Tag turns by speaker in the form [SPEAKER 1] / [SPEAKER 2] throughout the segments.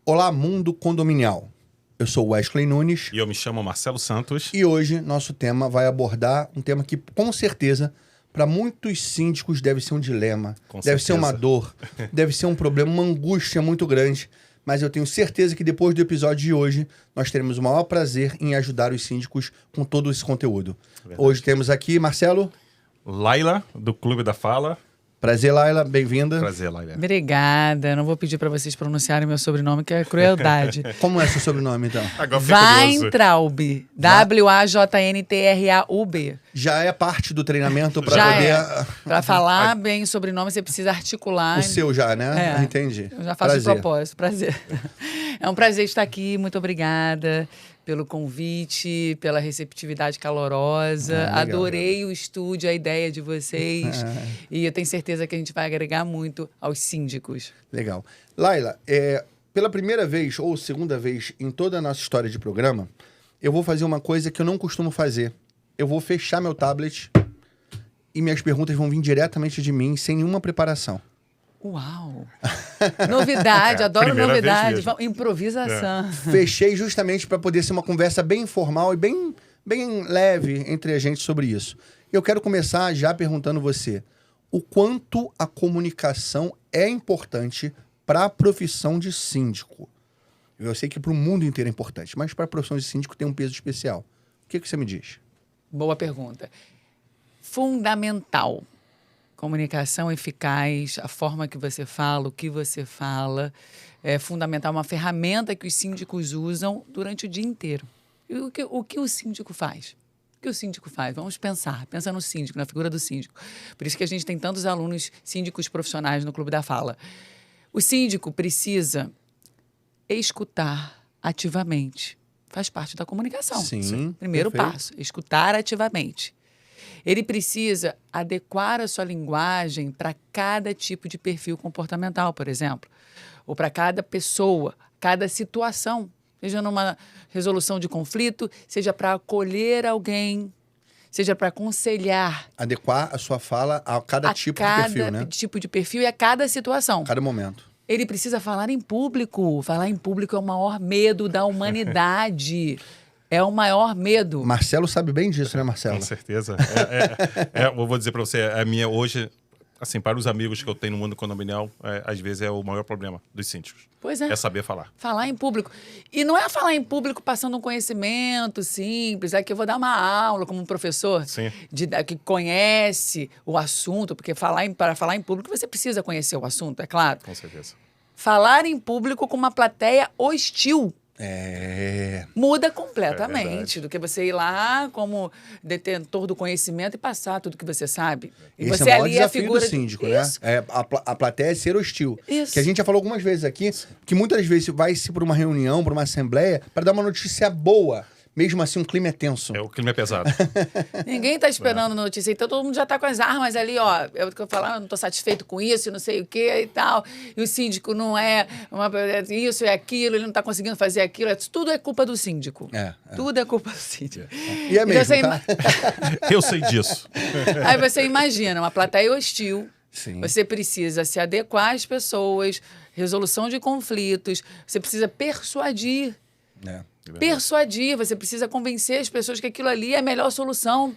[SPEAKER 1] Olá, mundo condominial. Eu sou Wesley Nunes.
[SPEAKER 2] E eu me chamo Marcelo Santos.
[SPEAKER 1] E hoje nosso tema vai abordar um tema que, com certeza, para muitos síndicos deve ser um dilema, deve ser uma dor, deve ser um problema, uma angústia muito grande. Mas eu tenho certeza que depois do episódio de hoje, nós teremos o maior prazer em ajudar os síndicos com todo esse conteúdo. Verdade. Hoje temos aqui, Marcelo...
[SPEAKER 2] Laila, do Clube da Fala.
[SPEAKER 1] Prazer, Laila. Bem-vinda.
[SPEAKER 2] Prazer, Laila.
[SPEAKER 3] Obrigada. Não vou pedir para vocês pronunciarem meu sobrenome, que é crueldade.
[SPEAKER 1] Como é seu sobrenome, então?
[SPEAKER 3] Weintraub. W-A-J-N-T-R-A-U-B.
[SPEAKER 1] Já é parte do treinamento para poder...
[SPEAKER 3] É. Para falar bem o sobrenome, você precisa articular.
[SPEAKER 1] O seu já, né?
[SPEAKER 3] É.
[SPEAKER 1] Entendi.
[SPEAKER 3] Eu já faço de propósito. Prazer. É um prazer estar aqui. Muito obrigada pelo convite, pela receptividade calorosa. Adorei o estúdio, a ideia de vocês. E eu tenho certeza que a gente vai agregar muito aos síndicos.
[SPEAKER 1] Legal. Laila, pela primeira vez ou segunda vez em toda a nossa história de programa, eu vou fazer uma coisa que eu não costumo fazer. Eu vou fechar meu tablet e minhas perguntas vão vir diretamente de mim, sem nenhuma preparação.
[SPEAKER 3] Uau! Novidade, adoro novidade. Improvisação.
[SPEAKER 1] Fechei justamente para poder ser uma conversa bem informal e bem leve entre a gente sobre isso. Eu quero começar já perguntando você, o quanto a comunicação é importante para a profissão de síndico? Eu sei que para o mundo inteiro é importante, mas para a profissão de síndico tem um peso especial. O que você me diz?
[SPEAKER 3] Boa pergunta. Fundamental. Comunicação eficaz, a forma que você fala, o que você fala, é fundamental, uma ferramenta que os síndicos usam durante o dia inteiro. E o que o síndico faz? O que o síndico faz? Vamos pensar, pensa no síndico, na figura do síndico. Por isso que a gente tem tantos alunos síndicos profissionais no Clube da Fala. O síndico precisa escutar ativamente. Faz parte da comunicação.
[SPEAKER 1] Sim,
[SPEAKER 3] primeiro
[SPEAKER 1] perfeito.
[SPEAKER 3] passo, escutar ativamente. Ele precisa adequar a sua linguagem para cada tipo de perfil comportamental, por exemplo, ou para cada pessoa, cada situação, seja numa resolução de conflito, seja para acolher alguém, seja para aconselhar.
[SPEAKER 1] Adequar a sua fala a cada tipo de perfil, né?
[SPEAKER 3] Cada tipo de perfil e a cada situação.
[SPEAKER 1] A cada momento.
[SPEAKER 3] Ele precisa falar em público. Falar em público é o maior medo da humanidade. É o maior medo.
[SPEAKER 1] Marcelo sabe bem disso, né, Marcelo?
[SPEAKER 2] Com certeza. Eu vou dizer para você, a minha hoje, assim, para os amigos que eu tenho no mundo condominial, às vezes é o maior problema dos síndicos.
[SPEAKER 3] Pois é.
[SPEAKER 2] É saber falar.
[SPEAKER 3] Falar em público. E não é falar em público passando um conhecimento simples, é que eu vou dar uma aula como um professor que conhece o assunto, porque para falar em público você precisa conhecer o assunto, é claro.
[SPEAKER 2] Com certeza.
[SPEAKER 3] Falar em público com uma plateia hostil. Muda completamente do que você ir lá como detentor do conhecimento e passar tudo que você sabe. E
[SPEAKER 1] esse
[SPEAKER 3] você
[SPEAKER 1] é o maior
[SPEAKER 3] ali
[SPEAKER 1] desafio
[SPEAKER 3] a figura
[SPEAKER 1] do síndico, né? A plateia é ser hostil.
[SPEAKER 3] Isso.
[SPEAKER 1] Que a gente já falou algumas vezes aqui, que muitas vezes vai-se para uma reunião, para uma assembleia, para dar uma notícia boa. Mesmo assim, um clima é tenso.
[SPEAKER 2] O clima é pesado.
[SPEAKER 3] Ninguém tá esperando notícia. Então, todo mundo já tá com as armas ali, ó. É o que eu falo, eu não tô satisfeito com isso, não sei o quê e tal. E o síndico não é isso, é aquilo, ele não tá conseguindo fazer aquilo. Tudo é culpa do síndico. Tudo é culpa do síndico.
[SPEAKER 1] E é mesmo,
[SPEAKER 3] então,
[SPEAKER 1] tá?
[SPEAKER 2] Eu sei disso.
[SPEAKER 3] Aí você imagina, uma plateia hostil.
[SPEAKER 1] Sim.
[SPEAKER 3] Você precisa se adequar às pessoas, resolução de conflitos. Você precisa persuadir. Persuadir, você precisa convencer as pessoas que aquilo ali é a melhor solução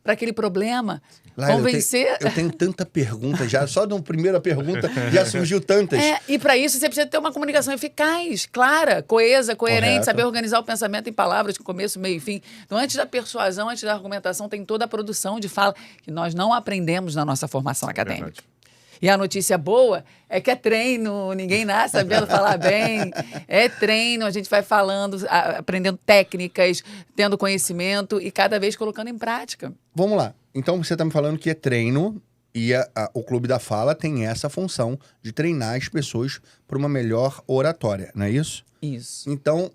[SPEAKER 3] para aquele problema.
[SPEAKER 1] Laila,
[SPEAKER 3] convencer.
[SPEAKER 1] Eu tenho tanta pergunta já, só de uma primeira pergunta já surgiu tantas.
[SPEAKER 3] E para isso você precisa ter uma comunicação eficaz, clara, coesa, coerente,
[SPEAKER 1] Correto.
[SPEAKER 3] saber organizar o pensamento em palavras, com começo, meio e fim. Então, antes da persuasão, antes da argumentação, tem toda a produção de fala que nós não aprendemos na nossa formação acadêmica.
[SPEAKER 2] Verdade.
[SPEAKER 3] E a notícia boa é que é treino, ninguém nasce sabendo falar bem. É treino, a gente vai falando, aprendendo técnicas, tendo conhecimento e cada vez colocando em prática.
[SPEAKER 1] Vamos lá. Então, você está me falando que é treino e o Clube da Fala tem essa função de treinar as pessoas para uma melhor oratória, não é isso?
[SPEAKER 3] Isso.
[SPEAKER 1] Então,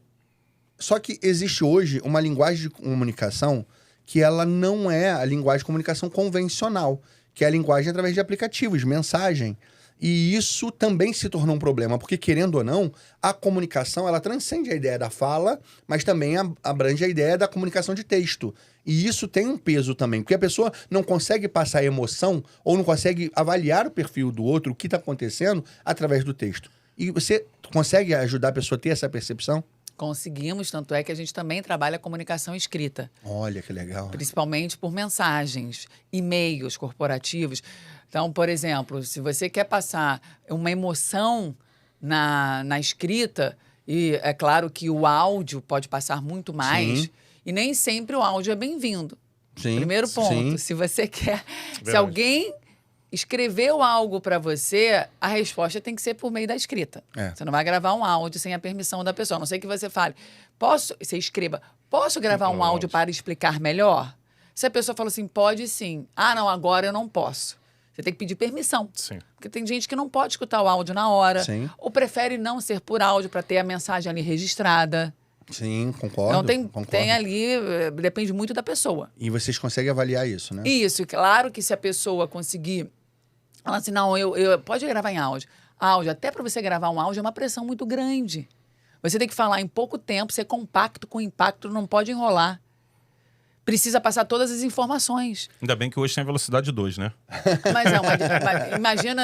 [SPEAKER 1] só que existe hoje uma linguagem de comunicação que ela não é a linguagem de comunicação convencional, que é a linguagem através de aplicativos, mensagem. E isso também se tornou um problema, porque, querendo ou não, a comunicação ela transcende a ideia da fala, mas também abrange a ideia da comunicação de texto. E isso tem um peso também, porque a pessoa não consegue passar emoção ou não consegue avaliar o perfil do outro, o que está acontecendo, através do texto. E você consegue ajudar a pessoa a ter essa percepção?
[SPEAKER 3] Conseguimos, tanto é que a gente também trabalha a comunicação escrita,
[SPEAKER 1] Olha que legal.
[SPEAKER 3] principalmente por mensagens, e-mails corporativos. Então, por exemplo, se você quer passar uma emoção na escrita, e é claro que o áudio pode passar muito mais,
[SPEAKER 1] Sim.
[SPEAKER 3] e nem sempre o áudio é bem-vindo.
[SPEAKER 1] Sim.
[SPEAKER 3] Primeiro ponto,
[SPEAKER 1] Sim.
[SPEAKER 3] se você quer... Se
[SPEAKER 2] Verdade.
[SPEAKER 3] alguém escreveu algo para você, a resposta tem que ser por meio da escrita.
[SPEAKER 1] É.
[SPEAKER 3] Você não vai gravar um áudio sem a permissão da pessoa. A não sei que você fale, você escreva, posso gravar um áudio para explicar melhor? Se a pessoa fala assim, pode sim. Ah, não, agora eu não posso. Você tem que pedir permissão.
[SPEAKER 2] Sim.
[SPEAKER 3] Porque tem gente que não pode escutar o áudio na hora.
[SPEAKER 1] Sim.
[SPEAKER 3] Ou prefere não ser por áudio para ter a mensagem ali registrada.
[SPEAKER 1] Sim, concordo.
[SPEAKER 3] Então
[SPEAKER 1] concordo.
[SPEAKER 3] tem ali, depende muito da pessoa.
[SPEAKER 1] E vocês conseguem avaliar isso, né?
[SPEAKER 3] Isso, e claro que se a pessoa conseguir falar assim, não, pode gravar em áudio. Áudio, até para você gravar um áudio é uma pressão muito grande. Você tem que falar em pouco tempo, ser compacto com impacto, não pode enrolar. Precisa passar todas as informações.
[SPEAKER 2] Ainda bem que hoje tem a velocidade 2, né?
[SPEAKER 3] Mas imagina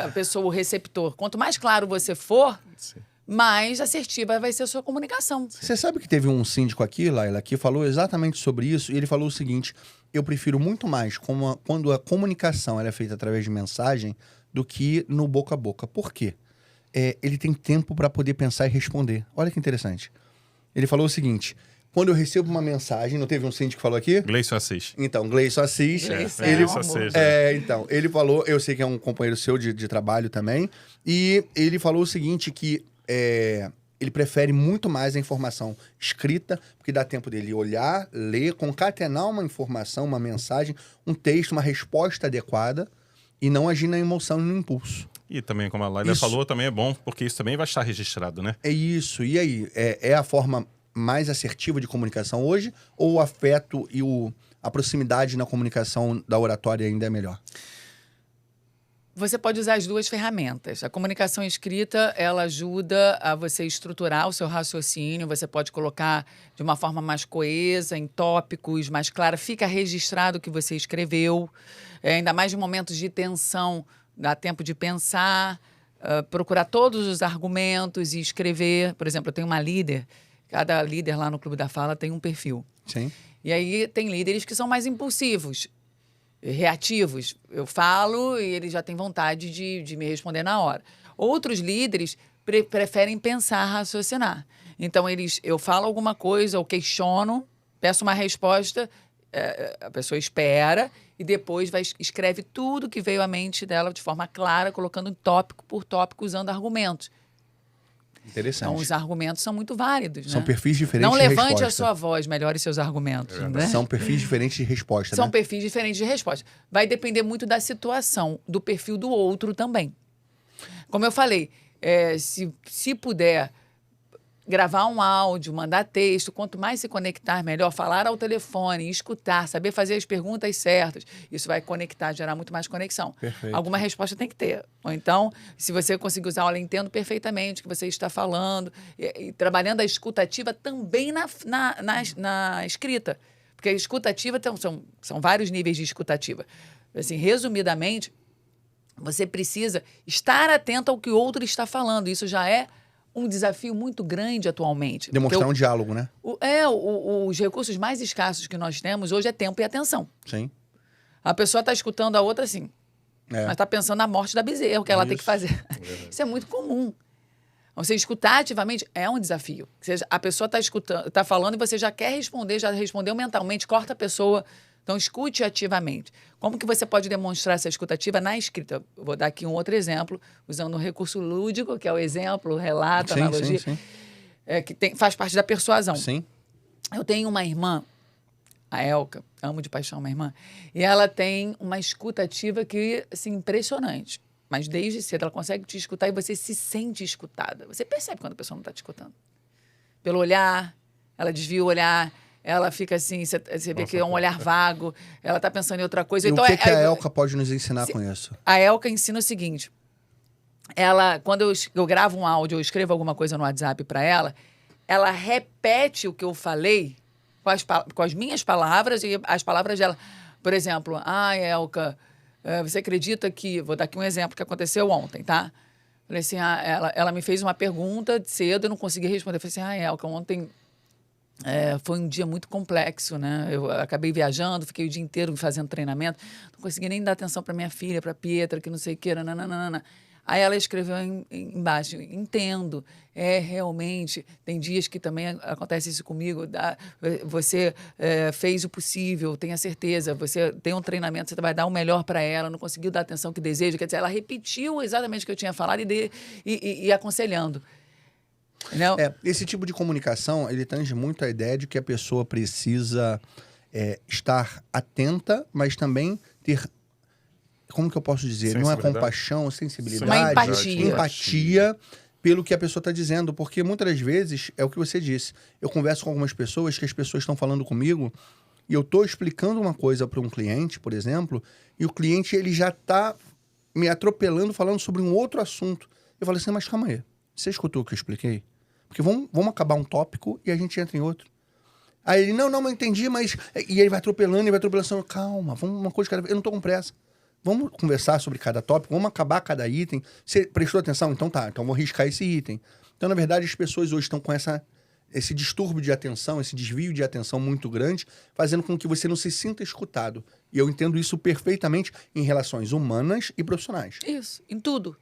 [SPEAKER 3] a pessoa, o receptor. Quanto mais claro você for,
[SPEAKER 2] Sim.
[SPEAKER 3] mais assertiva vai ser a sua comunicação.
[SPEAKER 1] Você sabe que teve um síndico aqui, Laila, que falou exatamente sobre isso, e ele falou o seguinte: eu prefiro muito mais quando a comunicação ela é feita através de mensagem do que no boca a boca. Por quê? Ele tem tempo para poder pensar e responder. Olha que interessante. Ele falou o seguinte: quando eu recebo uma mensagem, não teve um síndico que falou aqui?
[SPEAKER 2] Gleison Assis.
[SPEAKER 1] Então, Gleison Assis.
[SPEAKER 3] Gleison
[SPEAKER 2] É,
[SPEAKER 3] é
[SPEAKER 1] ele,
[SPEAKER 3] um amor.
[SPEAKER 2] Assis.
[SPEAKER 1] então, ele falou, eu sei que é um companheiro seu de trabalho também, e ele falou o seguinte, que ele prefere muito mais a informação escrita, porque dá tempo dele olhar, ler, concatenar uma informação, uma mensagem, um texto, uma resposta adequada, e não agir na emoção e no impulso.
[SPEAKER 2] E também, como a Laila
[SPEAKER 1] Isso.
[SPEAKER 2] falou, também é bom, porque isso também vai estar registrado, né?
[SPEAKER 1] É isso. E aí, é a forma mais assertiva de comunicação hoje, ou o afeto e a proximidade na comunicação da oratória ainda é melhor?
[SPEAKER 3] Você pode usar as duas ferramentas. A comunicação escrita, ela ajuda a você estruturar o seu raciocínio, você pode colocar de uma forma mais coesa, em tópicos, mais clara, fica registrado o que você escreveu, ainda mais em momentos de tensão, dá tempo de pensar, procurar todos os argumentos e escrever. Por exemplo, eu tenho uma líder, cada líder lá no Clube da Fala tem um perfil.
[SPEAKER 1] Sim.
[SPEAKER 3] E aí tem líderes que são mais impulsivos, reativos. Eu falo e ele já tem vontade de me responder na hora. Outros líderes preferem pensar, raciocinar. Então, eu falo alguma coisa, eu questiono, peço uma resposta, a pessoa espera e depois escreve tudo que veio à mente dela de forma clara, colocando tópico por tópico, usando argumentos.
[SPEAKER 1] Interessante.
[SPEAKER 3] Então, os argumentos são muito válidos,
[SPEAKER 1] São
[SPEAKER 3] né?
[SPEAKER 1] perfis diferentes
[SPEAKER 3] Não
[SPEAKER 1] de
[SPEAKER 3] levante
[SPEAKER 1] resposta.
[SPEAKER 3] a sua voz, melhore seus argumentos, né?
[SPEAKER 1] São perfis diferentes de resposta,
[SPEAKER 3] São
[SPEAKER 1] né?
[SPEAKER 3] perfis diferentes de resposta. Vai depender muito da situação, do perfil do outro também. Como eu falei, se puder gravar um áudio, mandar texto, quanto mais se conectar, melhor. Falar ao telefone, escutar, saber fazer as perguntas certas. Isso vai conectar, gerar muito mais conexão.
[SPEAKER 1] Perfeito.
[SPEAKER 3] Alguma resposta tem que ter. Ou então, se você conseguir usar, olha, entendo perfeitamente o que você está falando. E trabalhando a escutativa também na escrita. Porque a escutativa, são vários níveis de escutativa. Assim, resumidamente, você precisa estar atento ao que o outro está falando. Isso já é um desafio muito grande atualmente.
[SPEAKER 1] Demonstrar um diálogo, né?
[SPEAKER 3] Os recursos mais escassos que nós temos hoje é tempo e atenção.
[SPEAKER 1] Sim.
[SPEAKER 3] A pessoa está escutando a outra assim, mas está pensando na morte da bezerra, o que ela tem que fazer. Isso é muito comum. Você escutar ativamente é um desafio. Ou seja, a pessoa está falando e você já quer responder, já respondeu mentalmente, corta a pessoa. Então, escute ativamente. Como que você pode demonstrar essa escutativa na escrita? Eu vou dar aqui um outro exemplo, usando um recurso lúdico, que é o exemplo, o relato, a analogia,
[SPEAKER 1] Sim.
[SPEAKER 3] Que faz parte da persuasão.
[SPEAKER 1] Sim.
[SPEAKER 3] Eu tenho uma irmã, a Elka, amo de paixão uma irmã, e ela tem uma escutativa que, assim, impressionante. Mas desde cedo ela consegue te escutar e você se sente escutada. Você percebe quando a pessoa não está te escutando. Pelo olhar, ela desvia o olhar, ela fica assim, você vê que é um olhar vago, ela está pensando em outra coisa.
[SPEAKER 1] E
[SPEAKER 3] então,
[SPEAKER 1] o que a Elka pode nos ensinar com isso?
[SPEAKER 3] A Elka ensina o seguinte, quando eu gravo um áudio, eu escrevo alguma coisa no WhatsApp para ela repete o que eu falei com as minhas palavras e as palavras dela. Por exemplo, Elka, você acredita que... Vou dar aqui um exemplo que aconteceu ontem, tá? Falei assim, ela me fez uma pergunta cedo, eu não consegui responder. Eu falei assim, Elka, ontem foi um dia muito complexo, né? Eu acabei viajando, fiquei o dia inteiro fazendo treinamento, não consegui nem dar atenção para minha filha, para Pietra, que não sei o que, nananana. Aí ela escreveu embaixo, entendo, realmente, tem dias que também acontece isso comigo, você fez o possível, tenha certeza, você tem um treinamento, você vai dar o melhor para ela, não conseguiu dar a atenção que deseja, quer dizer, ela repetiu exatamente o que eu tinha falado e aconselhando. Não?
[SPEAKER 1] Esse tipo de comunicação, ele tange muito a ideia de que a pessoa precisa estar atenta, mas também ter... Como que eu posso dizer? Não é compaixão, sensibilidade.
[SPEAKER 3] Uma empatia.
[SPEAKER 1] Empatia pelo que a pessoa está dizendo. Porque muitas das vezes, é o que você disse, eu converso com algumas pessoas que as pessoas estão falando comigo e eu estou explicando uma coisa para um cliente, por exemplo, e o cliente ele já está me atropelando, falando sobre um outro assunto. Eu falo assim, mas calma aí, você escutou o que eu expliquei? Porque vamos acabar um tópico e a gente entra em outro. Aí ele, não, eu entendi, mas... E ele vai atropelando, assim, calma, vamos uma coisa de cada vez, eu não estou com pressa. Vamos conversar sobre cada tópico, vamos acabar cada item. Você prestou atenção? Então tá, então vou riscar esse item. Então, na verdade, as pessoas hoje estão com esse distúrbio de atenção, esse desvio de atenção muito grande, fazendo com que você não se sinta escutado. E eu entendo isso perfeitamente em relações humanas e profissionais.
[SPEAKER 3] Isso, em tudo.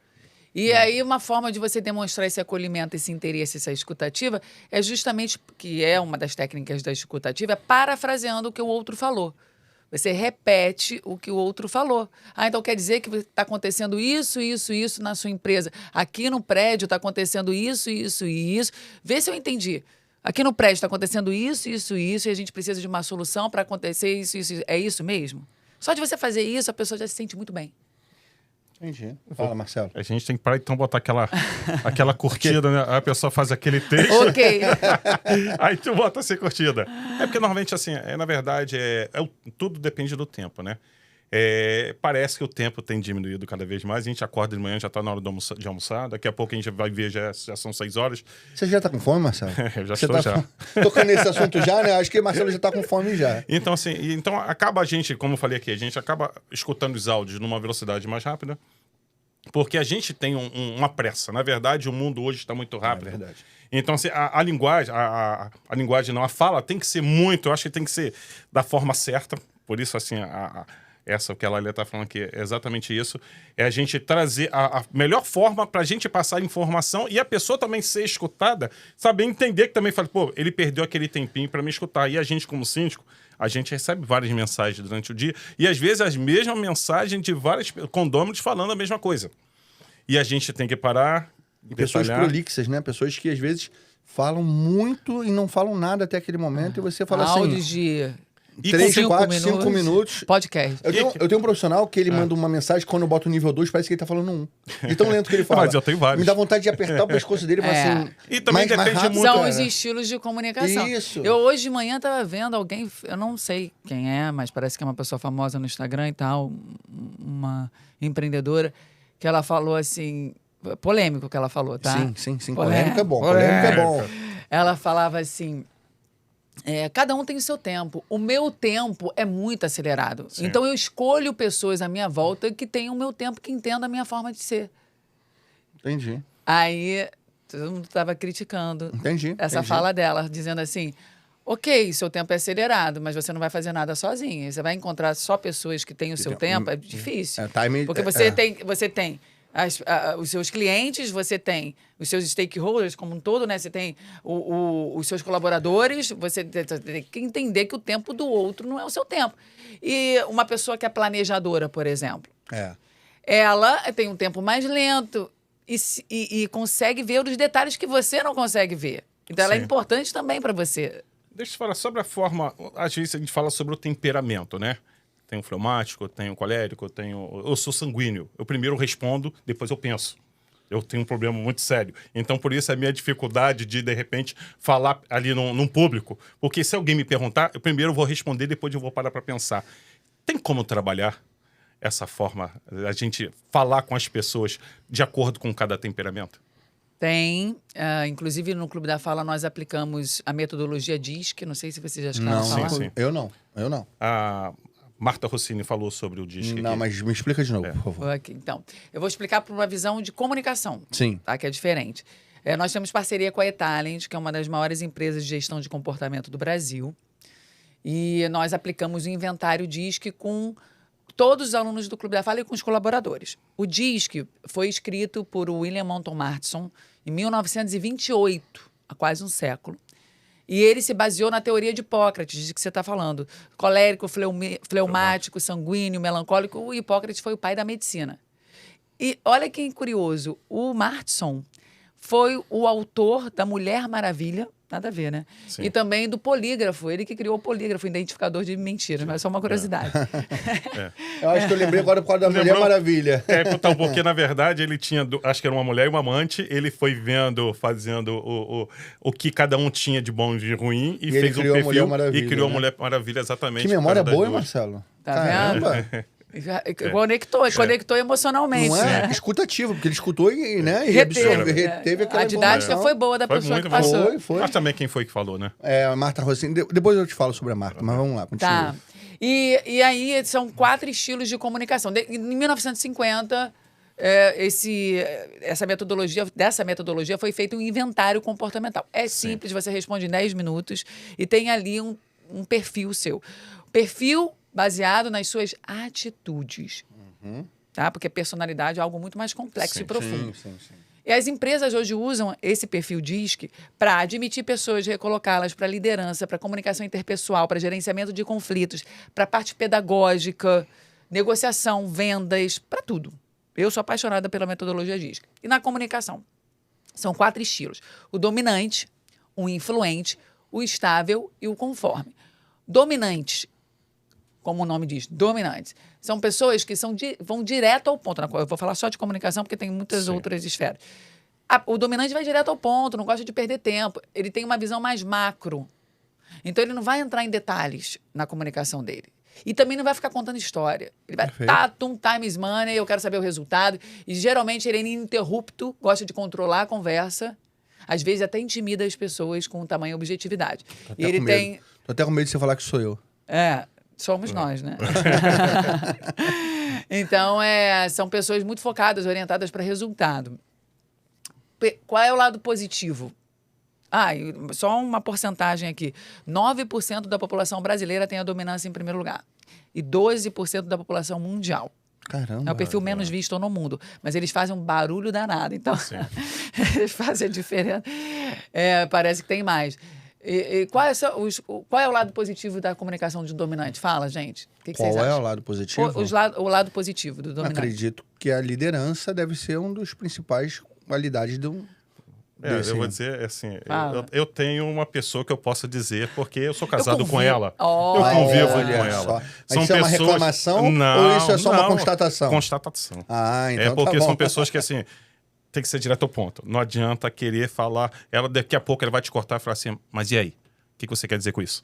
[SPEAKER 3] E aí, uma forma de você demonstrar esse acolhimento, esse interesse, essa escutativa, é justamente, que é uma das técnicas da escutativa, é parafraseando o que o outro falou. Você repete o que o outro falou. Então quer dizer que está acontecendo isso na sua empresa. Aqui no prédio está acontecendo isso e isso. Vê se eu entendi. Aqui no prédio está acontecendo isso, e a gente precisa de uma solução para acontecer isso. É isso mesmo? Só de você fazer isso, a pessoa já se sente muito bem.
[SPEAKER 1] Entendi. Fala, Marcelo.
[SPEAKER 2] A gente tem que parar, então, botar aquela curtida, né? Aí a pessoa faz aquele texto.
[SPEAKER 3] Ok.
[SPEAKER 2] Aí tu bota assim, curtida. Porque normalmente, assim, na verdade, tudo depende do tempo, né? Parece que o tempo tem diminuído cada vez mais. A gente acorda de manhã, já tá na hora de almoçar. Daqui a pouco a gente vai ver, já são 6 horas.
[SPEAKER 1] Você já tá com fome, Marcelo?
[SPEAKER 2] Eu já estou já.
[SPEAKER 1] Tocando nesse assunto já, né? Acho que o Marcelo já tá com fome já.
[SPEAKER 2] Então, assim, acaba a gente, como eu falei aqui, a gente acaba escutando os áudios numa velocidade mais rápida, porque a gente tem uma pressa. Na verdade, o mundo hoje está muito rápido.
[SPEAKER 1] É verdade.
[SPEAKER 2] Então, assim, a linguagem não, a fala tem que ser muito, eu acho que tem que ser da forma certa. Por isso, assim, essa que a Laila está falando aqui é exatamente isso. É a gente trazer a melhor forma para a gente passar informação e a pessoa também ser escutada, saber entender que também fala, pô, ele perdeu aquele tempinho para me escutar. E a gente, como síndico, a gente recebe várias mensagens durante o dia e, às vezes, as mesmas mensagens de vários condôminos falando a mesma coisa. E a gente tem que parar,
[SPEAKER 1] e pessoas prolixas, né? Pessoas que, às vezes, falam muito e não falam nada até aquele momento e você fala assim...
[SPEAKER 3] Áudios de...
[SPEAKER 1] 3, 4, 5 minutos.
[SPEAKER 3] Podcast.
[SPEAKER 1] Eu tenho um profissional que ele manda uma mensagem, quando eu boto o nível 2, parece que ele tá falando 1. De tão lento que ele fala.
[SPEAKER 2] Mas eu tenho vários.
[SPEAKER 1] Me dá vontade de apertar o pescoço dele e falar assim...
[SPEAKER 2] E também depende muito...
[SPEAKER 3] São os estilos de comunicação.
[SPEAKER 1] Isso.
[SPEAKER 3] Eu hoje de manhã tava vendo alguém, eu não sei quem é, mas parece que é uma pessoa famosa no Instagram e tal, uma empreendedora, que ela falou assim... Polêmico que ela falou, tá?
[SPEAKER 1] Sim. Polêmico é bom. Polêmico é bom.
[SPEAKER 3] Ela falava assim... cada um tem o seu tempo. O meu tempo é muito acelerado.
[SPEAKER 2] Sim.
[SPEAKER 3] Então, eu escolho pessoas à minha volta que tenham o meu tempo, que entendam a minha forma de ser.
[SPEAKER 1] Entendi.
[SPEAKER 3] Aí, todo mundo estava criticando essa fala dela, dizendo assim, ok, seu tempo é acelerado, mas você não vai fazer nada sozinho. Você vai encontrar só pessoas que têm o seu tempo, é difícil. Porque você tem os seus clientes, você tem os seus stakeholders como um todo, né? Você tem os seus colaboradores, você tem que entender que o tempo do outro não é o seu tempo. E uma pessoa que é planejadora, por exemplo, ela tem um tempo mais lento e consegue ver os detalhes que você não consegue ver. Então, ela é importante também para você.
[SPEAKER 2] Deixa eu falar sobre a forma... Às vezes a gente fala sobre o temperamento, né? Tem o fleumático, tem o colérico, eu sou sanguíneo. Eu primeiro respondo, depois eu penso. Eu tenho um problema muito sério. Então, por isso, a minha dificuldade de repente, falar ali num público. Porque se alguém me perguntar, eu primeiro vou responder, depois eu vou parar para pensar. Tem como trabalhar essa forma, a gente falar com as pessoas de acordo com cada temperamento?
[SPEAKER 3] Tem. Inclusive, no Clube da Fala, nós aplicamos a metodologia DISC. Não sei se você já escutou falar.
[SPEAKER 2] Sim.
[SPEAKER 1] Eu não.
[SPEAKER 2] Marta Rossini falou sobre o disco
[SPEAKER 1] Não,
[SPEAKER 2] aqui.
[SPEAKER 1] mas me explica de novo, por favor.
[SPEAKER 3] Aqui, então, eu vou explicar por uma visão de comunicação,
[SPEAKER 1] Sim.
[SPEAKER 3] tá? Que é diferente. Nós temos parceria com a eTalent, que é uma das maiores empresas de gestão de comportamento do Brasil. E nós aplicamos o inventário DISC com todos os alunos do Clube da Fala e com os colaboradores. O DISC foi escrito por William Moulton Marston em 1928, há quase um século. E ele se baseou na teoria de Hipócrates, de que você está falando. Colérico, fleumático, sanguíneo, melancólico. O Hipócrates foi o pai da medicina. E olha que curioso, o Marston foi o autor da Mulher Maravilha, nada a ver, né?
[SPEAKER 2] Sim.
[SPEAKER 3] E também do polígrafo, ele que criou o polígrafo, identificador de mentiras, mas é só uma curiosidade.
[SPEAKER 1] Eu acho que eu lembrei agora por causa da Mulher Maravilha.
[SPEAKER 2] Então, porque na verdade ele tinha, acho que era uma mulher e uma amante, ele foi fazendo o que cada um tinha de bom e de ruim e fez um
[SPEAKER 1] criou a
[SPEAKER 2] perfil
[SPEAKER 1] Mulher Maravilha,
[SPEAKER 2] e criou a
[SPEAKER 1] né?
[SPEAKER 2] Mulher Maravilha exatamente.
[SPEAKER 1] Que memória
[SPEAKER 2] por causa
[SPEAKER 1] boa,
[SPEAKER 2] das
[SPEAKER 1] hein,
[SPEAKER 2] duas.
[SPEAKER 1] Marcelo?
[SPEAKER 3] Tá
[SPEAKER 1] Caramba.
[SPEAKER 3] Conectou emocionalmente.
[SPEAKER 1] Não é?
[SPEAKER 3] Né?
[SPEAKER 1] Escutativo, porque ele escutou e, né, e
[SPEAKER 3] Reteve,
[SPEAKER 1] reteve aquela
[SPEAKER 3] A didática
[SPEAKER 1] informação.
[SPEAKER 3] foi boa da
[SPEAKER 2] Foi
[SPEAKER 3] pessoa
[SPEAKER 2] muito
[SPEAKER 3] que passou.
[SPEAKER 2] bom.
[SPEAKER 1] Foi.
[SPEAKER 2] Mas também quem foi que falou, né?
[SPEAKER 1] É, a Marta Rossini. Depois eu te falo sobre a Marta, mas vamos lá, continua.
[SPEAKER 3] Tá. E aí são 4 estilos de comunicação. Em 1950, dessa metodologia foi feito um inventário comportamental. É simples, você responde em 10 minutos e tem ali um perfil seu. Perfil baseado nas suas atitudes. Tá? Porque personalidade é algo muito mais complexo e profundo.
[SPEAKER 1] Sim.
[SPEAKER 3] E as empresas hoje usam esse perfil DISC para admitir pessoas, recolocá-las para liderança, para comunicação interpessoal, para gerenciamento de conflitos, para parte pedagógica, negociação, vendas, para tudo. Eu sou apaixonada pela metodologia DISC. E na comunicação, são 4 estilos. O dominante, o influente, o estável e o conforme. Dominantes, como o nome diz, dominantes, são pessoas que vão direto ao ponto. Eu vou falar só de comunicação porque tem muitas outras esferas. O dominante vai direto ao ponto, não gosta de perder tempo. Ele tem uma visão mais macro. Então, ele não vai entrar em detalhes na comunicação dele. E também não vai ficar contando história. Ele vai, time is money, eu quero saber o resultado. E, geralmente, ele é ininterrupto, gosta de controlar a conversa. Às vezes, até intimida as pessoas com tamanha objetividade. E ele tem...
[SPEAKER 1] Tô até com medo de você falar que sou eu.
[SPEAKER 3] Somos nós, né? Então, são pessoas muito focadas, orientadas para resultado. Qual é o lado positivo? Só uma porcentagem aqui. 9% da população brasileira tem a dominância em primeiro lugar. E 12% da população mundial.
[SPEAKER 1] Caramba.
[SPEAKER 3] É o perfil menos visto no mundo. Mas eles fazem um barulho danado. Então, eles fazem a diferença. Parece que tem mais. Qual é o lado positivo da comunicação de um dominante? Fala, gente. O que vocês acham?
[SPEAKER 1] Qual é o lado positivo?
[SPEAKER 3] O lado positivo do dominante.
[SPEAKER 1] Acredito que a liderança deve ser um dos principais qualidades do...
[SPEAKER 2] Eu vou dizer assim, eu tenho uma pessoa que eu posso dizer, porque eu sou casado com ela.
[SPEAKER 3] Oh,
[SPEAKER 2] eu convivo com
[SPEAKER 1] olha
[SPEAKER 2] ela.
[SPEAKER 1] só. Mas isso é uma reclamação ou isso é só uma constatação?
[SPEAKER 2] Constatação.
[SPEAKER 1] Então
[SPEAKER 2] é porque
[SPEAKER 1] tá bom.
[SPEAKER 2] são pessoas que, assim, tem que ser direto ao ponto. Não adianta querer falar. Daqui a pouco ela vai te cortar e falar assim, mas e aí? O que você quer dizer com isso?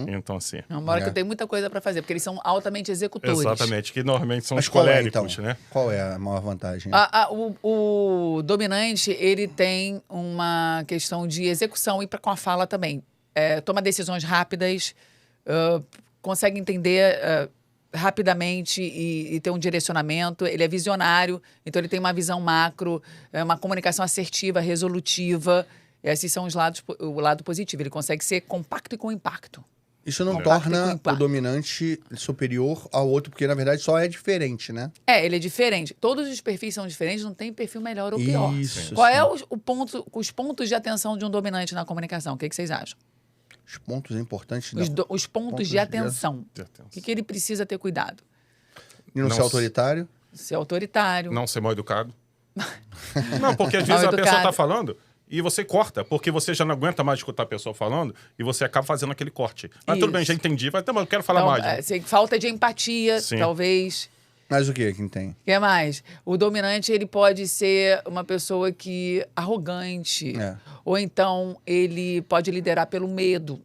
[SPEAKER 2] Então, assim...
[SPEAKER 3] Uma hora que eu tenho muita coisa para fazer, porque eles são altamente executores.
[SPEAKER 2] Exatamente, que normalmente são
[SPEAKER 1] Mas
[SPEAKER 2] os
[SPEAKER 1] qual
[SPEAKER 2] coléricos,
[SPEAKER 1] então?
[SPEAKER 2] né?
[SPEAKER 1] Qual é a maior vantagem?
[SPEAKER 3] O dominante, ele tem uma questão de execução e com a fala também. Toma decisões rápidas, consegue entender rapidamente e ter um direcionamento. Ele é visionário, então ele tem uma visão macro, uma comunicação assertiva, resolutiva. Esses são o lado positivo. Ele consegue ser compacto e com impacto.
[SPEAKER 1] Isso não torna o dominante superior ao outro, porque, na verdade, só é diferente, né?
[SPEAKER 3] Ele é diferente. Todos os perfis são diferentes, não tem perfil melhor ou pior.
[SPEAKER 1] Isso,
[SPEAKER 3] Qual é os pontos de atenção de um dominante na comunicação? O que vocês acham?
[SPEAKER 1] Os pontos importantes...
[SPEAKER 3] Os pontos de atenção. O que ele precisa ter cuidado?
[SPEAKER 1] E não ser autoritário?
[SPEAKER 3] Ser autoritário.
[SPEAKER 2] Não ser mal educado. Não, porque às vezes a pessoa está falando... E você corta, porque você já não aguenta mais escutar a pessoa falando e você acaba fazendo aquele corte. Mas tudo bem, já entendi. Mas eu quero falar mais.
[SPEAKER 3] Falta de empatia, talvez.
[SPEAKER 1] Mas o que tem?
[SPEAKER 3] O que mais? O dominante, ele pode ser uma pessoa arrogante. Ou então, ele pode liderar pelo medo.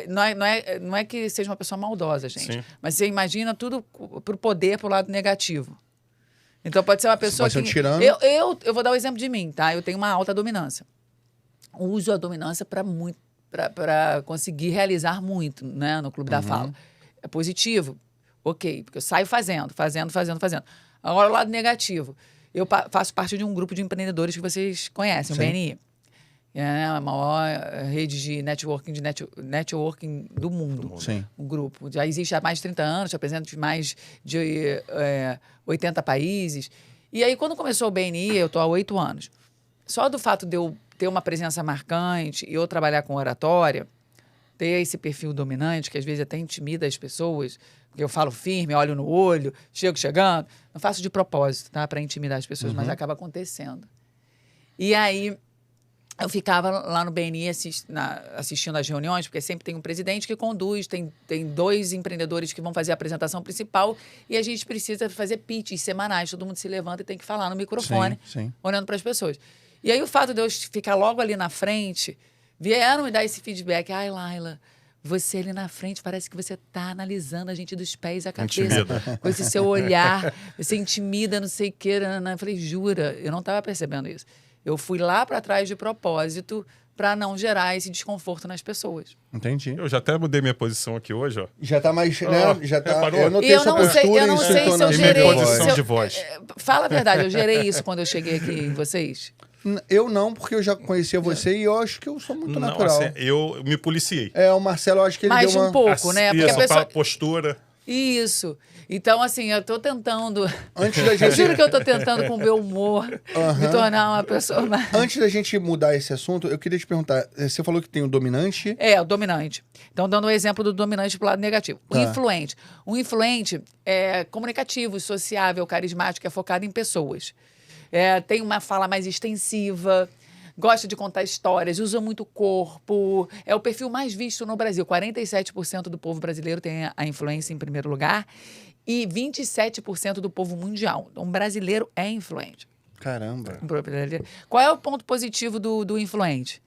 [SPEAKER 3] Não é que seja uma pessoa maldosa, gente.
[SPEAKER 2] Sim.
[SPEAKER 3] Mas você imagina tudo pro poder, pro lado negativo. Então, pode ser uma pessoa que... Eu vou dar o exemplo de mim, tá? Eu tenho uma alta dominância. Uso a dominância para conseguir realizar muito, né? No Clube da Fala. é positivo, ok, porque eu saio fazendo. Agora, o lado negativo. Eu faço parte de um grupo de empreendedores que vocês conhecem, o
[SPEAKER 1] Sim.
[SPEAKER 3] BNI. É a maior rede de networking do mundo.
[SPEAKER 1] Sim.
[SPEAKER 3] O grupo. Já existe há mais de 30 anos, já apresenta em mais de 80 países. E aí, quando começou o BNI, eu estou há 8 anos. Só do fato de eu ter uma presença marcante e eu trabalhar com oratória, ter esse perfil dominante, que às vezes até intimida as pessoas, porque eu falo firme, olho no olho, chegando. Não faço de propósito, tá? Para intimidar as pessoas, mas acaba acontecendo. E aí, eu ficava lá no BNI assistindo às reuniões, porque sempre tem um presidente que conduz, tem 2 empreendedores que vão fazer a apresentação principal e a gente precisa fazer pitches semanais. Todo mundo se levanta e tem que falar no microfone,
[SPEAKER 1] Sim.
[SPEAKER 3] olhando para as pessoas. E aí o fato de eu ficar logo ali na frente, vieram me dar esse feedback. Ai, Laila, você ali na frente parece que você está analisando a gente dos pés à cabeça.
[SPEAKER 2] Intimida.
[SPEAKER 3] Com esse seu olhar, você intimida, não sei o quê. Eu falei, jura, eu não estava percebendo isso. Eu fui lá para trás de propósito para não gerar esse desconforto nas pessoas.
[SPEAKER 1] Entendi.
[SPEAKER 2] Eu já até mudei minha posição aqui hoje, ó.
[SPEAKER 1] Já tá mais, né? Já tá.
[SPEAKER 2] reparou?
[SPEAKER 1] Eu notei
[SPEAKER 3] E eu
[SPEAKER 1] sua
[SPEAKER 3] não
[SPEAKER 1] postura
[SPEAKER 3] sei, eu
[SPEAKER 1] e
[SPEAKER 3] não
[SPEAKER 1] sua
[SPEAKER 3] sei se eu
[SPEAKER 1] entonação
[SPEAKER 2] gerei-
[SPEAKER 1] de
[SPEAKER 2] posição
[SPEAKER 1] voz.
[SPEAKER 2] de voz.
[SPEAKER 3] Fala a verdade, eu gerei isso quando eu cheguei aqui em vocês.
[SPEAKER 1] Eu não, porque eu já conhecia você e eu acho que eu sou muito
[SPEAKER 2] Não,
[SPEAKER 1] natural.
[SPEAKER 2] assim, eu me policiei.
[SPEAKER 1] O Marcelo, eu acho que ele
[SPEAKER 3] Mais
[SPEAKER 1] deu uma...
[SPEAKER 3] um pouco, né? Porque
[SPEAKER 2] Isso,
[SPEAKER 3] a pessoa...
[SPEAKER 2] postura.
[SPEAKER 3] Isso. Então, assim, eu tô tentando...
[SPEAKER 1] Antes da
[SPEAKER 3] Eu
[SPEAKER 1] gente...
[SPEAKER 3] juro que eu tô tentando, com o meu humor, me tornar uma pessoa mais...
[SPEAKER 1] Antes da gente mudar esse assunto, eu queria te perguntar, você falou que tem o dominante...
[SPEAKER 3] O dominante. Então, dando o exemplo do dominante pro lado negativo. O influente. O influente é comunicativo, sociável, carismático, é focado em pessoas. Tem uma fala mais extensiva, gosta de contar histórias, usa muito o corpo. É o perfil mais visto no Brasil. 47% do povo brasileiro tem a influência em primeiro lugar e 27% do povo mundial. Então, o brasileiro é influente.
[SPEAKER 1] Caramba.
[SPEAKER 3] Qual é o ponto positivo do influente?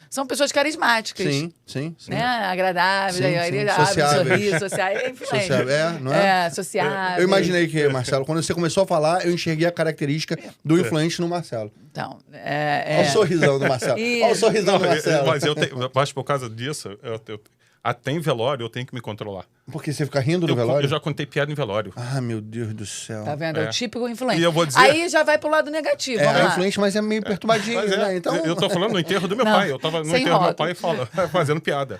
[SPEAKER 3] São pessoas carismáticas.
[SPEAKER 1] Sim.
[SPEAKER 3] Né? Agradáveis,
[SPEAKER 1] Sim,
[SPEAKER 3] aí
[SPEAKER 1] sim.
[SPEAKER 3] ele abre um
[SPEAKER 1] Sociáveis.
[SPEAKER 3] sorriso, sociável, é influente.
[SPEAKER 1] Sociável, não é?
[SPEAKER 3] Sociável.
[SPEAKER 1] Eu imaginei que, Marcelo, quando você começou a falar, eu enxerguei a característica do influente no Marcelo.
[SPEAKER 3] Então,
[SPEAKER 1] Olha o sorrisão do Marcelo. Olha o sorrisão do Marcelo.
[SPEAKER 2] Mas por causa disso, até em velório eu tenho que me controlar.
[SPEAKER 1] Porque você fica rindo no velório?
[SPEAKER 2] Eu já contei piada em velório.
[SPEAKER 1] Ah, meu Deus do céu.
[SPEAKER 3] Tá vendo? É o típico influente.
[SPEAKER 2] E eu vou dizer-
[SPEAKER 3] Aí já vai pro lado negativo. Vamos
[SPEAKER 1] É
[SPEAKER 3] lá.
[SPEAKER 1] influente, mas é meio perturbadinho,
[SPEAKER 2] Mas
[SPEAKER 1] né? Então...
[SPEAKER 2] eu tô falando no enterro do meu
[SPEAKER 3] Não,
[SPEAKER 2] pai. Eu tava no
[SPEAKER 3] sem
[SPEAKER 2] enterro do meu
[SPEAKER 3] rótulo.
[SPEAKER 2] pai fazendo piada.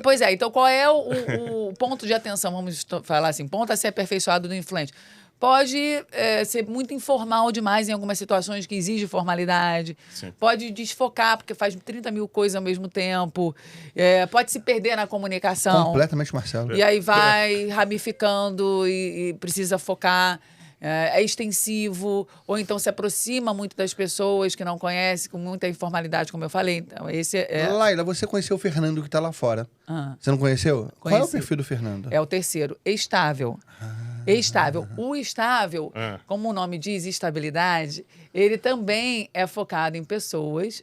[SPEAKER 3] Pois é, então qual é o ponto de atenção? Vamos falar assim, ponto a ser aperfeiçoado do influente. Pode ser muito informal demais em algumas situações que exigem formalidade.
[SPEAKER 2] Sim.
[SPEAKER 3] Pode desfocar, porque faz 30 mil coisas ao mesmo tempo. Pode se perder na comunicação.
[SPEAKER 1] Completamente Marcelo.
[SPEAKER 3] E aí vai ramificando e precisa focar. É extensivo, ou então se aproxima muito das pessoas que não conhece, com muita informalidade, como eu falei. Então, esse
[SPEAKER 1] Laila, você conheceu o Fernando que tá lá fora.
[SPEAKER 3] Ah.
[SPEAKER 1] Você não conheceu? Qual é o
[SPEAKER 3] Conheci.
[SPEAKER 1] perfil do Fernando?
[SPEAKER 3] é o terceiro, estável. Estável. O estável,
[SPEAKER 2] Ah.
[SPEAKER 3] como o nome diz, estabilidade, ele também é focado em pessoas.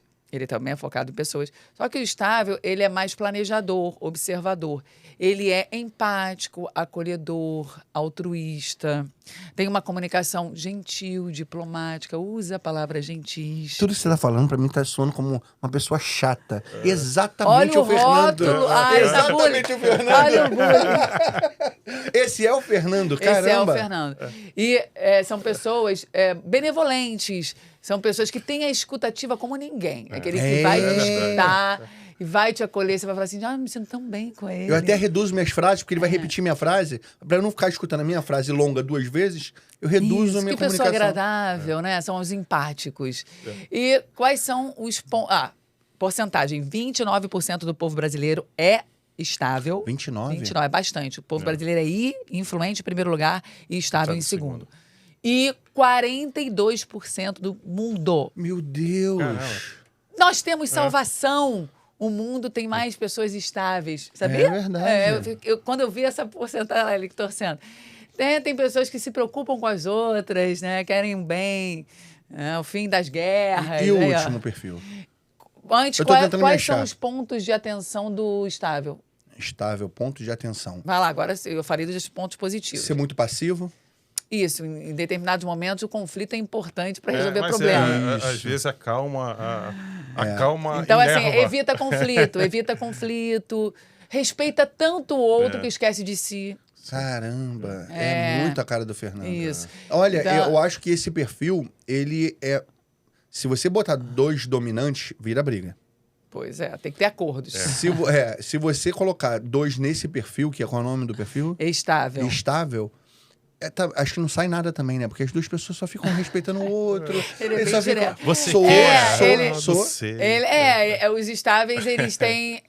[SPEAKER 3] Só que o estável, ele é mais planejador, observador. Ele é empático, acolhedor, altruísta. Tem uma comunicação gentil, diplomática. Usa a palavra gentis.
[SPEAKER 1] Tudo que você tá falando pra mim tá soando como uma pessoa chata. Exatamente
[SPEAKER 3] Olha o
[SPEAKER 1] o Fernando.
[SPEAKER 3] rótulo. Ai, tá
[SPEAKER 1] Exatamente o
[SPEAKER 3] bullying.
[SPEAKER 1] Fernando.
[SPEAKER 3] Olha o bullying.
[SPEAKER 1] Esse é o Fernando, caramba.
[SPEAKER 3] Esse é o Fernando. E são pessoas benevolentes, são pessoas que têm a escutativa como ninguém. Aquele que vai te escutar e vai te acolher. Você vai falar assim, eu me sinto tão bem com ele.
[SPEAKER 1] Eu até reduzo minhas frases, porque ele vai repetir minha frase. Pra eu não ficar escutando a minha frase longa 2 vezes, eu reduzo
[SPEAKER 3] Isso,
[SPEAKER 1] a minha
[SPEAKER 3] que pessoa
[SPEAKER 1] comunicação.
[SPEAKER 3] agradável, né? São os empáticos. E quais são os pontos... porcentagem, 29% do povo brasileiro é estável.
[SPEAKER 1] 29?
[SPEAKER 3] 29, é bastante. O povo brasileiro é influente em primeiro lugar e estável em segundo. E 42% do mundo.
[SPEAKER 1] Meu Deus.
[SPEAKER 2] Caramba.
[SPEAKER 3] Nós temos salvação. O mundo tem mais pessoas estáveis, sabia?
[SPEAKER 1] É verdade.
[SPEAKER 3] Quando eu vi essa porcentagem ali torcendo. Tem pessoas que se preocupam com as outras, né? Querem bem, o fim das guerras.
[SPEAKER 1] E o
[SPEAKER 3] né?
[SPEAKER 1] último perfil?
[SPEAKER 3] Antes,
[SPEAKER 1] Eu tô tentando me
[SPEAKER 3] quais são
[SPEAKER 1] achar.
[SPEAKER 3] os pontos de atenção do estável?
[SPEAKER 1] Estável, ponto de atenção.
[SPEAKER 3] Vai lá, agora eu falei dos pontos positivos.
[SPEAKER 1] Ser muito passivo.
[SPEAKER 3] Isso, em determinados momentos o conflito é importante para resolver
[SPEAKER 2] Mas
[SPEAKER 3] problema.
[SPEAKER 2] às vezes acalma. Acalma
[SPEAKER 3] Então,
[SPEAKER 2] e
[SPEAKER 3] assim,
[SPEAKER 2] leva.
[SPEAKER 3] evita conflito. respeita tanto o outro que esquece de si.
[SPEAKER 1] Caramba, é muito a cara do Fernando.
[SPEAKER 3] Isso.
[SPEAKER 1] Olha,
[SPEAKER 3] Então-
[SPEAKER 1] eu acho que esse perfil, ele é... Se você botar 2 dominantes, vira briga.
[SPEAKER 3] Pois é, tem que ter acordos.
[SPEAKER 1] Se você colocar 2 nesse perfil, que é qual é o nome do perfil?
[SPEAKER 3] Estável.
[SPEAKER 1] Estável. Acho que não sai nada também, né? Porque as 2 pessoas só ficam respeitando o outro.
[SPEAKER 3] Ele é
[SPEAKER 1] Eles
[SPEAKER 3] bem
[SPEAKER 1] só ficam...
[SPEAKER 3] direto.
[SPEAKER 2] Você
[SPEAKER 1] Sou,
[SPEAKER 2] quer?
[SPEAKER 1] sou,
[SPEAKER 3] ele-
[SPEAKER 1] sou.
[SPEAKER 2] Você.
[SPEAKER 3] Os estáveis, eles têm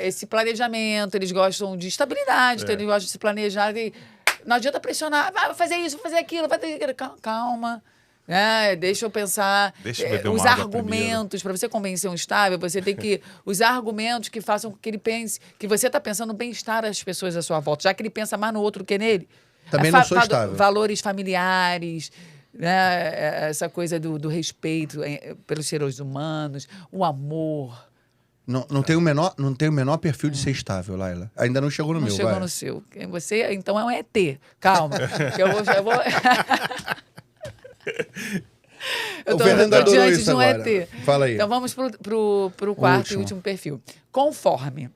[SPEAKER 3] esse planejamento, eles gostam de estabilidade, então eles gostam de se planejar. Não adianta pressionar, vai fazer isso, vai fazer aquilo, vai ter aquilo. Calma. Deixa eu pensar.
[SPEAKER 2] Deixa eu beber
[SPEAKER 3] Os
[SPEAKER 2] uma água
[SPEAKER 3] argumentos, para você convencer um estável, você tem que. Os argumentos que façam com que ele pense que você está pensando no bem-estar das pessoas à sua volta, já que ele pensa mais no outro que nele.
[SPEAKER 1] Também não sou estável.
[SPEAKER 3] Valores familiares, né? Essa coisa do respeito pelos seres humanos, o amor.
[SPEAKER 1] Não tem o menor perfil de ser estável, Laila. Ainda não chegou no
[SPEAKER 3] Não
[SPEAKER 1] meu,
[SPEAKER 3] chegou
[SPEAKER 1] vai.
[SPEAKER 3] no seu. Você, então, é um ET. Calma. que eu vou... Eu
[SPEAKER 1] O
[SPEAKER 3] tô
[SPEAKER 1] Fernando adorou
[SPEAKER 3] diante
[SPEAKER 1] isso
[SPEAKER 3] de um
[SPEAKER 1] agora.
[SPEAKER 3] ET.
[SPEAKER 1] Fala aí.
[SPEAKER 3] Então vamos pro quarto e
[SPEAKER 1] último.
[SPEAKER 3] último perfil. Conforme.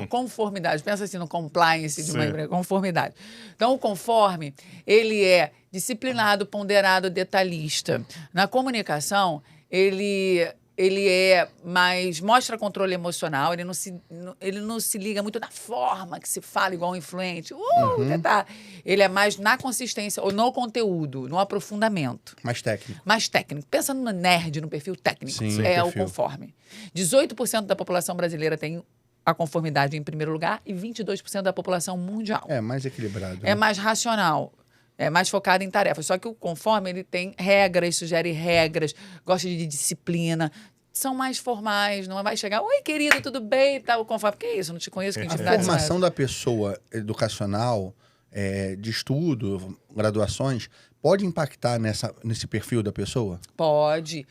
[SPEAKER 3] Conformidade. Pensa assim no compliance de uma
[SPEAKER 2] Sim.
[SPEAKER 3] empresa. Conformidade. Então, o conforme, ele é disciplinado, ponderado, detalhista. Na comunicação, ele é mais... Mostra controle emocional, ele não se liga muito na forma que se fala igual um influente. Tá. Ele é mais na consistência, ou no conteúdo, no aprofundamento.
[SPEAKER 1] Mais técnico.
[SPEAKER 3] Mais técnico. Pensando no nerd, no perfil técnico.
[SPEAKER 1] Sim,
[SPEAKER 3] é
[SPEAKER 1] perfil.
[SPEAKER 3] o conforme. 18% da população brasileira tem a conformidade em primeiro lugar e 22% da população mundial.
[SPEAKER 1] É, mais equilibrado.
[SPEAKER 3] É mais racional. É mais focado em tarefas. Só que o conforme, ele tem regras, sugere regras, gosta de disciplina. São mais formais, não vai chegar, oi, querido, tudo bem? Tá, o conforme, que isso? Eu não te conheço, que
[SPEAKER 1] A
[SPEAKER 3] intimidade
[SPEAKER 1] formação da pessoa educacional, de estudo, graduações, pode impactar nesse perfil da pessoa?
[SPEAKER 3] Pode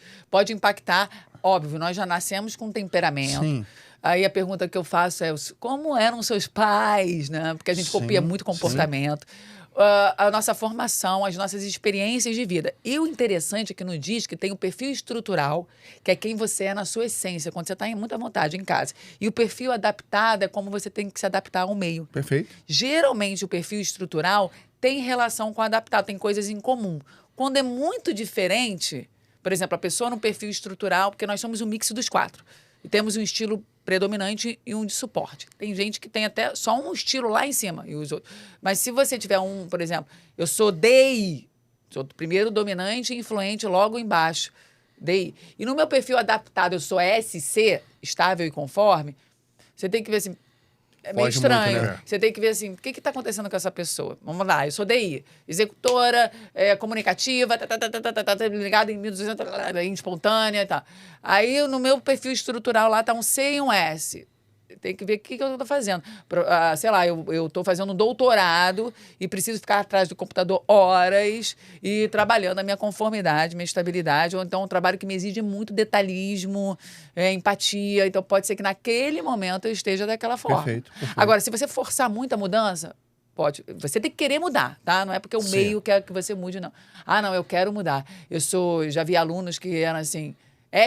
[SPEAKER 3] impactar. Óbvio, nós já nascemos com temperamento.
[SPEAKER 1] Sim.
[SPEAKER 3] Aí a pergunta que eu faço é, como eram seus pais, né? Porque a gente copia muito comportamento. A nossa formação, as nossas experiências de vida. E o interessante é que no DISC tem o perfil estrutural, que é quem você é na sua essência, quando você está em muita vontade em casa. E o perfil adaptado é como você tem que se adaptar ao meio.
[SPEAKER 1] Perfeito.
[SPEAKER 3] Geralmente, o perfil estrutural tem relação com o adaptado, tem coisas em comum. Quando é muito diferente, por exemplo, a pessoa no perfil estrutural, porque nós somos um mix dos 4. E temos um estilo predominante e um de suporte. Tem gente que tem até só um estilo lá em cima e os outros. Mas se você tiver por exemplo, eu sou DI, sou o primeiro dominante e influente logo embaixo, DI. E no meu perfil adaptado eu sou SC, estável e conforme, você tem que ver assim, é meio
[SPEAKER 1] Foge
[SPEAKER 3] estranho.
[SPEAKER 1] muito, né?
[SPEAKER 3] Você tem que ver assim, o que está acontecendo com essa pessoa? Vamos lá, eu sou DI, executora, comunicativa, ligada em 1200, espontânea e tal. Aí no meu perfil estrutural lá está um C e um S. Tem que ver o que eu estou fazendo. Sei lá, eu estou fazendo um doutorado e preciso ficar atrás do computador horas e trabalhando a minha conformidade, minha estabilidade, ou então um trabalho que me exige muito detalhismo, empatia. Então pode ser que naquele momento eu esteja daquela forma.
[SPEAKER 1] Perfeito.
[SPEAKER 3] Agora, se você forçar muito a mudança, pode. Você tem que querer mudar, tá? Não é porque o meio quer que você mude, não. Não, eu quero mudar. Já vi alunos que eram assim...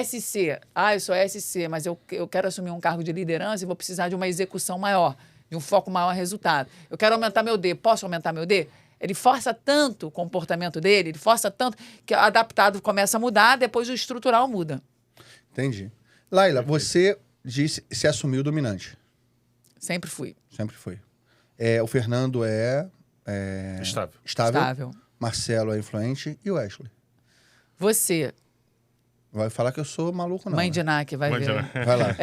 [SPEAKER 3] SC, eu sou SC, mas eu quero assumir um cargo de liderança e vou precisar de uma execução maior, de um foco maior em resultado. Eu quero aumentar meu D, posso aumentar meu D? Ele força tanto o comportamento dele, ele força tanto que o adaptado começa a mudar, depois o estrutural muda.
[SPEAKER 1] Entendi. Laila, você se assumiu dominante.
[SPEAKER 3] Sempre fui.
[SPEAKER 1] Sempre foi. O Fernando é
[SPEAKER 2] Estável.
[SPEAKER 3] Estável.
[SPEAKER 1] Marcelo é influente e o Ashley.
[SPEAKER 3] Você,
[SPEAKER 1] Vai falar que eu sou maluco, não.
[SPEAKER 3] mãe
[SPEAKER 1] né?
[SPEAKER 3] de Ná, que vai
[SPEAKER 2] Mãe de
[SPEAKER 3] ver.
[SPEAKER 2] Ná.
[SPEAKER 1] Vai lá.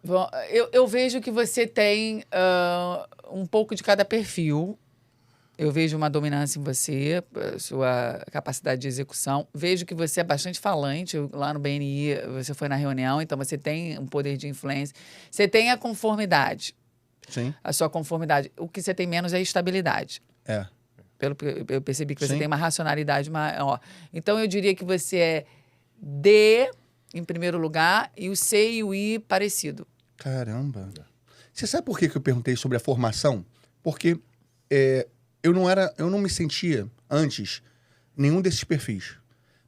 [SPEAKER 3] Bom, eu vejo que você tem um pouco de cada perfil. Eu vejo uma dominância em você, sua capacidade de execução. Vejo que você é bastante falante. Lá no BNI, você foi na reunião, então você tem um poder de influência. Você tem a conformidade.
[SPEAKER 1] Sim.
[SPEAKER 3] A sua conformidade. O que você tem menos é a estabilidade. Eu percebi que você tem uma racionalidade maior. Então, eu diria que você é D, em primeiro lugar, e o C e o I parecido.
[SPEAKER 1] Caramba. Você sabe por que eu perguntei sobre a formação? Porque eu não me sentia, antes, nenhum desses perfis.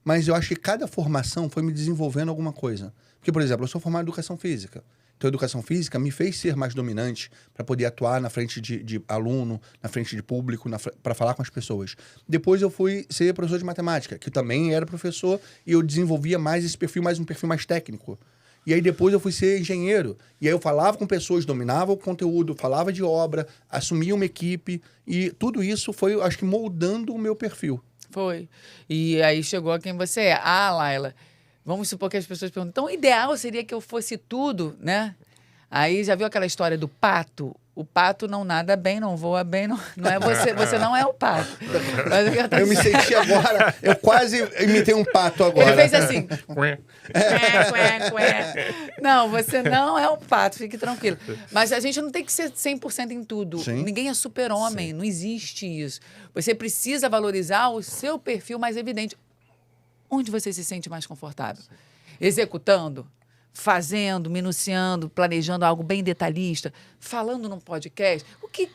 [SPEAKER 1] Mas eu acho que cada formação foi me desenvolvendo alguma coisa. Porque, por exemplo, eu sou formado em educação física. Então, a educação física me fez ser mais dominante para poder atuar na frente de aluno, na frente de público, para falar com as pessoas. Depois eu fui ser professor de matemática, que também era professor, e eu desenvolvia mais esse perfil, mais um perfil mais técnico. E aí depois eu fui ser engenheiro. E aí eu falava com pessoas, dominava o conteúdo, falava de obra, assumia uma equipe. E tudo isso foi, eu acho que, moldando o meu perfil.
[SPEAKER 3] Foi. E aí chegou a quem você é. Ah, Laila, vamos supor que as pessoas perguntam, então o ideal seria que eu fosse tudo, né? Aí já viu aquela história do pato? O pato não nada bem, não voa bem, não é você. Você não é o pato. Mas
[SPEAKER 1] Eu me senti agora, eu quase imitei um pato agora.
[SPEAKER 3] Ele fez assim. Quê, quê, quê. Não, você não é o pato, fique tranquilo. Mas a gente não tem que ser 100% em tudo.
[SPEAKER 1] Sim.
[SPEAKER 3] Ninguém é super-homem, não existe isso. Você precisa valorizar o seu perfil mais evidente. Onde você se sente mais confortável? Executando? Fazendo, minuciando, planejando algo bem detalhista, falando num podcast,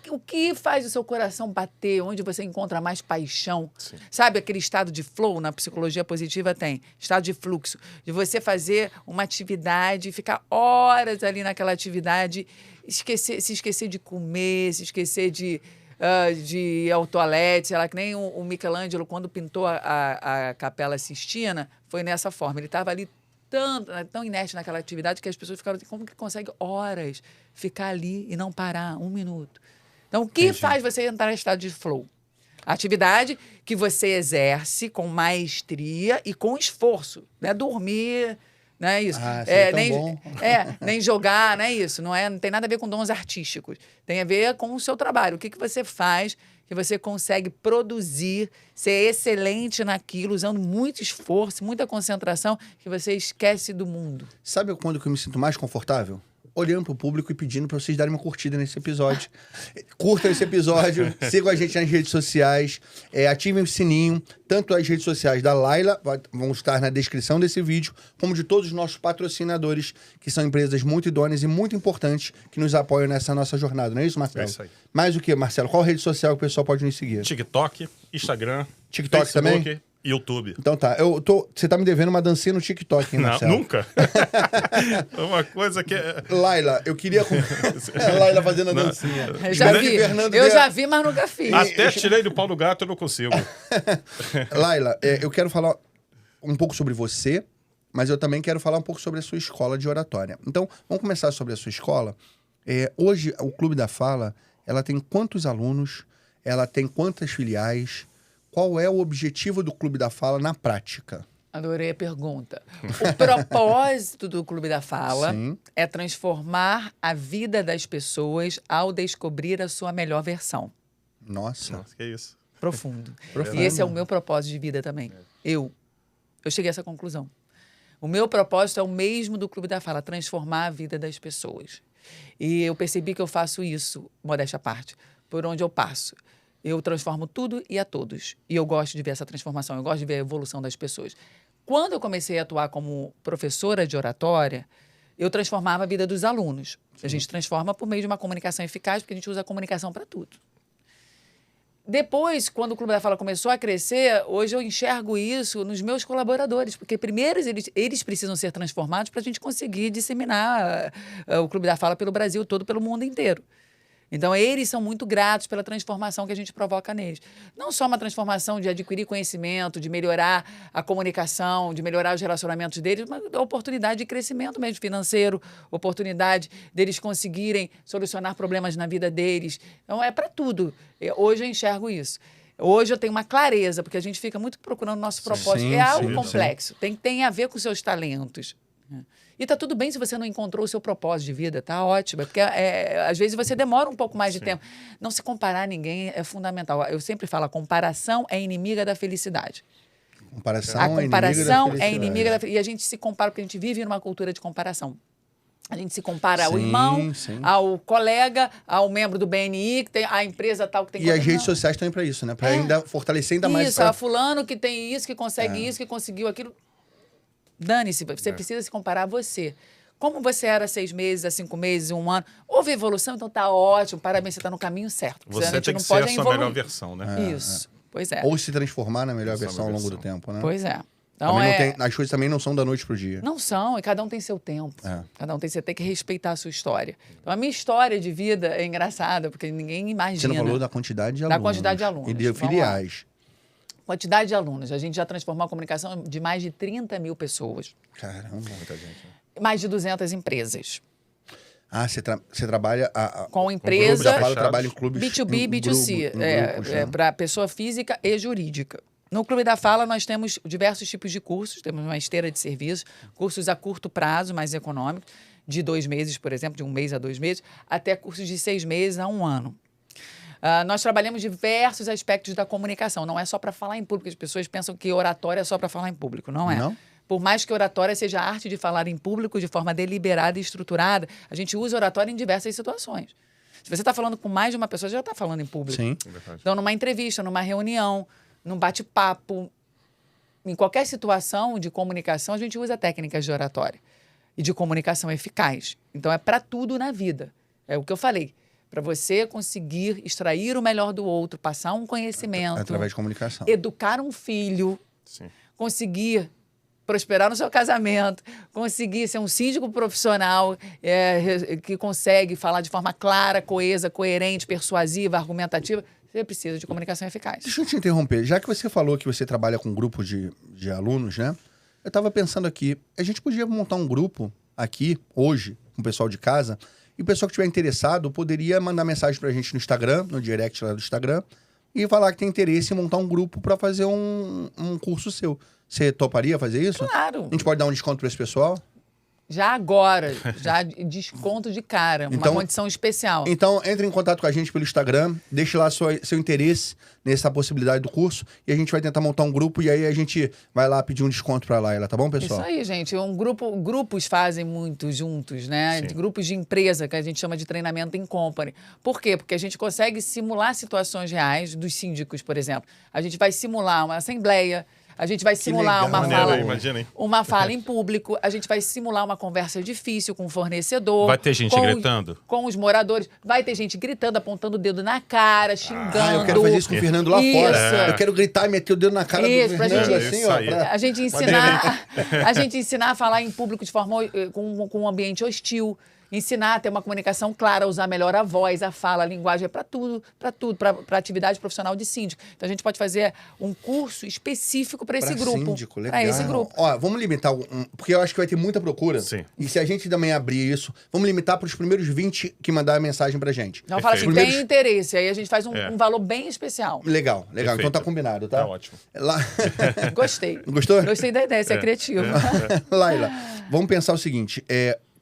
[SPEAKER 3] o que faz o seu coração bater, onde você encontra mais paixão?
[SPEAKER 2] Sim.
[SPEAKER 3] Sabe aquele estado de flow, na psicologia positiva tem, estado de fluxo, de você fazer uma atividade, ficar horas ali naquela atividade, se esquecer de comer, se esquecer de ir ao toalete, sei lá, que nem o Michelangelo, quando pintou a Capela Sistina, foi nessa forma, ele estava ali tão inerte naquela atividade que as pessoas ficaram assim, como que consegue horas ficar ali e não parar 1 minuto? Então, o que faz você entrar em estado de flow? Atividade que você exerce com maestria e com esforço, né? Dormir, não é isso? Nem jogar, não é isso. Não tem nada a ver com dons artísticos. Tem a ver com o seu trabalho. O que você faz que você consegue produzir, ser excelente naquilo, usando muito esforço, muita concentração, que você esquece do mundo.
[SPEAKER 1] Sabe quando que eu me sinto mais confortável? Olhando pro público e pedindo para vocês darem uma curtida nesse episódio. Curtam esse episódio, sigam a gente nas redes sociais, ativem o sininho, tanto as redes sociais da Laila, vão estar na descrição desse vídeo, como de todos os nossos patrocinadores, que são empresas muito idôneas e muito importantes, que nos apoiam nessa nossa jornada. Não é isso, Marcelo?
[SPEAKER 2] É isso aí.
[SPEAKER 1] Mais o que, Marcelo? Qual rede social que o pessoal pode nos seguir?
[SPEAKER 2] TikTok, Instagram,
[SPEAKER 1] TikTok
[SPEAKER 2] Facebook,
[SPEAKER 1] também?
[SPEAKER 2] YouTube.
[SPEAKER 1] Então tá, você tá me devendo uma dancinha no TikTok, hein,
[SPEAKER 2] Não,
[SPEAKER 1] Marcelo?
[SPEAKER 2] nunca. É uma coisa que...
[SPEAKER 1] Laila, eu queria... Laila fazendo a dancinha.
[SPEAKER 3] Eu já vi, mas nunca fiz.
[SPEAKER 2] Até tirei do pau do gato, eu não consigo.
[SPEAKER 1] Laila, eu quero falar um pouco sobre você, mas eu também quero falar um pouco sobre a sua escola de oratória. Então, vamos começar sobre a sua escola. Hoje, o Clube da Fala, ela tem quantos alunos? Ela tem quantas filiais? Qual é o objetivo do Clube da Fala na prática?
[SPEAKER 3] Adorei a pergunta. O propósito do Clube da Fala é transformar a vida das pessoas ao descobrir a sua melhor versão.
[SPEAKER 1] Nossa,
[SPEAKER 2] que isso.
[SPEAKER 3] Profundo. E esse é o meu propósito de vida também. Eu cheguei a essa conclusão. O meu propósito é o mesmo do Clube da Fala, transformar a vida das pessoas. E eu percebi que eu faço isso, modéstia à parte, por onde eu passo. Eu transformo tudo e a todos. E eu gosto de ver essa transformação, eu gosto de ver a evolução das pessoas. Quando eu comecei a atuar como professora de oratória, eu transformava a vida dos alunos. A gente transforma por meio de uma comunicação eficaz, porque a gente usa a comunicação para tudo. Depois, quando o Clube da Fala começou a crescer, hoje eu enxergo isso nos meus colaboradores, porque primeiro eles precisam ser transformados para a gente conseguir disseminar o Clube da Fala pelo Brasil todo, pelo mundo inteiro. Então, eles são muito gratos pela transformação que a gente provoca neles. Não só uma transformação de adquirir conhecimento, de melhorar a comunicação, de melhorar os relacionamentos deles, mas a oportunidade de crescimento mesmo financeiro, oportunidade deles conseguirem solucionar problemas na vida deles. Então, é para tudo. Hoje eu enxergo isso. Hoje eu tenho uma clareza, porque a gente fica muito procurando o nosso propósito. É algo complexo, tem a ver com os seus talentos. E tá tudo bem se você não encontrou o seu propósito de vida, tá ótimo. Porque às vezes você demora um pouco mais de tempo. Não se comparar a ninguém é fundamental. Eu sempre falo, a comparação é inimiga da felicidade. A comparação é inimiga da felicidade. E a gente se compara, porque a gente vive numa cultura de comparação. A gente se compara ao irmão, ao colega, ao membro do BNI, que tem a empresa tal que tem...
[SPEAKER 1] E as redes sociais estão aí para isso, né? Para ainda fortalecer ainda mais...
[SPEAKER 3] Isso, fulano que tem isso, que consegue isso, que conseguiu aquilo... Dane-se, você precisa se comparar a você. Como você era há 6 meses, há 5 meses, 1 ano. Houve evolução, então tá ótimo. Parabéns, você tá no caminho certo.
[SPEAKER 2] Você tem que ser a sua melhor versão, né?
[SPEAKER 3] Isso, pois é.
[SPEAKER 1] Ou se transformar na melhor versão ao longo do tempo, né?
[SPEAKER 3] Pois é. Então,
[SPEAKER 1] as coisas também não são da noite pro dia.
[SPEAKER 3] Não são, e cada um tem seu tempo.
[SPEAKER 1] É.
[SPEAKER 3] Cada um tem, você tem que respeitar a sua história. Então, a minha história de vida é engraçada, porque ninguém imagina.
[SPEAKER 1] Você não falou da quantidade de
[SPEAKER 3] Da
[SPEAKER 1] alunos.
[SPEAKER 3] quantidade de alunos.
[SPEAKER 1] E de
[SPEAKER 3] Vamos lá.
[SPEAKER 1] filiais.
[SPEAKER 3] Quantidade de alunos. A gente já transformou a comunicação de mais de 30 mil pessoas.
[SPEAKER 1] Caramba.
[SPEAKER 2] Muita gente. Né?
[SPEAKER 3] Mais de 200 empresas.
[SPEAKER 1] Ah, você trabalha...
[SPEAKER 3] Com
[SPEAKER 2] grupos
[SPEAKER 3] empresa,
[SPEAKER 2] fechados.
[SPEAKER 1] Eu trabalho em clubes...
[SPEAKER 3] B2B,
[SPEAKER 1] em
[SPEAKER 3] B2C.
[SPEAKER 1] grupos, né?
[SPEAKER 3] Para pessoa física e jurídica. No Clube da Fala, nós temos diversos tipos de cursos. Temos uma esteira de serviços, cursos a curto prazo, mais econômicos, de 2 meses, por exemplo, de 1 mês a 2 meses, até cursos de 6 meses a 1 ano. Nós trabalhamos diversos aspectos da comunicação. Não é só para falar em público. As pessoas pensam que oratória é só para falar em público. Não é.
[SPEAKER 1] Não?
[SPEAKER 3] Por mais que oratória seja a arte de falar em público de forma deliberada e estruturada, a gente usa oratória em diversas situações. Se você está falando com mais de uma pessoa, você já está falando em público.
[SPEAKER 1] Sim.
[SPEAKER 3] Então, numa entrevista, numa reunião, num bate-papo, em qualquer situação de comunicação, a gente usa técnicas de oratória e de comunicação eficaz. Então, é para tudo na vida. É o que eu falei. Para você conseguir extrair o melhor do outro, passar um conhecimento,
[SPEAKER 1] Através de comunicação.
[SPEAKER 3] educar um filho,
[SPEAKER 2] Sim.
[SPEAKER 3] conseguir prosperar no seu casamento, conseguir ser um síndico profissional que consegue falar de forma clara, coesa, coerente, persuasiva, argumentativa, você precisa de comunicação eficaz.
[SPEAKER 1] Deixa eu te interromper. Já que você falou que você trabalha com um grupo de alunos, né? Eu estava pensando aqui, a gente podia montar um grupo aqui, hoje, com o pessoal de casa, e o pessoal que estiver interessado poderia mandar mensagem pra gente no Instagram, no direct lá do Instagram, e falar que tem interesse em montar um grupo para fazer um curso seu. Você toparia fazer isso?
[SPEAKER 3] Claro.
[SPEAKER 1] A gente pode dar um desconto para esse pessoal?
[SPEAKER 3] Já agora, já desconto de cara,
[SPEAKER 1] Então-
[SPEAKER 3] uma condição especial.
[SPEAKER 1] Então, entre em contato com a gente pelo Instagram, deixe lá seu interesse nessa possibilidade do curso e a gente vai tentar montar um grupo e aí a gente vai lá pedir um desconto para Laila, tá bom, pessoal?
[SPEAKER 3] Isso aí, gente. Grupos fazem muito juntos, né?
[SPEAKER 2] Sim.
[SPEAKER 3] Grupos de empresa, que a gente chama de treinamento em company. Por quê? Porque a gente consegue simular situações reais dos síndicos, por exemplo. A gente vai simular uma assembleia, a gente vai simular
[SPEAKER 1] legal.
[SPEAKER 3] uma
[SPEAKER 2] Maneiro,
[SPEAKER 3] fala,
[SPEAKER 2] imagina, hein?
[SPEAKER 3] uma fala em público, a gente vai simular uma conversa difícil com o fornecedor.
[SPEAKER 2] Vai ter gente
[SPEAKER 3] com
[SPEAKER 2] gritando?
[SPEAKER 3] Com os moradores. Vai ter gente gritando, apontando o dedo na cara, xingando.
[SPEAKER 1] Eu quero fazer isso com o Fernando lá
[SPEAKER 3] Isso.
[SPEAKER 1] fora. Eu quero gritar e meter o dedo na cara
[SPEAKER 3] Isso,
[SPEAKER 1] do
[SPEAKER 3] pra
[SPEAKER 1] Fernando,
[SPEAKER 3] gente-
[SPEAKER 1] assim,
[SPEAKER 2] Isso
[SPEAKER 1] ó.
[SPEAKER 2] aí.
[SPEAKER 1] pra-
[SPEAKER 3] A gente ensinar a falar em público de forma com um ambiente hostil, ensinar a ter uma comunicação clara, usar melhor a voz, a fala, a linguagem, para tudo, para atividade profissional de síndico. Então a gente pode fazer um curso específico para esse
[SPEAKER 1] Pra
[SPEAKER 3] grupo.
[SPEAKER 1] síndico, legal.
[SPEAKER 3] Para esse grupo.
[SPEAKER 1] Ó, vamos limitar, porque eu acho que vai ter muita procura.
[SPEAKER 2] Sim.
[SPEAKER 1] E se a gente também abrir isso, vamos limitar para os primeiros 20 que mandaram mensagem pra gente.
[SPEAKER 3] Então fala assim,
[SPEAKER 2] Perfeito.
[SPEAKER 3] tem interesse, aí a gente faz um
[SPEAKER 2] É.
[SPEAKER 3] valor bem especial.
[SPEAKER 1] Legal. Então
[SPEAKER 2] Perfeito.
[SPEAKER 1] tá combinado, tá?
[SPEAKER 2] Tá ótimo.
[SPEAKER 1] Lá...
[SPEAKER 3] Gostei.
[SPEAKER 1] Gostou?
[SPEAKER 3] Gostei da ideia, você é criativo.
[SPEAKER 1] Laila, vamos pensar o seguinte,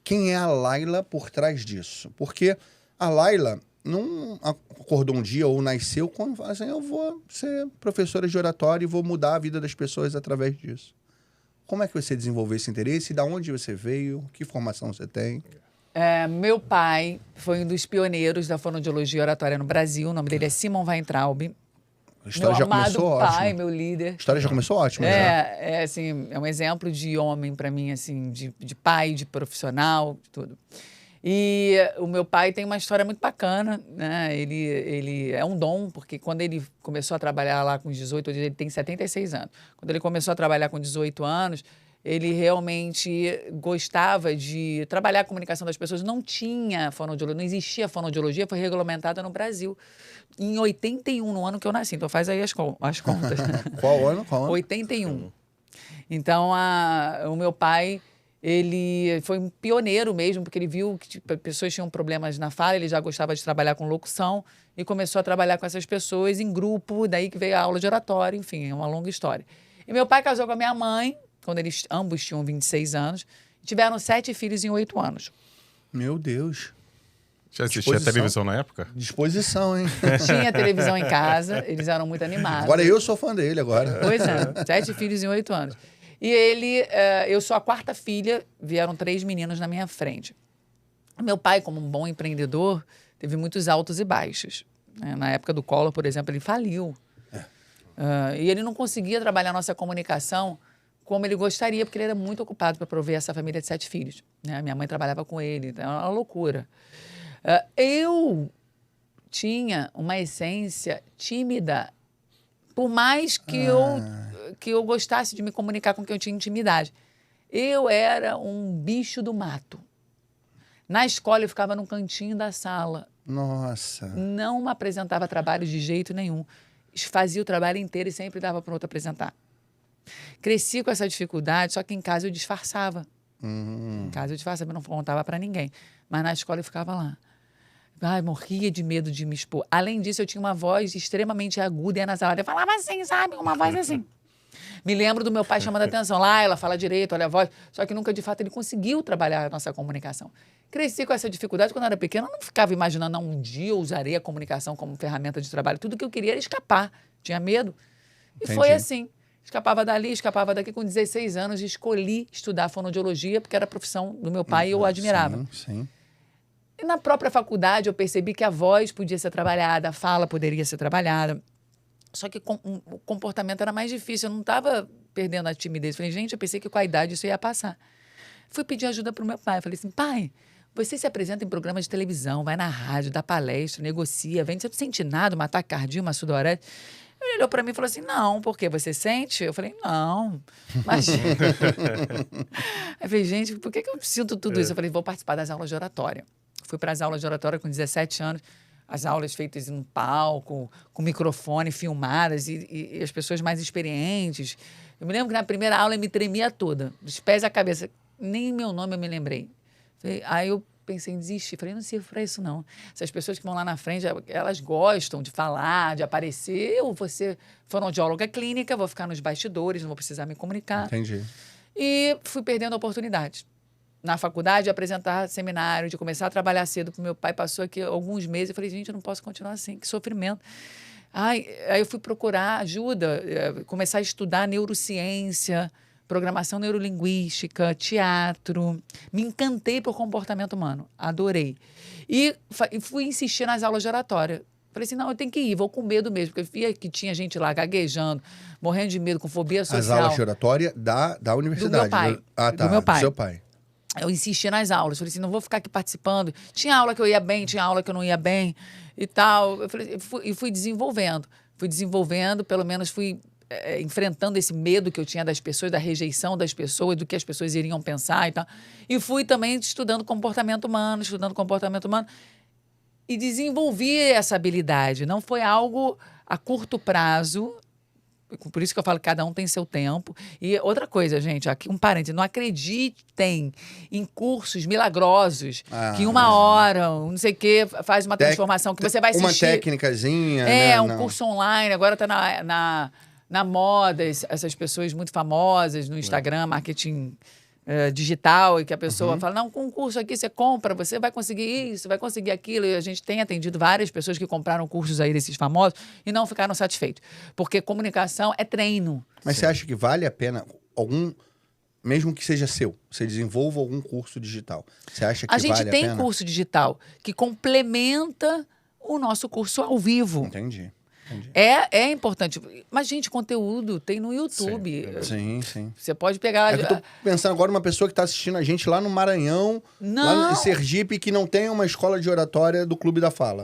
[SPEAKER 1] quem é a Laila por trás disso? Porque a Laila não acordou um dia ou nasceu quando fala assim, eu vou ser professora de oratória e vou mudar a vida das pessoas através disso. Como é que você desenvolveu esse interesse? Da onde você veio? Que formação você tem?
[SPEAKER 3] Meu pai foi um dos pioneiros da fonoaudiologia oratória no Brasil. O nome dele é Simon Weintraub.
[SPEAKER 1] A história
[SPEAKER 3] Meu
[SPEAKER 1] já
[SPEAKER 3] amado
[SPEAKER 1] começou
[SPEAKER 3] pai,
[SPEAKER 1] ótimo.
[SPEAKER 3] meu líder.
[SPEAKER 1] A história já começou ótima. já.
[SPEAKER 3] Assim, é um exemplo de homem para mim, assim, de pai, de profissional, de tudo. E o meu pai tem uma história muito bacana, né? Ele é um dom, porque quando ele começou a trabalhar lá com 18, hoje ele tem 76 anos. Quando ele começou a trabalhar com 18 anos, ele realmente gostava de trabalhar a comunicação das pessoas. Não tinha fonoaudiologia, não existia fonoaudiologia, foi regulamentada no Brasil em 81, no ano que eu nasci. Então faz aí as contas.
[SPEAKER 1] Qual ano?
[SPEAKER 3] 81. Então, o meu pai, ele foi um pioneiro mesmo, porque ele viu que tipo, pessoas tinham problemas na fala, ele já gostava de trabalhar com locução e começou a trabalhar com essas pessoas em grupo, daí que veio a aula de oratória, enfim, é uma longa história. E meu pai casou com a minha mãe, quando eles ambos tinham 26 anos, e tiveram 7 filhos em 8 anos.
[SPEAKER 1] Meu Deus.
[SPEAKER 2] Já assistia a
[SPEAKER 1] Disposição.
[SPEAKER 2] televisão na época?
[SPEAKER 1] Disposição, hein?
[SPEAKER 3] Tinha televisão em casa, eles eram muito animados.
[SPEAKER 1] Agora eu sou fã dele, agora.
[SPEAKER 3] Pois é, 7 filhos em 8 anos. E eu sou a 4ª filha, vieram 3 meninos na minha frente. Meu pai, como um bom empreendedor, teve muitos altos e baixos. Né? Na época do Collor, por exemplo, ele faliu. E ele não conseguia trabalhar a nossa comunicação como ele gostaria, porque ele era muito ocupado para prover essa família de 7 filhos. Né? Minha mãe trabalhava com ele, então era uma loucura. Eu tinha uma essência tímida, por mais que eu que eu gostasse de me comunicar com quem eu tinha intimidade. Eu era um bicho do mato. Na escola, eu ficava num cantinho da sala.
[SPEAKER 1] Nossa.
[SPEAKER 3] Não me apresentava trabalho de jeito nenhum. Fazia o trabalho inteiro e sempre dava para o outro apresentar. Cresci com essa dificuldade, só que em casa eu disfarçava. Em casa eu disfarçava, eu não contava para ninguém. Mas na escola eu ficava lá. Ai, morria de medo de me expor. Além disso, eu tinha uma voz extremamente aguda e anasalada. Eu falava assim, sabe? Uma voz assim. Me lembro do meu pai chamando a atenção. Lá, ela fala direito, olha a voz. Só que nunca, de fato, ele conseguiu trabalhar a nossa comunicação. Cresci com essa dificuldade. Quando eu era pequena, eu não ficava imaginando, não, um dia eu usarei a comunicação como ferramenta de trabalho. Tudo que eu queria era escapar. Tinha medo. E
[SPEAKER 1] Entendi.
[SPEAKER 3] foi assim. Escapava dali, escapava daqui. Com 16 anos, escolhi estudar fonoaudiologia, porque era a profissão do meu pai e eu admirava.
[SPEAKER 1] Sim, sim.
[SPEAKER 3] E na própria faculdade, eu percebi que a voz podia ser trabalhada, a fala poderia ser trabalhada. Só que o comportamento era mais difícil. Eu não estava perdendo a timidez. Falei, gente, eu pensei que com a idade isso ia passar. Fui pedir ajuda para o meu pai. Falei assim, pai, você se apresenta em programa de televisão, vai na rádio, dá palestra, negocia, vende. Você não sente nada, uma taquicardia, uma sudorese? Ele olhou para mim e falou assim, não, por quê? Você sente? Eu falei, não. Mas... Aí eu falei, gente, por que eu sinto tudo isso? Eu falei, vou participar das aulas de oratória. Fui para as aulas de oratória com 17 anos. As aulas feitas em um palco, com microfone, filmadas, e as pessoas mais experientes. Eu me lembro que na primeira aula eu me tremia toda, dos pés à cabeça. Nem meu nome eu me lembrei. Aí eu pensei em desistir. Falei, não sirvo para isso, não. Essas pessoas que vão lá na frente, elas gostam de falar, de aparecer. Eu vou ser fonoaudióloga clínica, vou ficar nos bastidores, não vou precisar me comunicar.
[SPEAKER 1] Entendi.
[SPEAKER 3] E fui perdendo oportunidades. Na faculdade, de apresentar seminário, de começar a trabalhar cedo, porque meu pai passou aqui alguns meses. Eu falei, gente, eu não posso continuar assim, que sofrimento. Aí eu fui procurar ajuda, começar a estudar neurociência, programação neurolinguística, teatro. Me encantei por comportamento humano, adorei. E fui insistir nas aulas de oratória. Falei assim, não, eu tenho que ir, vou com medo mesmo, porque eu via que tinha gente lá gaguejando, morrendo de medo, com fobia social.
[SPEAKER 1] As aulas de oratória da universidade.
[SPEAKER 3] Do meu pai.
[SPEAKER 1] Ah, tá.
[SPEAKER 3] Do meu pai.
[SPEAKER 1] Do seu pai.
[SPEAKER 3] Eu insisti nas aulas. Falei assim, não vou ficar aqui participando. Tinha aula que eu ia bem, tinha aula que eu não ia bem e tal. Eu falei, fui desenvolvendo. Fui desenvolvendo, pelo menos fui enfrentando esse medo que eu tinha das pessoas, da rejeição das pessoas, do que as pessoas iriam pensar e tal. E fui também estudando comportamento humano. E desenvolvi essa habilidade. Não foi algo a curto prazo. Por isso que eu falo que cada um tem seu tempo. E outra coisa, gente, aqui um parênteses, não acreditem em cursos milagrosos que em uma hora, não sei o quê, faz uma transformação, que você vai assistir...
[SPEAKER 1] Uma técnicazinha,
[SPEAKER 3] né? Curso online, agora está na moda, essas pessoas muito famosas no Instagram, marketing digital, e que a pessoa fala, não, com um curso aqui você compra, você vai conseguir isso, vai conseguir aquilo. E a gente tem atendido várias pessoas que compraram cursos aí desses famosos e não ficaram satisfeitos. Porque comunicação é treino.
[SPEAKER 1] Mas você acha que vale a pena mesmo que seja seu, você desenvolva algum curso digital? Você acha que vale a pena?
[SPEAKER 3] A gente tem curso digital que complementa o nosso curso ao vivo.
[SPEAKER 1] Entendi.
[SPEAKER 3] É importante. Mas, gente, conteúdo tem no YouTube.
[SPEAKER 1] Sim.
[SPEAKER 3] Você pode pegar...
[SPEAKER 1] Eu tô pensando agora uma pessoa que está assistindo a gente lá no Maranhão, lá em Sergipe, que não tem uma escola de oratória do Clube da Fala.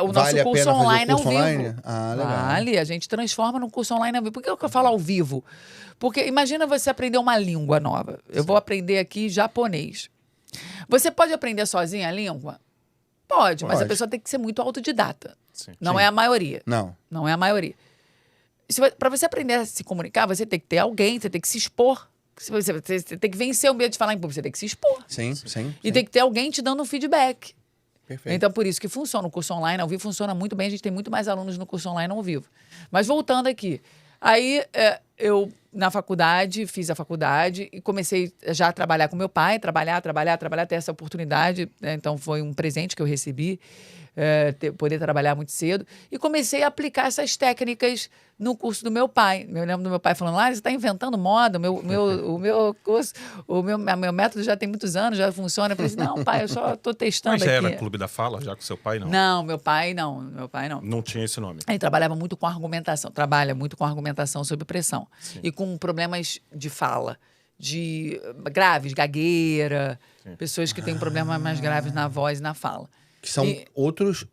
[SPEAKER 3] O nosso curso online ao vivo.
[SPEAKER 1] Ah, legal.
[SPEAKER 3] Vale, a gente transforma num curso online ao vivo. Por que eu falo ao vivo? Porque imagina você aprender uma língua nova. Eu vou aprender aqui japonês. Você pode aprender sozinha a língua? Pode, mas a pessoa tem que ser muito autodidata. Não é a maioria. Não é a maioria. Para você aprender a se comunicar, você tem que ter alguém, você tem que se expor. Você tem que vencer o medo de falar em público, você tem que se expor.
[SPEAKER 1] Sim.
[SPEAKER 3] E tem que ter alguém te dando um feedback.
[SPEAKER 1] Perfeito.
[SPEAKER 3] Então, por isso que funciona. O curso online ao vivo funciona muito bem. A gente tem muito mais alunos no curso online ao vivo. Mas voltando aqui. Aí, eu, na faculdade, fiz a faculdade e comecei já a trabalhar com meu pai. Trabalhar, ter essa oportunidade. Então, foi um presente que eu recebi. Poder trabalhar muito cedo. E comecei a aplicar essas técnicas no curso do meu pai. Eu lembro do meu pai falando, você está inventando moda, o meu curso, meu método já tem muitos anos, já funciona. Eu falei assim, não, pai, eu só estou testando aqui.
[SPEAKER 2] Mas já era Clube da Fala, já com seu pai, não?
[SPEAKER 3] Não, meu pai não.
[SPEAKER 2] Não tinha esse nome.
[SPEAKER 3] Ele trabalha muito com argumentação sob pressão. Sim. E com problemas de fala. Graves, gagueira, pessoas que têm problemas mais graves na voz e na fala.
[SPEAKER 1] Que são outros,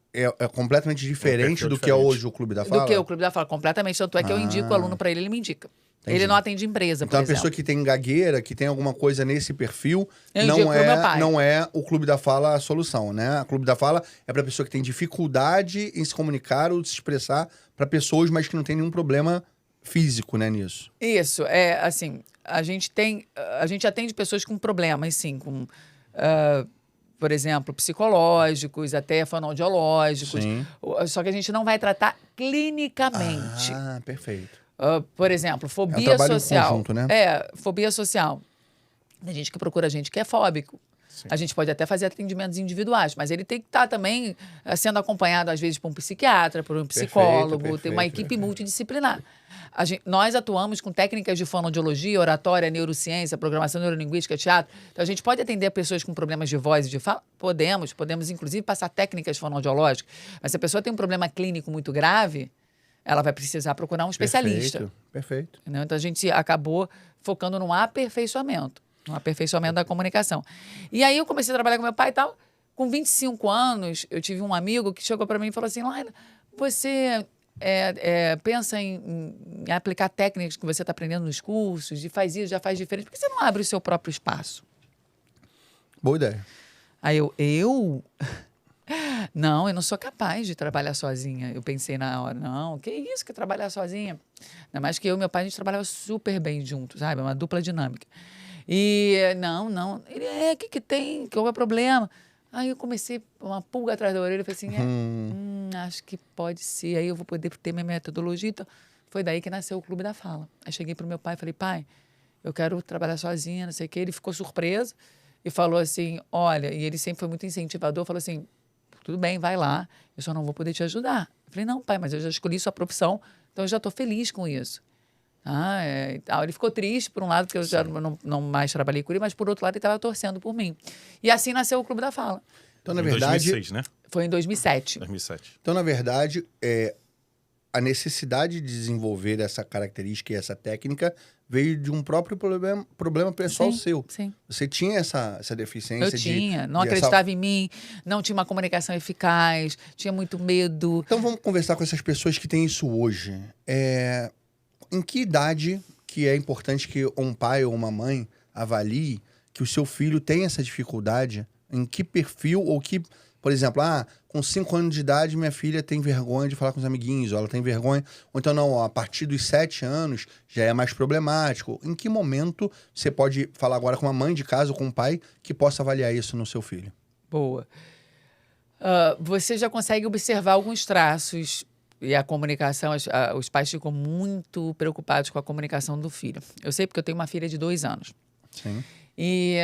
[SPEAKER 1] completamente diferente do que é hoje o Clube da Fala?
[SPEAKER 3] Do que o Clube da Fala, completamente. Tanto é que eu indico o aluno para ele me indica.
[SPEAKER 1] Entendi.
[SPEAKER 3] Ele não atende empresa,
[SPEAKER 1] Então,
[SPEAKER 3] por
[SPEAKER 1] a pessoa
[SPEAKER 3] exemplo.
[SPEAKER 1] que tem gagueira, que tem alguma coisa nesse perfil,
[SPEAKER 3] Eu indico pro meu pai.
[SPEAKER 1] não é o Clube da Fala a solução, né? O Clube da Fala é pra pessoa que tem dificuldade em se comunicar ou se expressar pra pessoas, mas que não tem nenhum problema físico, né, nisso.
[SPEAKER 3] Isso, assim, a gente atende pessoas com problemas, sim, com, por exemplo, psicológicos, até fonoaudiológicos.
[SPEAKER 1] Sim.
[SPEAKER 3] Só que a gente não vai tratar clinicamente.
[SPEAKER 1] Ah, perfeito.
[SPEAKER 3] Por exemplo,
[SPEAKER 1] É um
[SPEAKER 3] fobia
[SPEAKER 1] trabalho em
[SPEAKER 3] social.
[SPEAKER 1] conjunto, né?
[SPEAKER 3] Fobia social. Tem gente que procura gente que é fóbico. A gente pode até fazer atendimentos individuais, mas ele tem que estar também sendo acompanhado, às vezes, por um psiquiatra, por um psicólogo, tem uma equipe multidisciplinar. Nós atuamos com técnicas de fonoaudiologia, oratória, neurociência, programação neurolinguística, teatro. Então, a gente pode atender pessoas com problemas de voz e de fala? Podemos, inclusive, passar técnicas fonoaudiológicas. Mas se a pessoa tem um problema clínico muito grave, ela vai precisar procurar um especialista.
[SPEAKER 1] Perfeito.
[SPEAKER 3] Entendeu? Então, a gente acabou focando no aperfeiçoamento da comunicação. E aí, eu comecei a trabalhar com meu pai e tal. Com 25 anos, eu tive um amigo que chegou para mim e falou assim, Laila, você pensa em aplicar técnicas que você está aprendendo nos cursos, e faz isso, já faz diferente. Por que você não abre o seu próprio espaço?
[SPEAKER 1] Boa ideia.
[SPEAKER 3] Aí eu... Não, eu não sou capaz de trabalhar sozinha. Eu pensei na hora, não, que isso que trabalhar sozinha? Ainda mais que eu e meu pai, a gente trabalhava super bem juntos, sabe? Uma dupla dinâmica. E não. Ele, o que tem? Qual é o problema? Aí eu comecei, uma pulga atrás da orelha, eu falei assim, acho que pode ser, aí eu vou poder ter minha metodologia. Então, foi daí que nasceu o Clube da Fala. Aí cheguei pro meu pai e falei, pai, eu quero trabalhar sozinha, não sei o quê. Ele ficou surpreso e falou assim, olha, e ele sempre foi muito incentivador, falou assim, tudo bem, vai lá, eu só não vou poder te ajudar. Eu falei, não, pai, mas eu já escolhi sua profissão, então eu já estou feliz com isso. Ele ficou triste, por um lado, porque eu já não mais trabalhei com ele, mas por outro lado, ele estava torcendo por mim. E assim nasceu o Clube da Fala.
[SPEAKER 1] Então, na verdade...
[SPEAKER 2] 2006, né?
[SPEAKER 3] Foi em 2007.
[SPEAKER 2] 2007.
[SPEAKER 1] Então, na verdade, a necessidade de desenvolver essa característica e essa técnica veio de um próprio problema pessoal seu.
[SPEAKER 3] Sim.
[SPEAKER 1] Você tinha essa deficiência
[SPEAKER 3] Eu tinha. Não acreditava em mim, não tinha uma comunicação eficaz, tinha muito medo.
[SPEAKER 1] Então, vamos conversar com essas pessoas que têm isso hoje. Em que idade que é importante que um pai ou uma mãe avalie que o seu filho tem essa dificuldade? Em que perfil ou que... Por exemplo, com 5 anos de idade, minha filha tem vergonha de falar com os amiguinhos, ou ela tem vergonha... Ou então, não, a partir dos 7 anos já é mais problemático. Em que momento você pode falar agora com uma mãe de casa ou com um pai que possa avaliar isso no seu filho?
[SPEAKER 3] Boa. Você já consegue observar alguns traços e a comunicação, os pais ficam muito preocupados com a comunicação do filho. Eu sei porque eu tenho uma filha de 2 anos.
[SPEAKER 1] Sim.
[SPEAKER 3] E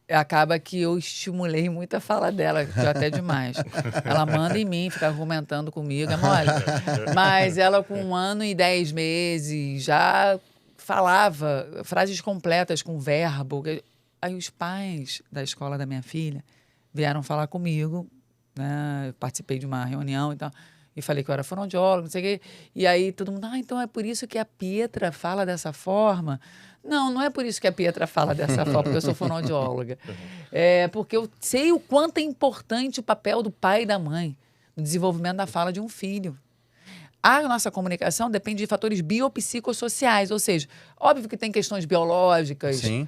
[SPEAKER 3] acaba que eu estimulei muito a fala dela, que até demais. Ela manda em mim, fica argumentando comigo, é mole. Mas ela, com 1 ano e 10 meses, já falava frases completas com verbo. Aí os pais da escola da minha filha vieram falar comigo, né? Eu participei de uma reunião e tal, e falei que eu era fonoaudiólogo, não sei o quê. E aí todo mundo, então é por isso que a Pietra fala dessa forma? Não é por isso que a Pietra fala dessa forma, porque eu sou fonoaudióloga. É porque eu sei o quanto é importante o papel do pai e da mãe no desenvolvimento da fala de um filho. A nossa comunicação depende de fatores biopsicossociais, ou seja, óbvio que tem questões biológicas.
[SPEAKER 1] Sim.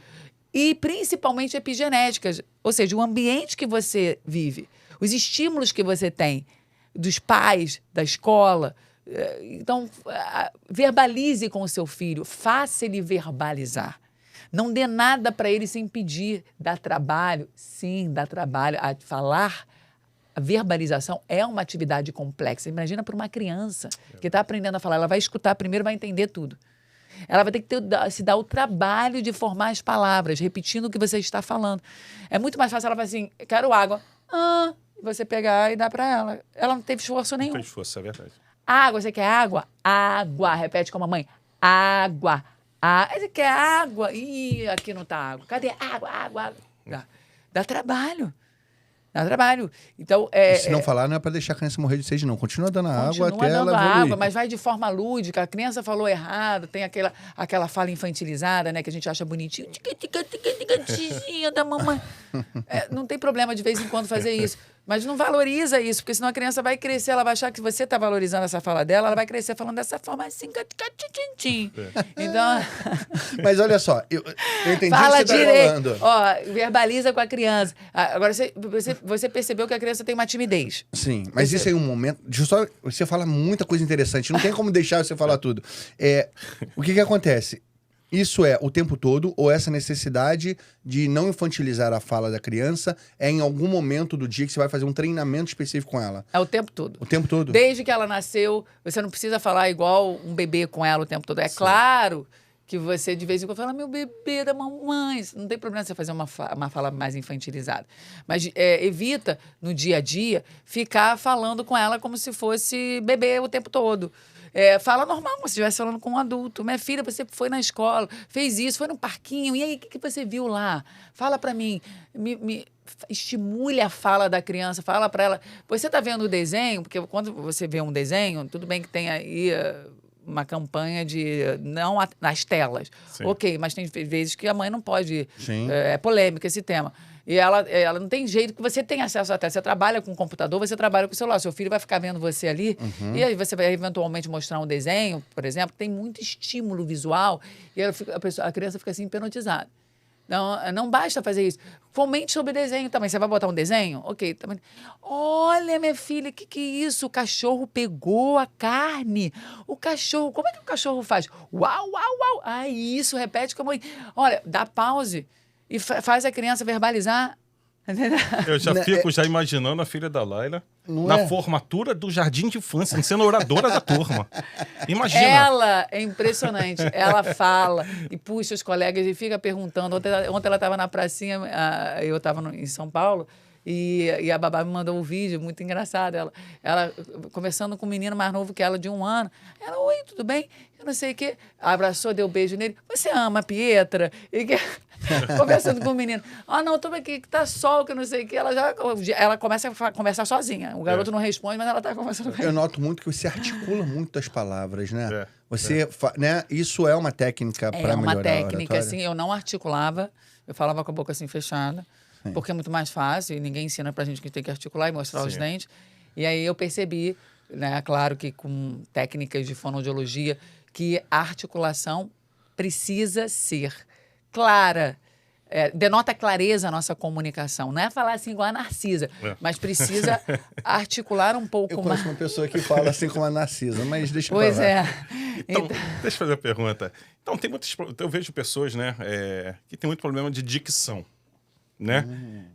[SPEAKER 3] E principalmente epigenéticas, ou seja, o ambiente que você vive, os estímulos que você tem dos pais, da escola. Então, verbalize com o seu filho, faça ele verbalizar. Não dê nada para ele sem pedir. Dá trabalho? Sim, dá trabalho. A falar, a verbalização é uma atividade complexa. Imagina para uma criança que está aprendendo a falar, ela vai escutar primeiro, vai entender tudo. Ela vai ter que se dar o trabalho de formar as palavras, repetindo o que você está falando. É muito mais fácil ela falar assim, quero água. Você pegar e dar para ela. Ela não teve esforço nenhum.
[SPEAKER 2] Não tem esforço, é verdade.
[SPEAKER 3] Água, você quer água? Água. Repete com a mamãe. Água. Você quer água? Ih, aqui não tá água. Cadê água? Dá trabalho. Dá trabalho. Então,
[SPEAKER 1] E se não falar, não é para deixar a criança morrer de sede, não. Continua dando água até ela evoluir.
[SPEAKER 3] Água, mas vai de forma lúdica. A criança falou errado, tem aquela fala infantilizada, né, que a gente acha bonitinho. assim, gatinha da mamãe. Não tem problema de vez em quando fazer isso. Mas não valoriza isso, porque senão a criança vai crescer, ela vai achar que você está valorizando essa fala dela, ela vai crescer falando dessa forma assim, gatinho. Então...
[SPEAKER 1] Mas olha só, eu entendi
[SPEAKER 3] Fala
[SPEAKER 1] o que você
[SPEAKER 3] direito.
[SPEAKER 1] tá falando.
[SPEAKER 3] Ó, verbaliza com a criança. Agora, você percebeu que a criança tem uma timidez.
[SPEAKER 1] Sim, mas isso aí é um momento... Deixa eu só... Você fala muita coisa interessante, não tem como deixar você falar tudo. O que acontece? Isso é o tempo todo, ou essa necessidade de não infantilizar a fala da criança é em algum momento do dia que você vai fazer um treinamento específico com ela?
[SPEAKER 3] É o tempo todo.
[SPEAKER 1] O tempo todo?
[SPEAKER 3] Desde que ela nasceu, você não precisa falar igual um bebê com ela o tempo todo. É claro que você, de vez em quando, fala, meu bebê da mamãe. Não tem problema você fazer uma fala mais infantilizada. Mas evita, no dia a dia, ficar falando com ela como se fosse bebê o tempo todo. Fala normal, como se estivesse falando com um adulto. Minha filha, você foi na escola, fez isso, foi no parquinho. E aí, o que você viu lá? Fala pra mim. Estimule a fala da criança. Fala pra ela. Você tá vendo o desenho? Porque quando você vê um desenho, tudo bem que tem aí uma campanha de não nas telas. Sim. Ok, mas tem vezes que a mãe não pode.
[SPEAKER 1] Sim.
[SPEAKER 3] É polêmico esse tema. E ela não tem jeito, que você tem acesso à tela. Você trabalha com o computador, você trabalha com o celular. Seu filho vai ficar vendo você ali. E aí você vai eventualmente mostrar um desenho, por exemplo, tem muito estímulo visual. E a criança fica assim, hipnotizada. Não basta fazer isso. Fomente sobre desenho também. Você vai botar um desenho? Ok. Também. Olha, minha filha, que é isso? O cachorro pegou a carne. O cachorro... Como é que o cachorro faz? Uau, uau, uau. Ah, isso. Repete com a mãe. Olha, dá pause e faz a criança verbalizar.
[SPEAKER 2] Eu já fico já imaginando a filha da Laila formatura do jardim de infância, sendo oradora da turma. Imagina.
[SPEAKER 3] Ela é impressionante. Ela fala e puxa os colegas e fica perguntando. Ontem ela estava na pracinha, eu estava em São Paulo, e a babá me mandou um vídeo muito engraçado. Ela conversando com um menino mais novo que ela, de 1 ano. Ela, oi, tudo bem? Eu não sei o quê. Abraçou, deu beijo nele. Você ama a Pietra? Conversando com o menino. Não, tô aqui, que tá sol, que não sei o quê. Ela começa a conversar sozinha. O garoto não responde, mas ela tá conversando com ele.
[SPEAKER 1] Eu noto muito que você articula muito as palavras, né? Né? Isso é uma técnica para melhorar a oratória?
[SPEAKER 3] É uma técnica, assim. Eu não articulava. Eu falava com a boca assim fechada. Sim. Porque é muito mais fácil. E ninguém ensina pra gente que tem que articular e mostrar os dentes. E aí eu percebi, né? Claro que com técnicas de fonoaudiologia, que a articulação precisa ser clara, denota clareza a nossa comunicação. Não é falar assim igual a Narcisa, mas precisa articular um pouco mais.
[SPEAKER 1] Eu conheço uma pessoa que fala assim como a Narcisa, mas deixa eu
[SPEAKER 3] falar. Pois é.
[SPEAKER 2] Então, deixa eu fazer a pergunta. Então, eu vejo pessoas, né, que tem muito problema de dicção, né?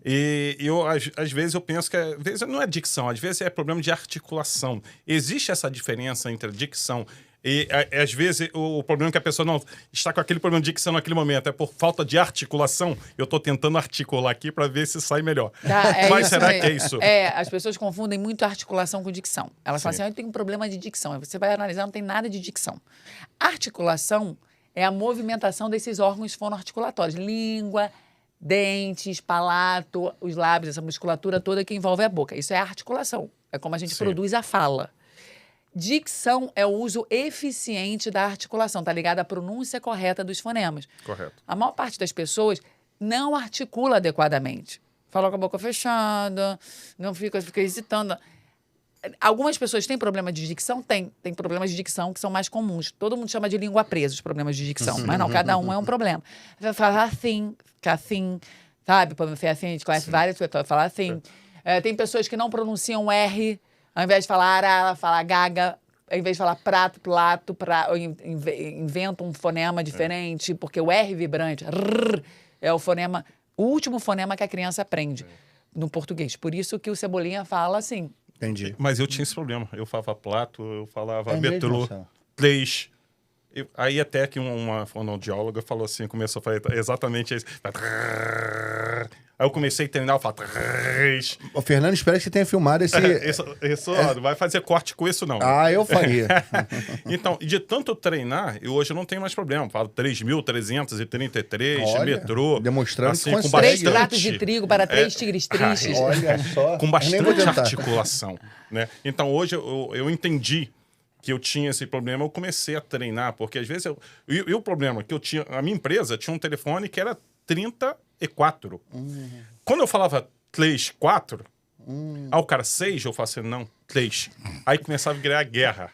[SPEAKER 2] E eu, às vezes, eu penso que às vezes não é dicção, às vezes é problema de articulação. Existe essa diferença entre a dicção e, às vezes, o problema é que a pessoa não está com aquele problema de dicção naquele momento é por falta de articulação. Eu estou tentando articular aqui para ver se sai melhor. Mas será que é isso?
[SPEAKER 3] As pessoas confundem muito articulação com dicção. Elas falam assim, eu tenho um problema de dicção. Aí você vai analisar, não tem nada de dicção. Articulação é a movimentação desses órgãos fonoarticulatórios. Língua, dentes, palato, os lábios, essa musculatura toda que envolve a boca. Isso é articulação. É como a gente produz a fala. Dicção é o uso eficiente da articulação, tá ligado à pronúncia correta dos fonemas.
[SPEAKER 2] Correto.
[SPEAKER 3] A maior parte das pessoas não articula adequadamente. Fala com a boca fechada, não fica hesitando. Algumas pessoas têm problema de dicção? Tem problemas de dicção que são mais comuns. Todo mundo chama de língua presa os problemas de dicção, mas não, cada um é um problema. Vai falar assim, ficar assim, sabe? Para assim, a gente conhece várias pessoas, falar assim. Tem pessoas que não pronunciam R, ao invés de falar ara, ela fala gaga. Ao invés de falar prato, inventa um fonema diferente, porque o R vibrante é o fonema, o último fonema que a criança aprende no português. Por isso que o Cebolinha fala assim.
[SPEAKER 1] Entendi.
[SPEAKER 2] Mas eu tinha esse problema. Eu falava plato, eu falava metrô, três. Aí até que uma fonoaudióloga falou assim, começou a falar exatamente isso. Aí eu comecei a treinar, eu falo...
[SPEAKER 1] Ô, Fernando, espero que você tenha filmado esse...
[SPEAKER 2] Isso não vai fazer corte com isso, não.
[SPEAKER 1] Eu faria.
[SPEAKER 2] Então, de tanto treinar, hoje eu não tenho mais problema. Eu falo 3.333, metrô.
[SPEAKER 1] Demonstrando
[SPEAKER 2] assim,
[SPEAKER 1] que
[SPEAKER 2] com
[SPEAKER 3] bastante... 3 pratos de trigo para 3 tigres tristes.
[SPEAKER 1] Olha só.
[SPEAKER 2] Com bastante articulação. Né? Então, hoje eu entendi que eu tinha esse problema, eu comecei a treinar, porque às vezes e o problema que eu tinha, a minha empresa tinha um telefone que era 34. Quando eu falava 3, 4, aí o cara 6, eu falava assim, não, 3. Aí começava a virar guerra.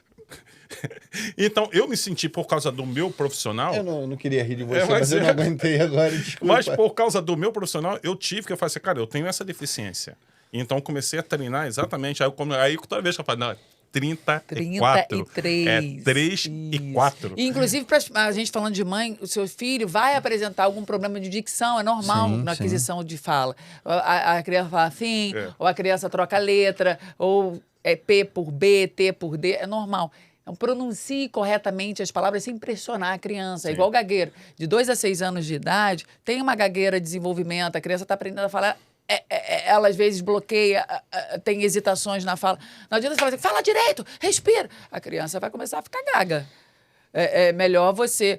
[SPEAKER 2] Então, eu me senti, por causa do meu profissional...
[SPEAKER 1] Eu não queria rir de você, mas eu não aguentei agora, desculpa.
[SPEAKER 2] Mas por causa do meu profissional, eu tive que fazer assim, cara, eu tenho essa deficiência. Então, comecei a treinar exatamente. Aí toda vez que eu falo, não, 34.
[SPEAKER 3] 33.
[SPEAKER 2] É 3 e 4.
[SPEAKER 3] E, inclusive, a gente falando de mãe, o seu filho vai apresentar algum problema de dicção, é normal na aquisição de fala. A criança fala assim, ou a criança troca letra, ou é P por B, T por D, é normal. Então, pronuncie corretamente as palavras sem pressionar a criança. É igual o gagueiro. De 2 a 6 anos de idade, tem uma gagueira de desenvolvimento, a criança está aprendendo a falar... ela às vezes bloqueia, tem hesitações na fala. Não adianta você falar assim, fala direito, respira. A criança vai começar a ficar gaga. É melhor você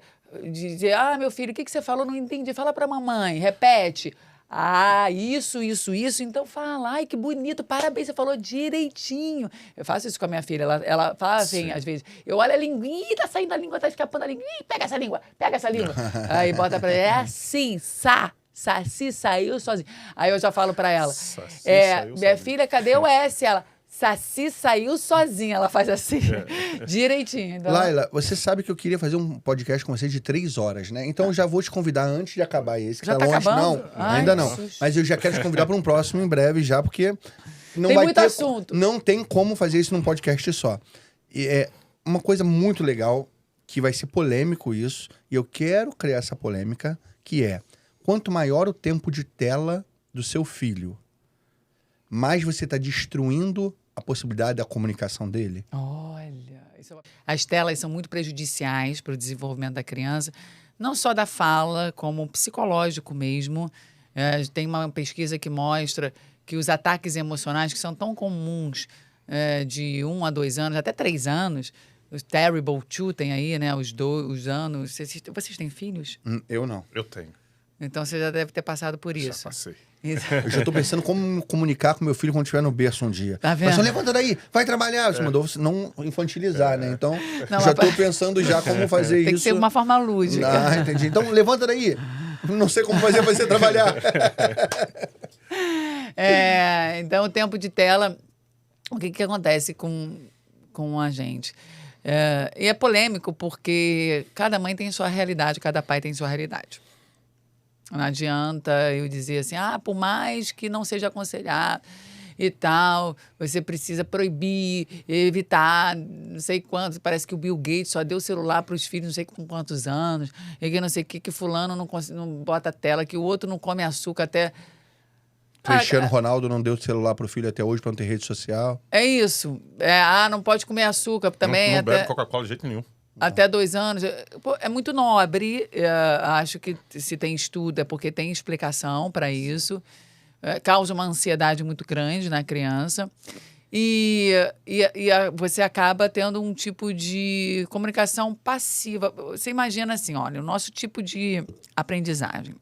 [SPEAKER 3] dizer, meu filho, o que você falou? Não entendi. Fala pra mamãe, repete. Isso. Então fala, ai, que bonito, parabéns, você falou direitinho. Eu faço isso com a minha filha, ela fala assim, às vezes, eu olho a linguinha, tá saindo a língua, tá escapando a língua, pega essa língua. Aí bota pra ela, é assim, Saci saiu sozinho. Aí eu já falo pra ela, minha filha, cadê o S? Ela, Saci saiu sozinha. Ela faz assim, direitinho. Então...
[SPEAKER 1] Laila, você sabe que eu queria fazer um podcast com você de 3 horas, né? Então eu já vou te convidar antes de acabar esse. Que
[SPEAKER 3] já
[SPEAKER 1] tá
[SPEAKER 3] tá
[SPEAKER 1] longe.
[SPEAKER 3] acabando?
[SPEAKER 1] Não, ainda não. Mas eu já quero te convidar para um próximo em breve já, porque não
[SPEAKER 3] tem
[SPEAKER 1] vai
[SPEAKER 3] muito
[SPEAKER 1] ter,
[SPEAKER 3] assunto.
[SPEAKER 1] Não tem como fazer isso num podcast só. E é uma coisa muito legal, que vai ser polêmico isso, e eu quero criar essa polêmica, que é, quanto maior o tempo de tela do seu filho, mais você está destruindo a possibilidade da comunicação dele.
[SPEAKER 3] Olha, as telas são muito prejudiciais para o desenvolvimento da criança, não só da fala, como psicológico mesmo. Tem uma pesquisa que mostra que os ataques emocionais, que são tão comuns de 1 a 2 anos, até 3 anos, os Terrible 2 tem aí, né, os anos. Vocês têm filhos?
[SPEAKER 1] Eu não.
[SPEAKER 2] Eu tenho.
[SPEAKER 3] Então você já deve ter passado por isso.
[SPEAKER 2] Já passei.
[SPEAKER 1] Eu já tô pensando como comunicar com meu filho quando estiver no berço um dia.
[SPEAKER 3] Tá vendo?
[SPEAKER 1] Mas só levanta daí, vai trabalhar. Você mandou não infantilizar, né? Então, já tô pensando já como fazer isso.
[SPEAKER 3] Tem que ser uma forma lúdica.
[SPEAKER 1] Entendi. Então, levanta daí. Não sei como fazer você trabalhar.
[SPEAKER 3] Então, o tempo de tela, o que acontece com a gente? E é polêmico porque cada mãe tem sua realidade, cada pai tem sua realidade. Não adianta eu dizer assim, por mais que não seja aconselhado e tal, você precisa proibir, evitar, não sei quantos. Parece que o Bill Gates só deu celular para os filhos não sei com quantos anos, e que não sei o que fulano não bota tela, que o outro não come açúcar até...
[SPEAKER 1] Cristiano Ronaldo não deu celular pro filho até hoje para não ter rede social.
[SPEAKER 3] É isso. Não pode comer açúcar também.
[SPEAKER 2] Não bebe Coca-Cola de jeito nenhum.
[SPEAKER 3] Até 2 anos. É muito nobre. Acho que se tem estudo é porque tem explicação para isso. Causa uma ansiedade muito grande na criança. E você acaba tendo um tipo de comunicação passiva. Você imagina assim, olha, o nosso tipo de aprendizagem.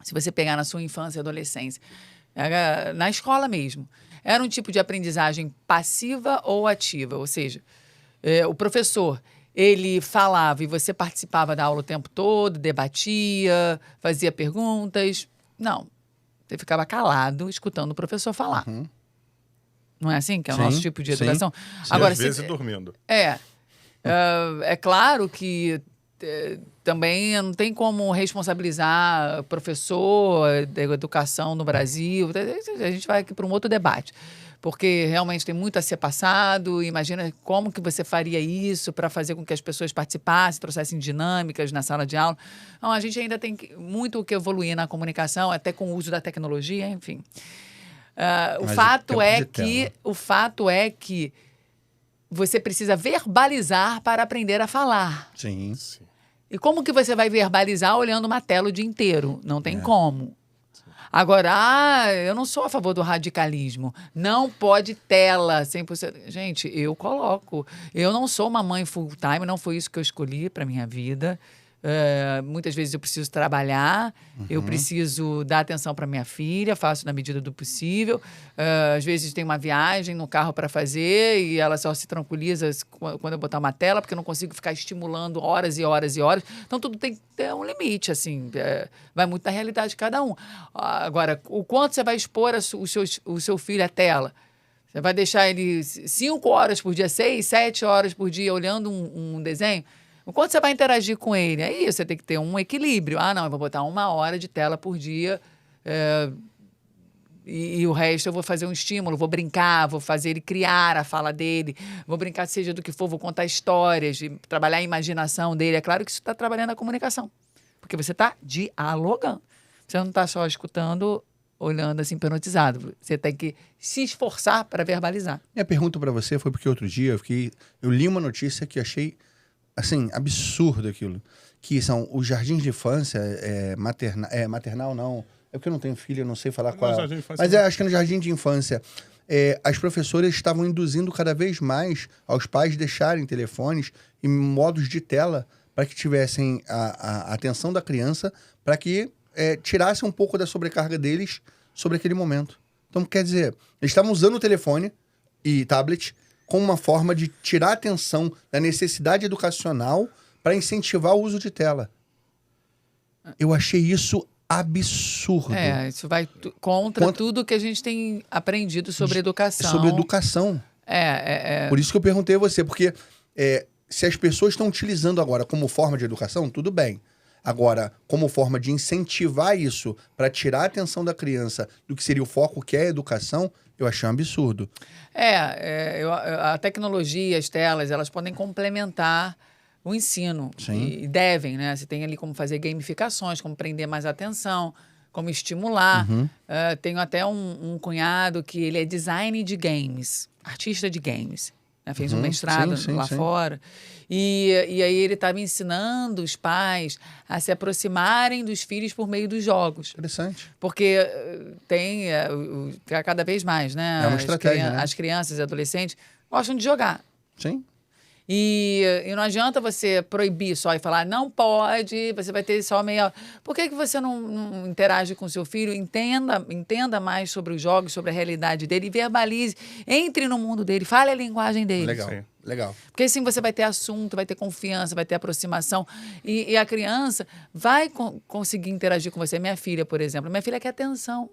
[SPEAKER 3] Se você pegar na sua infância e adolescência, na escola mesmo, era um tipo de aprendizagem passiva ou ativa? Ou seja, o professor... ele falava e você participava da aula o tempo todo, debatia, fazia perguntas. Não. Você ficava calado, escutando o professor falar.
[SPEAKER 1] Uhum.
[SPEAKER 3] Não é assim que é o nosso tipo de educação?
[SPEAKER 2] Sim. Agora, às vezes dormindo.
[SPEAKER 3] É claro que também não tem como responsabilizar o professor da educação no Brasil. A gente vai aqui para um outro debate. Porque realmente tem muito a ser passado. Imagina como que você faria isso para fazer com que as pessoas participassem, trouxessem dinâmicas na sala de aula. Então, a gente ainda tem muito o que evoluir na comunicação, até com o uso da tecnologia, enfim. O fato é que você precisa verbalizar para aprender a falar.
[SPEAKER 1] Sim.
[SPEAKER 3] E como que você vai verbalizar olhando uma tela o dia inteiro? Não tem como. Agora, eu não sou a favor do radicalismo. Não pode tela 100%. Gente, eu coloco. Eu não sou uma mãe full-time, não foi isso que eu escolhi para minha vida. Muitas vezes eu preciso trabalhar, eu preciso dar atenção para minha filha, faço na medida do possível. Às vezes tem uma viagem no carro para fazer e ela só se tranquiliza quando eu botar uma tela, porque eu não consigo ficar estimulando horas e horas e horas. Então, tudo tem que ter um limite, assim. Vai muito da realidade de cada um. Agora, o quanto você vai expor o seu filho à tela? Você vai deixar ele 5 horas por dia, 6, 7 horas por dia olhando um desenho? O quanto você vai interagir com ele? Aí você tem que ter um equilíbrio. Não, eu vou botar 1 hora de tela por dia e o resto eu vou fazer um estímulo, vou brincar, vou fazer ele criar a fala dele, vou brincar seja do que for, vou contar histórias, trabalhar a imaginação dele. É claro que isso está trabalhando a comunicação, porque você está dialogando. Você não está só escutando, olhando assim, hipnotizado. Você tem que se esforçar para verbalizar.
[SPEAKER 1] Minha pergunta para você foi porque outro dia eu li uma notícia que achei assim, absurdo aquilo. Que são os jardins de infância, maternal não. É porque eu não tenho filho, eu não sei falar qual é. Mas acho que no jardim de infância, as professoras estavam induzindo cada vez mais aos pais deixarem telefones em modos de tela para que tivessem a atenção da criança, para que tirasse um pouco da sobrecarga deles sobre aquele momento. Então, quer dizer, eles estavam usando o telefone e tablet como uma forma de tirar a atenção da necessidade educacional para incentivar o uso de tela. Eu achei isso absurdo.
[SPEAKER 3] Isso vai contra tudo que a gente tem aprendido sobre educação.
[SPEAKER 1] Sobre educação. Por isso que eu perguntei a você, porque se as pessoas estão utilizando agora como forma de educação, tudo bem. Agora, como forma de incentivar isso para tirar a atenção da criança do que seria o foco, que é a educação, eu achei um absurdo.
[SPEAKER 3] A tecnologia, as telas, elas podem complementar o ensino.
[SPEAKER 1] Sim.
[SPEAKER 3] E devem, né? Você tem ali como fazer gamificações, como prender mais atenção, como estimular. Tenho até um cunhado que ele é design de games, artista de games. Fez um mestrado lá fora. E aí ele estava ensinando os pais a se aproximarem dos filhos por meio dos jogos.
[SPEAKER 1] Interessante.
[SPEAKER 3] Porque tem cada vez mais, né?
[SPEAKER 1] É uma estratégia, né?
[SPEAKER 3] As crianças e adolescentes gostam de jogar.
[SPEAKER 1] Sim.
[SPEAKER 3] E não adianta você proibir só e falar, não pode, você vai ter só meia hora. Por que você não interage com seu filho? Entenda mais sobre os jogos, sobre a realidade dele, e verbalize, entre no mundo dele, fale a linguagem dele.
[SPEAKER 1] Legal.
[SPEAKER 3] Porque assim você vai ter assunto, vai ter confiança, vai ter aproximação. E a criança vai conseguir interagir com você. Minha filha, por exemplo, minha filha quer atenção.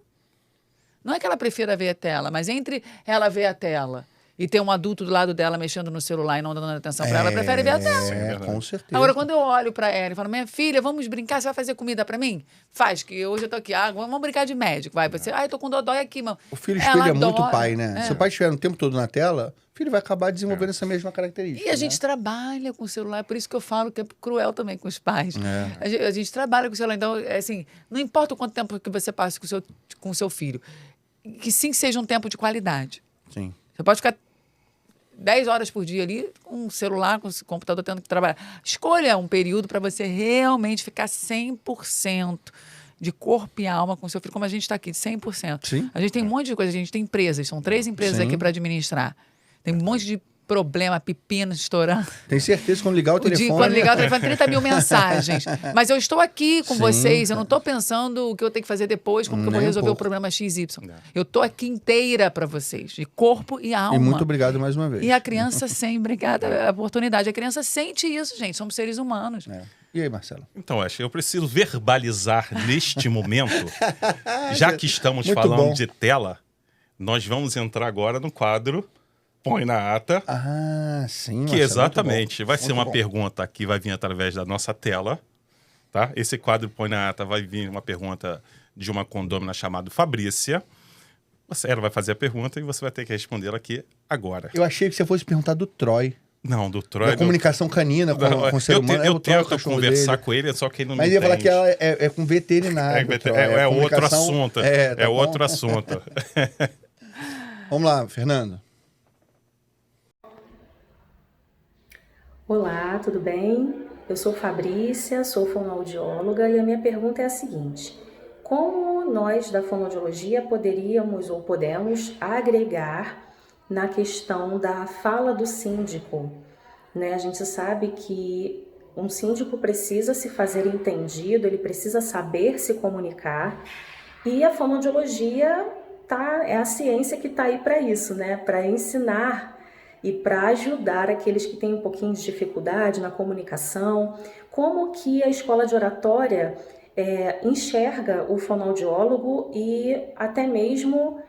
[SPEAKER 3] Não é que ela prefira ver a tela, mas entre ela ver a tela e ter um adulto do lado dela mexendo no celular e não dando atenção para ela, prefere ver a tela.
[SPEAKER 1] Com certeza.
[SPEAKER 3] Agora, quando eu olho para ela e falo, minha filha, vamos brincar, você vai fazer comida para mim? Faz, que hoje eu tô aqui, vamos brincar de médico, vai. Você, eu tô com dodói aqui, mano.
[SPEAKER 1] O filho espelha muito o pai, né? Se o pai estiver o tempo todo na tela, o filho vai acabar desenvolvendo essa mesma característica.
[SPEAKER 3] E a gente trabalha com o celular, por isso que eu falo que é cruel também com os pais. A gente trabalha com o celular, então, assim, não importa o quanto tempo que você passe com o seu filho, que sim seja um tempo de qualidade.
[SPEAKER 1] Sim.
[SPEAKER 3] Você pode ficar 10 horas por dia ali com o celular, com o computador tendo que trabalhar. Escolha um período para você realmente ficar 100% de corpo e alma com o seu filho, como a gente está aqui, 100%.
[SPEAKER 1] Sim.
[SPEAKER 3] A gente tem um monte de coisa, a gente tem empresas, são 3 empresas aqui para administrar. Tem um monte de problema, pepino estourando.
[SPEAKER 1] Tem certeza que quando ligar o telefone...
[SPEAKER 3] Quando ligar o telefone, 30 mil mensagens. Mas eu estou aqui com vocês, eu não estou pensando o que eu tenho que fazer depois, como que eu vou resolver o problema XY. Eu estou aqui inteira para vocês, de corpo e alma.
[SPEAKER 1] E muito obrigado mais uma vez.
[SPEAKER 3] E a criança obrigada a oportunidade. A criança sente isso, gente, somos seres humanos.
[SPEAKER 1] E aí, Marcelo?
[SPEAKER 2] Então, acho que eu preciso verbalizar neste momento, já que estamos
[SPEAKER 1] Muito
[SPEAKER 2] falando
[SPEAKER 1] bom.
[SPEAKER 2] de tela, nós vamos entrar agora no quadro Põe na Ata.
[SPEAKER 1] Sim,
[SPEAKER 2] Que
[SPEAKER 1] Marcelo,
[SPEAKER 2] exatamente vai ser
[SPEAKER 1] muito
[SPEAKER 2] uma
[SPEAKER 1] bom.
[SPEAKER 2] pergunta que vai vir através da nossa tela, tá? Esse quadro Põe na Ata vai vir uma pergunta de uma condômina chamada Fabrícia. Ela vai fazer a pergunta e você vai ter que responder aqui agora.
[SPEAKER 1] Eu achei que você fosse perguntar do Troy.
[SPEAKER 2] Não, do Troy.
[SPEAKER 1] Da comunicação canina com o ser humano.
[SPEAKER 2] Eu
[SPEAKER 1] o Troy, o
[SPEAKER 2] tento
[SPEAKER 1] cachorro
[SPEAKER 2] conversar
[SPEAKER 1] dele.
[SPEAKER 2] com ele, só que ele não
[SPEAKER 1] Mas
[SPEAKER 2] me
[SPEAKER 1] ia falar
[SPEAKER 2] entende.
[SPEAKER 1] que ela é com veterinário.
[SPEAKER 2] É outro
[SPEAKER 1] comunicação-
[SPEAKER 2] assunto.
[SPEAKER 1] tá bom?
[SPEAKER 2] Outro assunto.
[SPEAKER 1] Vamos lá, Fernando.
[SPEAKER 4] Olá, tudo bem? Eu sou Fabrícia, sou fonoaudióloga e a minha pergunta é a seguinte: como nós da fonoaudiologia poderíamos ou podemos agregar na questão da fala do síndico? Né? A gente sabe que Um síndico precisa se fazer entendido, ele precisa saber se comunicar, e a fonoaudiologia é a ciência que está aí para isso, né? Para ensinar e para ajudar aqueles que têm um pouquinho de dificuldade na comunicação. Como que a escola de oratória enxerga o fonoaudiólogo e até mesmo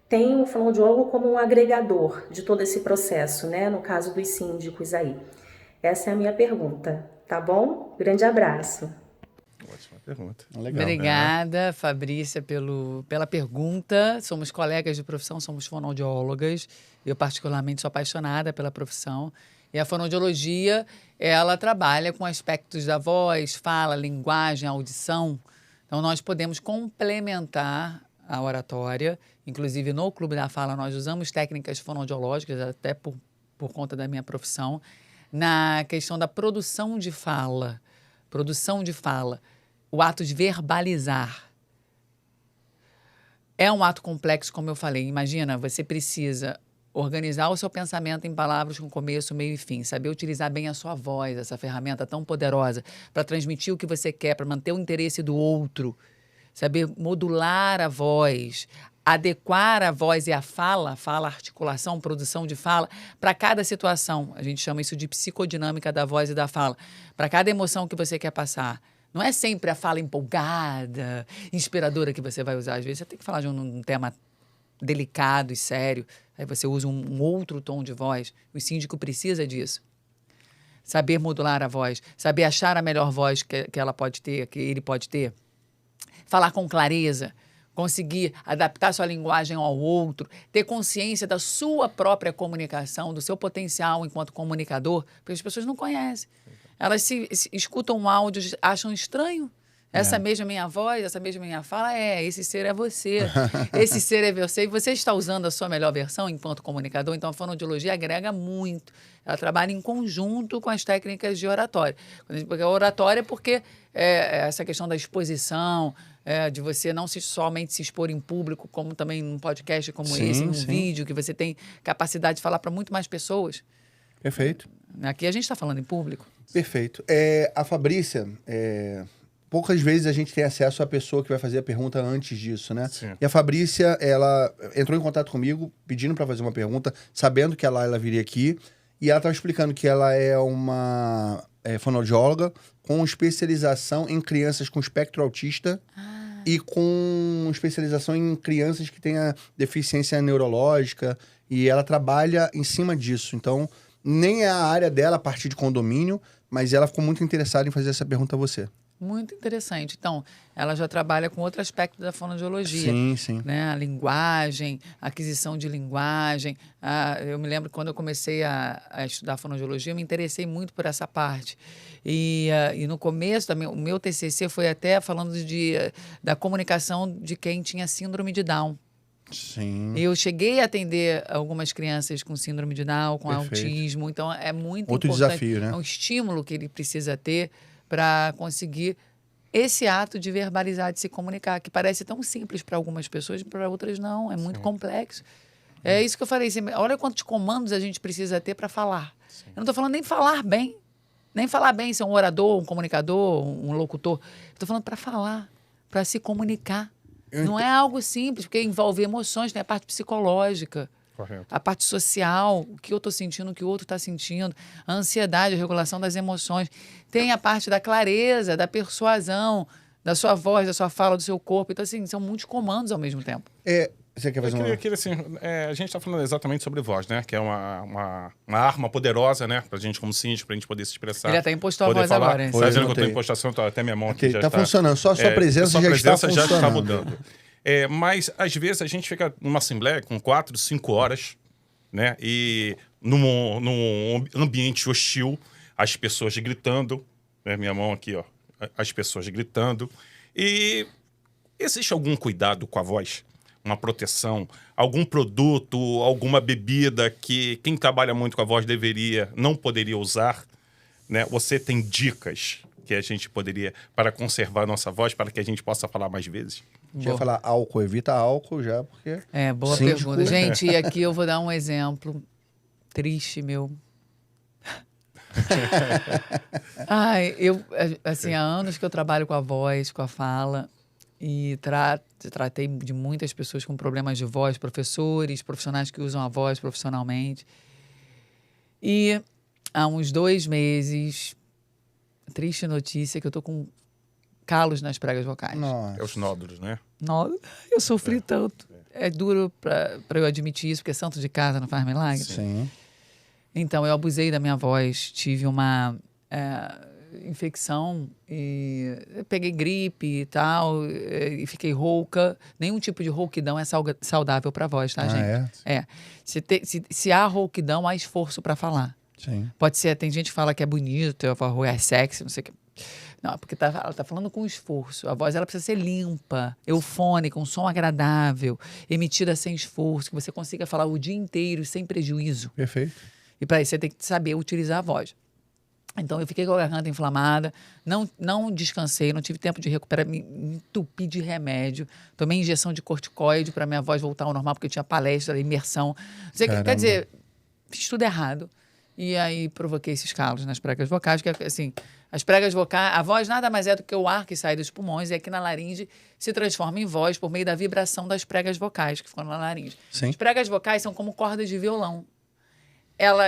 [SPEAKER 4] tem o fonoaudiólogo como um agregador de todo esse processo, né? No caso dos síndicos aí. Essa é a minha pergunta, tá bom? Grande abraço.
[SPEAKER 2] Ótima pergunta.
[SPEAKER 1] Legal.
[SPEAKER 3] Obrigada, Fabrícia, pela pergunta. Somos colegas de profissão, somos fonoaudiólogas. Eu, particularmente, sou apaixonada pela profissão. E a fonoaudiologia, ela trabalha com aspectos da voz, fala, linguagem, audição. Então, nós podemos complementar a oratória. Inclusive, no Clube da Fala, nós usamos técnicas fonoaudiológicas, até por conta da minha profissão, na questão da produção de fala. Produção de fala. O ato de verbalizar. É um ato complexo, como eu falei. Imagina, você precisa organizar o seu pensamento em palavras com começo, meio e fim. Saber utilizar bem a sua voz, essa ferramenta tão poderosa, para transmitir o que você quer, para manter o interesse do outro. Saber modular a voz, adequar a voz e a fala, articulação, produção de fala, para cada situação. A gente chama isso de psicodinâmica da voz e da fala. Para cada emoção que você quer passar. Não é sempre a fala empolgada, inspiradora que você vai usar. Às vezes você tem que falar de um tema delicado e sério. Aí você usa um outro tom de voz. O síndico precisa disso. Saber modular a voz. Saber achar a melhor voz que ela pode ter, que ele pode ter. Falar com clareza. Conseguir adaptar sua linguagem ao outro. Ter consciência da sua própria comunicação, do seu potencial enquanto comunicador. Porque as pessoas não conhecem. Elas se escutam um áudio, acham estranho. Essa mesma minha voz, essa mesma minha fala, esse ser é você. Esse ser é você. E você está usando a sua melhor versão enquanto comunicador. Então, a fonoaudiologia agrega muito. Ela trabalha em conjunto com as técnicas de oratória. Porque a oratória porque essa questão da exposição, de você não somente se expor em público, como também num podcast como esse, num vídeo, que você tem capacidade de falar para muito mais pessoas.
[SPEAKER 1] Perfeito.
[SPEAKER 3] Aqui a gente está falando em público.
[SPEAKER 1] Perfeito. A Fabrícia, poucas vezes a gente tem acesso à pessoa que vai fazer a pergunta antes disso, né?
[SPEAKER 2] Sim.
[SPEAKER 1] E a Fabrícia, ela entrou em contato comigo, pedindo para fazer uma pergunta, sabendo que a Laila viria aqui, e ela estava explicando que ela é uma fonoaudióloga com especialização em crianças com espectro autista e com especialização em crianças que tenham deficiência neurológica, e ela trabalha em cima disso. Então, nem é a área dela a partir de condomínio, mas ela ficou muito interessada em fazer essa pergunta a você.
[SPEAKER 3] Muito interessante. Então, ela já trabalha com outro aspecto da fonoaudiologia.
[SPEAKER 1] Sim.
[SPEAKER 3] Né? A linguagem, a aquisição de linguagem. Eu me lembro que quando eu comecei a estudar fonoaudiologia, eu me interessei muito por essa parte. E no começo, o meu TCC foi até falando da comunicação de quem tinha síndrome de Down.
[SPEAKER 1] Sim.
[SPEAKER 3] Eu cheguei a atender algumas crianças com síndrome de Down, com
[SPEAKER 1] Perfeito.
[SPEAKER 3] autismo. Então, é muito
[SPEAKER 1] Outro
[SPEAKER 3] importante.
[SPEAKER 1] desafio, né?
[SPEAKER 3] É um estímulo que ele precisa ter para conseguir esse ato de verbalizar, de se comunicar, que parece tão simples para algumas pessoas, para outras não. É muito complexo. É isso que eu falei. Olha quantos comandos a gente precisa ter para falar. Eu não estou falando nem falar bem. Nem falar bem, ser um orador, um comunicador, um locutor. Estou falando para falar, para se comunicar. Não é algo simples, porque envolve emoções, tem a parte psicológica,
[SPEAKER 2] Correto.
[SPEAKER 3] a parte social, o que eu estou sentindo, o que o outro está sentindo, a ansiedade, a regulação das emoções. Tem a parte da clareza, da persuasão, da sua voz, da sua fala, do seu corpo. Então, assim, são muitos comandos ao mesmo tempo.
[SPEAKER 1] Você quer fazer
[SPEAKER 2] Eu queria, assim, a gente está falando exatamente sobre voz, né? Que é uma arma poderosa, né? Pra gente como síndico, pra gente poder se expressar.
[SPEAKER 3] Ele até impostou a
[SPEAKER 2] poder
[SPEAKER 3] voz
[SPEAKER 2] falar.
[SPEAKER 3] agora, hein?
[SPEAKER 2] Tá dizendo que eu
[SPEAKER 1] notei.
[SPEAKER 2] tô em impostação, até minha mão aqui
[SPEAKER 1] Ok,
[SPEAKER 2] já
[SPEAKER 1] tá
[SPEAKER 2] está...
[SPEAKER 1] funcionando. Só a sua presença já está funcionando.
[SPEAKER 2] mudando. Mas, às vezes, a gente fica numa assembleia com 4, 5 horas, né? E num ambiente hostil, as pessoas gritando, né? Minha mão aqui, ó. As pessoas gritando. E existe algum cuidado com a voz? Uma proteção? Algum produto, alguma bebida que quem trabalha muito com a voz não poderia usar? Né? Você tem dicas que a gente poderia, para conservar a nossa voz, para que a gente possa falar mais vezes?
[SPEAKER 1] Deixa eu falar álcool, evita álcool já, porque...
[SPEAKER 3] Boa
[SPEAKER 1] síndico-
[SPEAKER 3] pergunta. Gente, e aqui eu vou dar um exemplo triste meu. Ai, assim, há anos que eu trabalho com a voz, com a fala, e tratei de muitas pessoas com problemas de voz, professores, profissionais que usam a voz profissionalmente. E há uns 2 meses, triste notícia, que eu tô com calos nas pregas vocais.
[SPEAKER 1] Nossa.
[SPEAKER 2] É os nódulos, né?
[SPEAKER 3] Nossa, eu sofri tanto. É duro para eu admitir isso, porque santo de casa não faz milagre.
[SPEAKER 1] Sim.
[SPEAKER 3] Então, eu abusei da minha voz, tive uma infecção, e eu peguei gripe e tal, e fiquei rouca. Nenhum tipo de rouquidão é saudável para a voz, tá, gente?
[SPEAKER 1] É?
[SPEAKER 3] Se há rouquidão, há esforço para falar.
[SPEAKER 1] Sim.
[SPEAKER 3] Pode ser, tem gente que fala que é bonito, a voz é sexy, não sei o que. Não, porque ela tá falando com esforço. A voz ela precisa ser limpa, eufônica, um som agradável, emitida sem esforço, que você consiga falar o dia inteiro sem prejuízo.
[SPEAKER 1] Perfeito.
[SPEAKER 3] E para isso você tem que saber utilizar a voz. Então eu fiquei com a garganta inflamada, não descansei, não tive tempo de recuperar, me entupi de remédio, tomei injeção de corticoide para minha voz voltar ao normal, porque eu tinha palestra, imersão. Quer dizer, fiz tudo errado. E aí provoquei esses calos nas pregas vocais, que assim, as pregas vocais, a voz nada mais é do que o ar que sai dos pulmões e aqui na laringe se transforma em voz por meio da vibração das pregas vocais que ficam na laringe.
[SPEAKER 1] Sim.
[SPEAKER 3] As pregas vocais são como cordas de violão.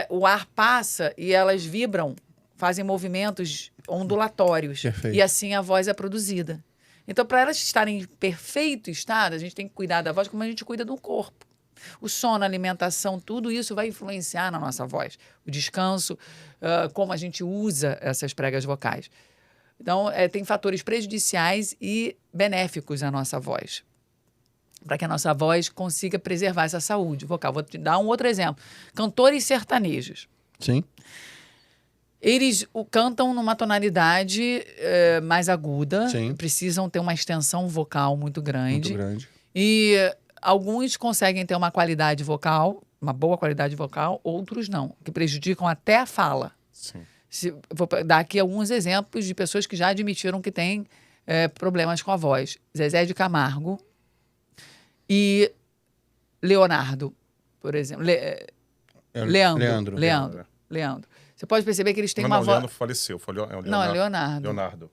[SPEAKER 3] O ar passa e elas vibram, fazem movimentos ondulatórios.
[SPEAKER 1] Perfeito.
[SPEAKER 3] E assim a voz é produzida. Então, para elas estarem em perfeito estado, a gente tem que cuidar da voz como a gente cuida do corpo. O sono, a alimentação, tudo isso vai influenciar na nossa voz. O descanso, como a gente usa essas pregas vocais. Então, tem fatores prejudiciais e benéficos à nossa voz, para que a nossa voz consiga preservar essa saúde vocal. Vou te dar um outro exemplo. Cantores sertanejos.
[SPEAKER 1] Sim.
[SPEAKER 3] Eles cantam numa tonalidade mais aguda,
[SPEAKER 1] Sim.
[SPEAKER 3] precisam ter uma extensão vocal muito grande.
[SPEAKER 1] Muito grande.
[SPEAKER 3] E alguns conseguem ter uma qualidade vocal, uma boa qualidade vocal, outros não, que prejudicam até a fala.
[SPEAKER 2] Sim.
[SPEAKER 3] Vou dar aqui alguns exemplos de pessoas que já admitiram que têm problemas com a voz. Zezé de Camargo e Leonardo, por exemplo. Leandro. Você pode perceber que eles têm uma voz...
[SPEAKER 2] Leandro faleceu.
[SPEAKER 3] Não, é Leonardo.
[SPEAKER 2] Leonardo.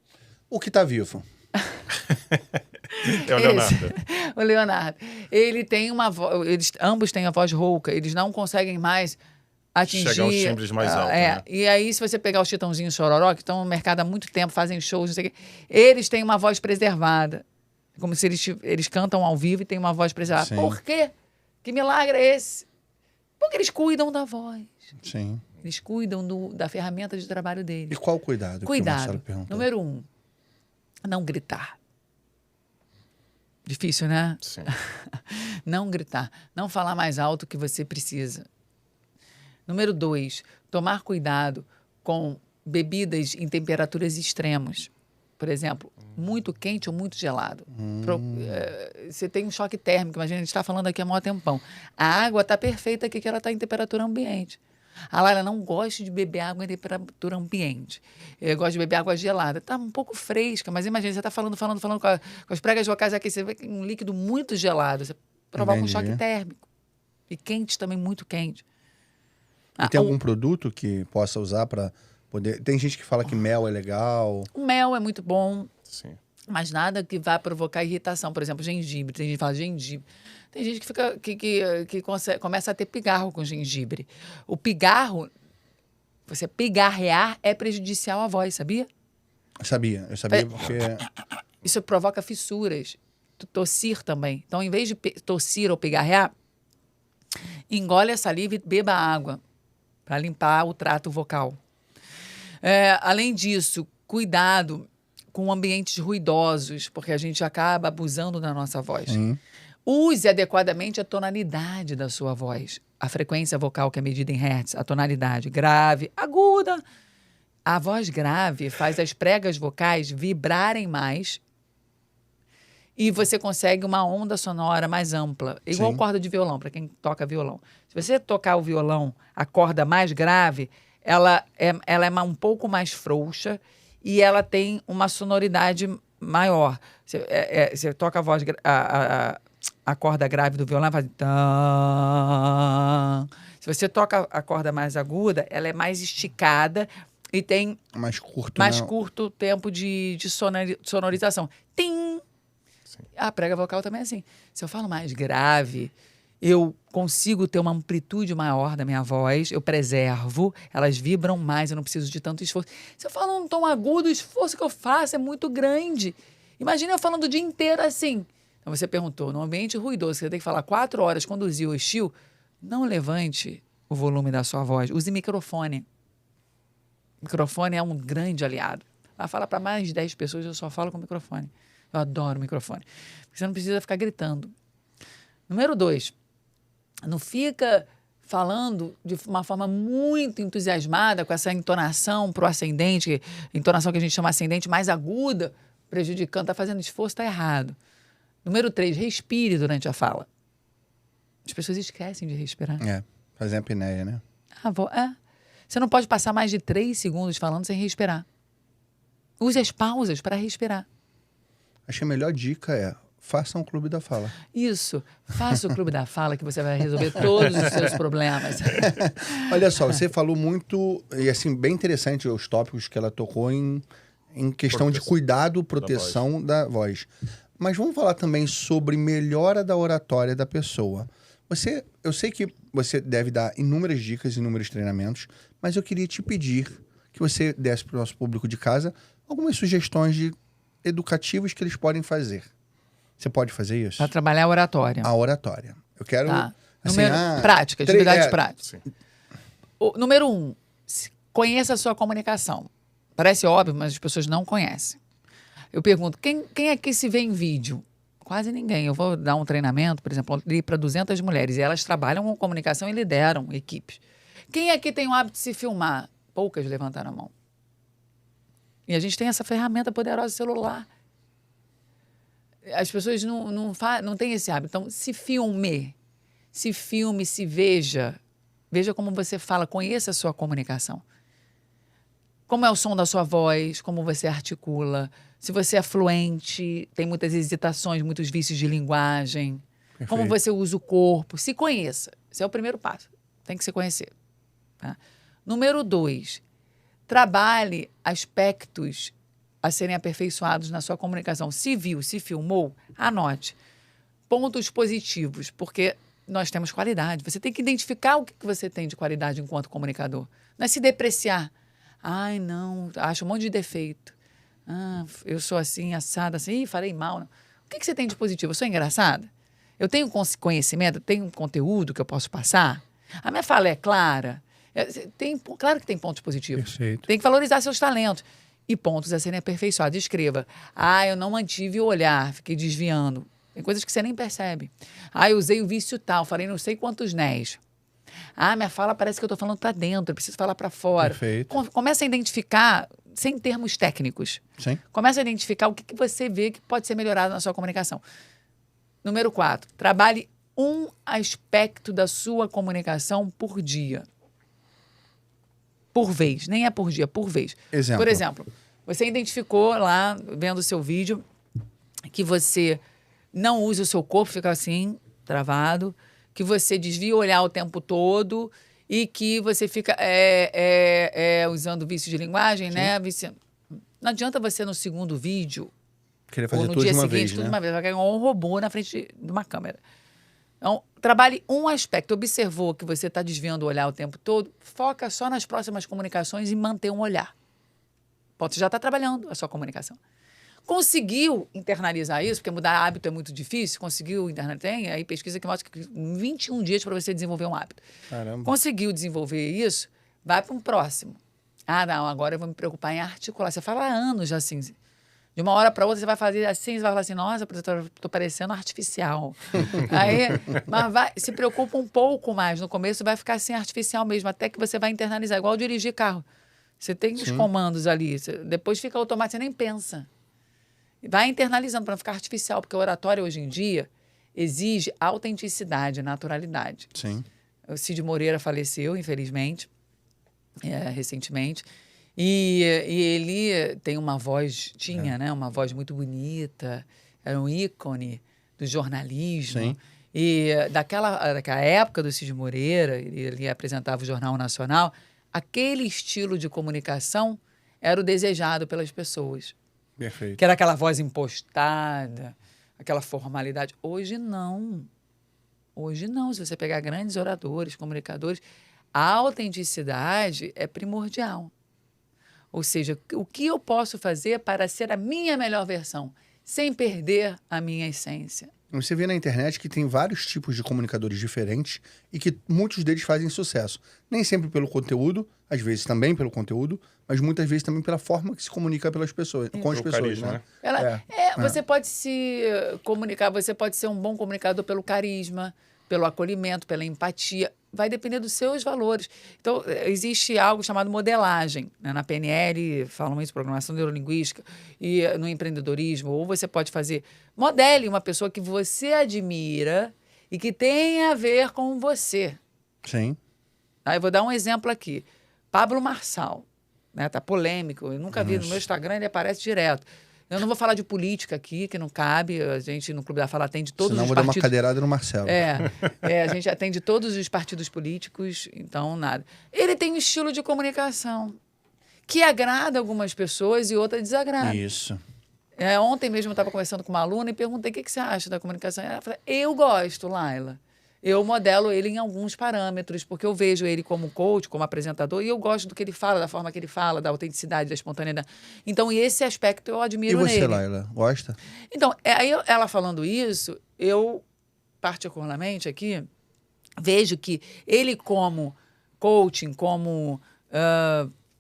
[SPEAKER 1] O que tá vivo?
[SPEAKER 2] É o Leonardo.
[SPEAKER 3] O Leonardo. Ele tem uma voz... Ambos têm a voz rouca. Eles não conseguem mais atingir...
[SPEAKER 2] Chegar aos timbres mais altos, né?
[SPEAKER 3] E aí, se você pegar os Chitãozinho Chororó, que estão no mercado há muito tempo, fazem shows, não sei o quê, eles têm uma voz preservada. Como se eles cantam ao vivo e têm uma voz preservada.
[SPEAKER 1] Sim.
[SPEAKER 3] Por quê? Que milagre é esse? Porque eles cuidam da voz.
[SPEAKER 1] Sim.
[SPEAKER 3] Eles cuidam da ferramenta de trabalho
[SPEAKER 1] E
[SPEAKER 3] deles.
[SPEAKER 1] qual o cuidado? Que o
[SPEAKER 3] Cuidado.
[SPEAKER 1] Marcelo perguntou.
[SPEAKER 3] Número 1, não gritar. Difícil, né?
[SPEAKER 2] Sim.
[SPEAKER 3] Não gritar. Não falar mais alto que você precisa. Número 2, tomar cuidado com bebidas em temperaturas extremas. Por exemplo, muito quente ou muito gelado. Você tem um choque térmico. Imagina, a gente está falando aqui há maior tempão. A água está perfeita aqui, que ela está em temperatura ambiente. A Laila não gosta de beber água em temperatura ambiente. Eu gosto de beber água gelada. Está um pouco fresca, mas imagina, você está falando com as pregas vocais aqui, você vê um líquido muito gelado. Você provoca um choque térmico. E quente também, muito quente.
[SPEAKER 1] E tem algum produto que possa usar para poder... Tem gente que fala que mel é legal.
[SPEAKER 3] O mel é muito bom.
[SPEAKER 2] Sim.
[SPEAKER 3] Mas nada que vá provocar irritação. Por exemplo, gengibre. Tem gente que fala gengibre. Tem gente que começa a ter pigarro com gengibre. O pigarro, você pigarrear é prejudicial à voz, sabia?
[SPEAKER 1] Eu sabia porque...
[SPEAKER 3] Isso provoca fissuras. Tossir também. Então, em vez de tossir ou pigarrear, engole a saliva e beba água para limpar o trato vocal. Além disso, cuidado com ambientes ruidosos, porque a gente acaba abusando da nossa voz. Use adequadamente a tonalidade da sua voz. A frequência vocal que é medida em hertz, a tonalidade grave, aguda. A voz grave faz as pregas vocais vibrarem mais e você consegue uma onda sonora mais ampla. Igual
[SPEAKER 1] Sim.
[SPEAKER 3] corda de violão, para quem toca violão. Se você tocar o violão, a corda mais grave, ela é um pouco mais frouxa e ela tem uma sonoridade maior. Você toca a voz... a corda grave do violão, faz... Tã. Se você toca a corda mais aguda, ela é mais esticada e tem
[SPEAKER 1] Mais curto,
[SPEAKER 3] mais
[SPEAKER 1] né?
[SPEAKER 3] curto tempo de sonorização. Tim! A prega vocal também é assim. Se eu falo mais grave, eu consigo ter uma amplitude maior da minha voz, eu preservo, elas vibram mais, eu não preciso de tanto esforço. Se eu falo um tom agudo, o esforço que eu faço é muito grande. Imagina eu falando o dia inteiro assim. Então você perguntou, num ambiente ruidoso, você tem que falar 4 horas, conduzir o estilo, não levante o volume da sua voz, use microfone. Microfone é um grande aliado. Ela fala para mais de 10 pessoas, eu só falo com microfone. Eu adoro microfone. Porque você não precisa ficar gritando. Número 2, não fica falando de uma forma muito entusiasmada, com essa entonação pro ascendente, entonação que a gente chama ascendente mais aguda, prejudicando, está fazendo esforço, está errado. Número 3, respire durante a fala. As pessoas esquecem de respirar.
[SPEAKER 1] Fazer apneia, né?
[SPEAKER 3] Você não pode passar mais de 3 segundos falando sem respirar. Use as pausas para respirar.
[SPEAKER 1] Acho que a melhor dica é faça um clube da fala.
[SPEAKER 3] Isso. Faça o clube da fala que você vai resolver todos os seus problemas.
[SPEAKER 1] Olha só, você falou muito, e assim, bem interessante os tópicos que ela tocou em questão de cuidado, proteção da voz. Mas vamos falar também sobre melhora da oratória da pessoa. Eu sei que você deve dar inúmeras dicas, inúmeros treinamentos, mas eu queria te pedir que você desse para o nosso público de casa algumas sugestões educativas que eles podem fazer. Você pode fazer isso?
[SPEAKER 3] Para trabalhar a oratória.
[SPEAKER 1] A oratória. Eu quero...
[SPEAKER 3] Tá.
[SPEAKER 1] Assim,
[SPEAKER 3] prática, atividades práticas.
[SPEAKER 2] Sim.
[SPEAKER 3] Número 1, conheça a sua comunicação. Parece óbvio, mas as pessoas não conhecem. Eu pergunto, quem aqui se vê em vídeo? Quase ninguém. Eu vou dar um treinamento, por exemplo, para 200 mulheres, e elas trabalham com comunicação e lideram equipes. Quem aqui tem o hábito de se filmar? Poucas levantaram a mão. E a gente tem essa ferramenta poderosa, celular. As pessoas não têm esse hábito. Então, se filme, se veja. Veja como você fala, conheça a sua comunicação. Como é o som da sua voz, como você articula, se você é fluente, tem muitas hesitações, muitos vícios de linguagem,
[SPEAKER 1] Perfeito.
[SPEAKER 3] Como você usa o corpo, se conheça. Esse é o primeiro passo, tem que se conhecer. Tá? Número 2, trabalhe aspectos a serem aperfeiçoados na sua comunicação. Se viu, se filmou, anote. Pontos positivos, porque nós temos qualidade. Você tem que identificar o que você tem de qualidade enquanto comunicador. Não é se depreciar. Ai, não, acho um monte de defeito. Eu sou assim, assada, assim, falei mal. Não. O que você tem de positivo? Eu sou engraçada? Eu tenho conhecimento? Tenho um conteúdo que eu posso passar? A minha fala é clara? Claro que tem pontos positivos.
[SPEAKER 1] Perfeito.
[SPEAKER 3] Tem que valorizar seus talentos. E pontos a serem aperfeiçoados. Escreva. Eu não mantive o olhar, fiquei desviando. Tem coisas que você nem percebe. Eu usei o vício tal, falei não sei quantos nés. Minha fala parece que eu estou falando para dentro, eu preciso falar para fora.
[SPEAKER 1] Perfeito.
[SPEAKER 3] Começa a identificar, sem termos técnicos.
[SPEAKER 1] Sim.
[SPEAKER 3] Começa a identificar o que você vê que pode ser melhorado na sua comunicação. Número 4, trabalhe um aspecto da sua comunicação por dia. Por vez, nem é por dia, por vez.
[SPEAKER 1] Exemplo.
[SPEAKER 3] Por exemplo, você identificou lá, vendo o seu vídeo, que você não usa o seu corpo, fica assim, travado, que você desvia o olhar o tempo todo e que você fica usando vício de linguagem,
[SPEAKER 1] Sim.
[SPEAKER 3] né? Não adianta você no segundo vídeo
[SPEAKER 1] Queria
[SPEAKER 3] ou
[SPEAKER 1] fazer
[SPEAKER 3] no
[SPEAKER 1] tudo
[SPEAKER 3] dia
[SPEAKER 1] de uma
[SPEAKER 3] seguinte,
[SPEAKER 1] vez,
[SPEAKER 3] tudo
[SPEAKER 1] né?
[SPEAKER 3] de uma vez. Vai cair um robô na frente de uma câmera. Então, trabalhe um aspecto. Observou que você está desviando o olhar o tempo todo, foca só nas próximas comunicações e manter um olhar. Você já está trabalhando a sua comunicação. Conseguiu internalizar isso, porque mudar hábito é muito difícil, conseguiu internalizar, tem aí pesquisa que mostra que 21 dias para você desenvolver um hábito.
[SPEAKER 1] Caramba.
[SPEAKER 3] Conseguiu desenvolver isso, vai para um próximo. Não, agora eu vou me preocupar em articular. Você fala há anos já assim. De uma hora para outra você vai fazer assim, você vai falar assim, nossa, estou parecendo artificial. Mas se preocupa um pouco mais. No começo vai ficar assim artificial mesmo, até que você vai internalizar, igual dirigir carro. Você tem os comandos ali, depois fica automático, você nem pensa. Vai internalizando para não ficar artificial, porque o oratório hoje em dia exige autenticidade, naturalidade.
[SPEAKER 1] Sim.
[SPEAKER 3] O Cid Moreira faleceu, infelizmente, recentemente, e ele tem uma voz, né, uma voz muito bonita, era um ícone do jornalismo.
[SPEAKER 1] Sim.
[SPEAKER 3] E daquela época do Cid Moreira, ele apresentava o Jornal Nacional, aquele estilo de comunicação era o desejado pelas pessoas.
[SPEAKER 1] Perfeito.
[SPEAKER 3] Que era aquela voz impostada, aquela formalidade. Hoje não. Hoje não. Se você pegar grandes oradores, comunicadores, a autenticidade é primordial. Ou seja, o que eu posso fazer para ser a minha melhor versão, sem perder a minha essência?
[SPEAKER 1] Você vê na internet que tem vários tipos de comunicadores diferentes e que muitos deles fazem sucesso. Nem sempre pelo conteúdo, às vezes também pelo conteúdo, mas muitas vezes também pela forma que se comunica pelas pessoas, com as pessoas,
[SPEAKER 2] carisma,
[SPEAKER 1] né?
[SPEAKER 3] Você pode se comunicar, você pode ser um bom comunicador pelo carisma, pelo acolhimento, pela empatia. Vai depender dos seus valores. Então, existe algo chamado modelagem. Né? Na PNL, falam isso, programação neurolinguística, e no empreendedorismo. Ou você pode fazer... Modele uma pessoa que você admira e que tem a ver com você.
[SPEAKER 1] Sim.
[SPEAKER 3] Tá? Eu vou dar um exemplo aqui. Pablo Marçal. Né? Tá polêmico. Eu nunca vi no meu Instagram, ele aparece direto. Eu não vou falar de política aqui, que não cabe. A gente, no Clube da Fala, atende todos
[SPEAKER 1] Senão
[SPEAKER 3] os
[SPEAKER 1] vou dar
[SPEAKER 3] partidos.
[SPEAKER 1] uma cadeirada no Marcelo.
[SPEAKER 3] A gente atende todos os partidos políticos, então nada. Ele tem um estilo de comunicação que agrada algumas pessoas e outras desagrada.
[SPEAKER 1] Isso.
[SPEAKER 3] Ontem mesmo eu estava conversando com uma aluna e perguntei o que você acha da comunicação. Ela falou, eu gosto, Laila. Eu modelo ele em alguns parâmetros, porque eu vejo ele como coach, como apresentador, e eu gosto do que ele fala, da forma que ele fala, da autenticidade, da espontaneidade. Então, esse aspecto eu admiro nele.
[SPEAKER 1] E você, Laila, gosta?
[SPEAKER 3] Então, aí ela falando isso, eu, particularmente aqui, vejo que ele como coaching, como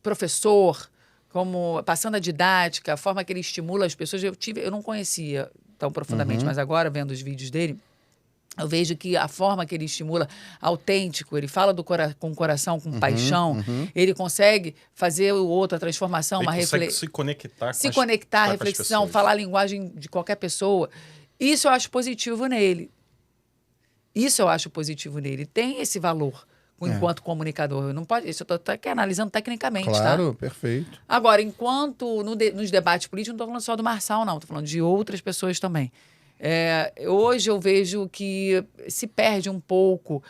[SPEAKER 3] professor, como passando a didática, a forma que ele estimula as pessoas, eu não conhecia tão profundamente, mas agora, vendo os vídeos dele, eu vejo que a forma que ele estimula, autêntico, ele fala com o coração, com paixão, ele consegue fazer o outro, a transformação,
[SPEAKER 2] Ele
[SPEAKER 3] uma reflexão.
[SPEAKER 2] se conectar
[SPEAKER 3] Se conectar, reflexão, falar a linguagem de qualquer pessoa. Isso eu acho positivo nele. Tem esse valor enquanto comunicador. Não pode, isso eu estou aqui analisando tecnicamente,
[SPEAKER 1] claro,
[SPEAKER 3] tá?
[SPEAKER 1] Perfeito.
[SPEAKER 3] Agora, enquanto nos debates políticos, não estou falando só do Marçal, não. Estou falando de outras pessoas também. Hoje eu vejo que se perde um pouco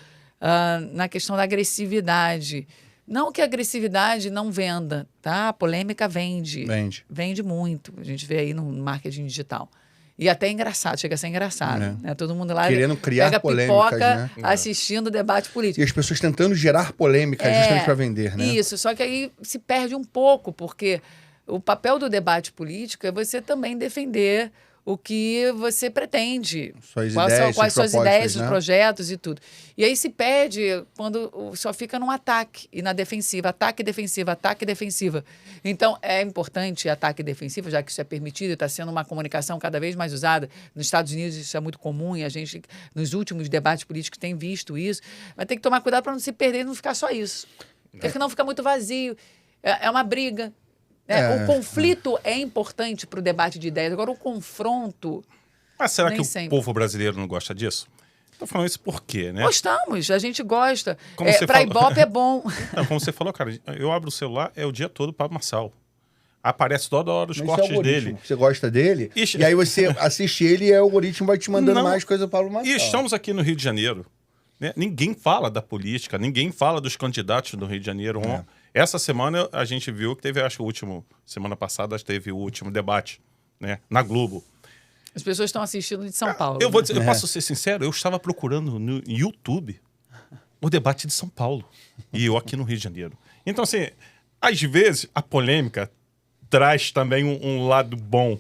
[SPEAKER 3] na questão da agressividade. Não que a agressividade não venda, tá? A polêmica vende. Vende muito. A gente vê aí no marketing digital. E até engraçado, chega a ser engraçado. Né? Todo mundo lá
[SPEAKER 1] querendo criar
[SPEAKER 3] pega
[SPEAKER 1] polêmicas,
[SPEAKER 3] pipoca
[SPEAKER 1] né?
[SPEAKER 3] assistindo o debate político.
[SPEAKER 1] E as pessoas tentando gerar polêmica justamente para vender, né?
[SPEAKER 3] Isso, só que aí se perde um pouco, porque o papel do debate político é você também defender o que você pretende. Quais suas ideias, seus projetos e tudo. E aí se perde quando só fica num ataque e na defensiva. Ataque e defensiva, ataque e defensiva. Então, é importante ataque e defensiva, já que isso é permitido e está sendo uma comunicação cada vez mais usada. Nos Estados Unidos isso é muito comum e a gente, nos últimos debates políticos, tem visto isso. Mas tem que tomar cuidado para não se perder e não ficar só isso. Porque senão fica muito vazio. É uma briga. O conflito é importante para o debate de ideias. Agora, o confronto...
[SPEAKER 2] Mas será que o povo brasileiro não gosta disso? Estou falando isso por quê, né?
[SPEAKER 3] Gostamos, a gente gosta. Para Ibope é bom.
[SPEAKER 2] Não, como você falou, cara, eu abro o celular, é o dia todo para Marçal. Aparece toda hora os cortes dele.
[SPEAKER 1] Você gosta dele, e aí você assiste ele e o algoritmo vai te mandando mais coisa para o Marçal.
[SPEAKER 2] E estamos aqui no Rio de Janeiro. Né? Ninguém fala da política, ninguém fala dos candidatos do Rio de Janeiro. Essa semana a gente viu que teve, acho que semana passada teve o último debate, né, na Globo.
[SPEAKER 3] As pessoas estão assistindo de São Paulo.
[SPEAKER 2] Eu posso ser sincero, eu estava procurando no YouTube o debate de São Paulo e eu aqui no Rio de Janeiro. Então, assim, às vezes a polêmica traz também um lado bom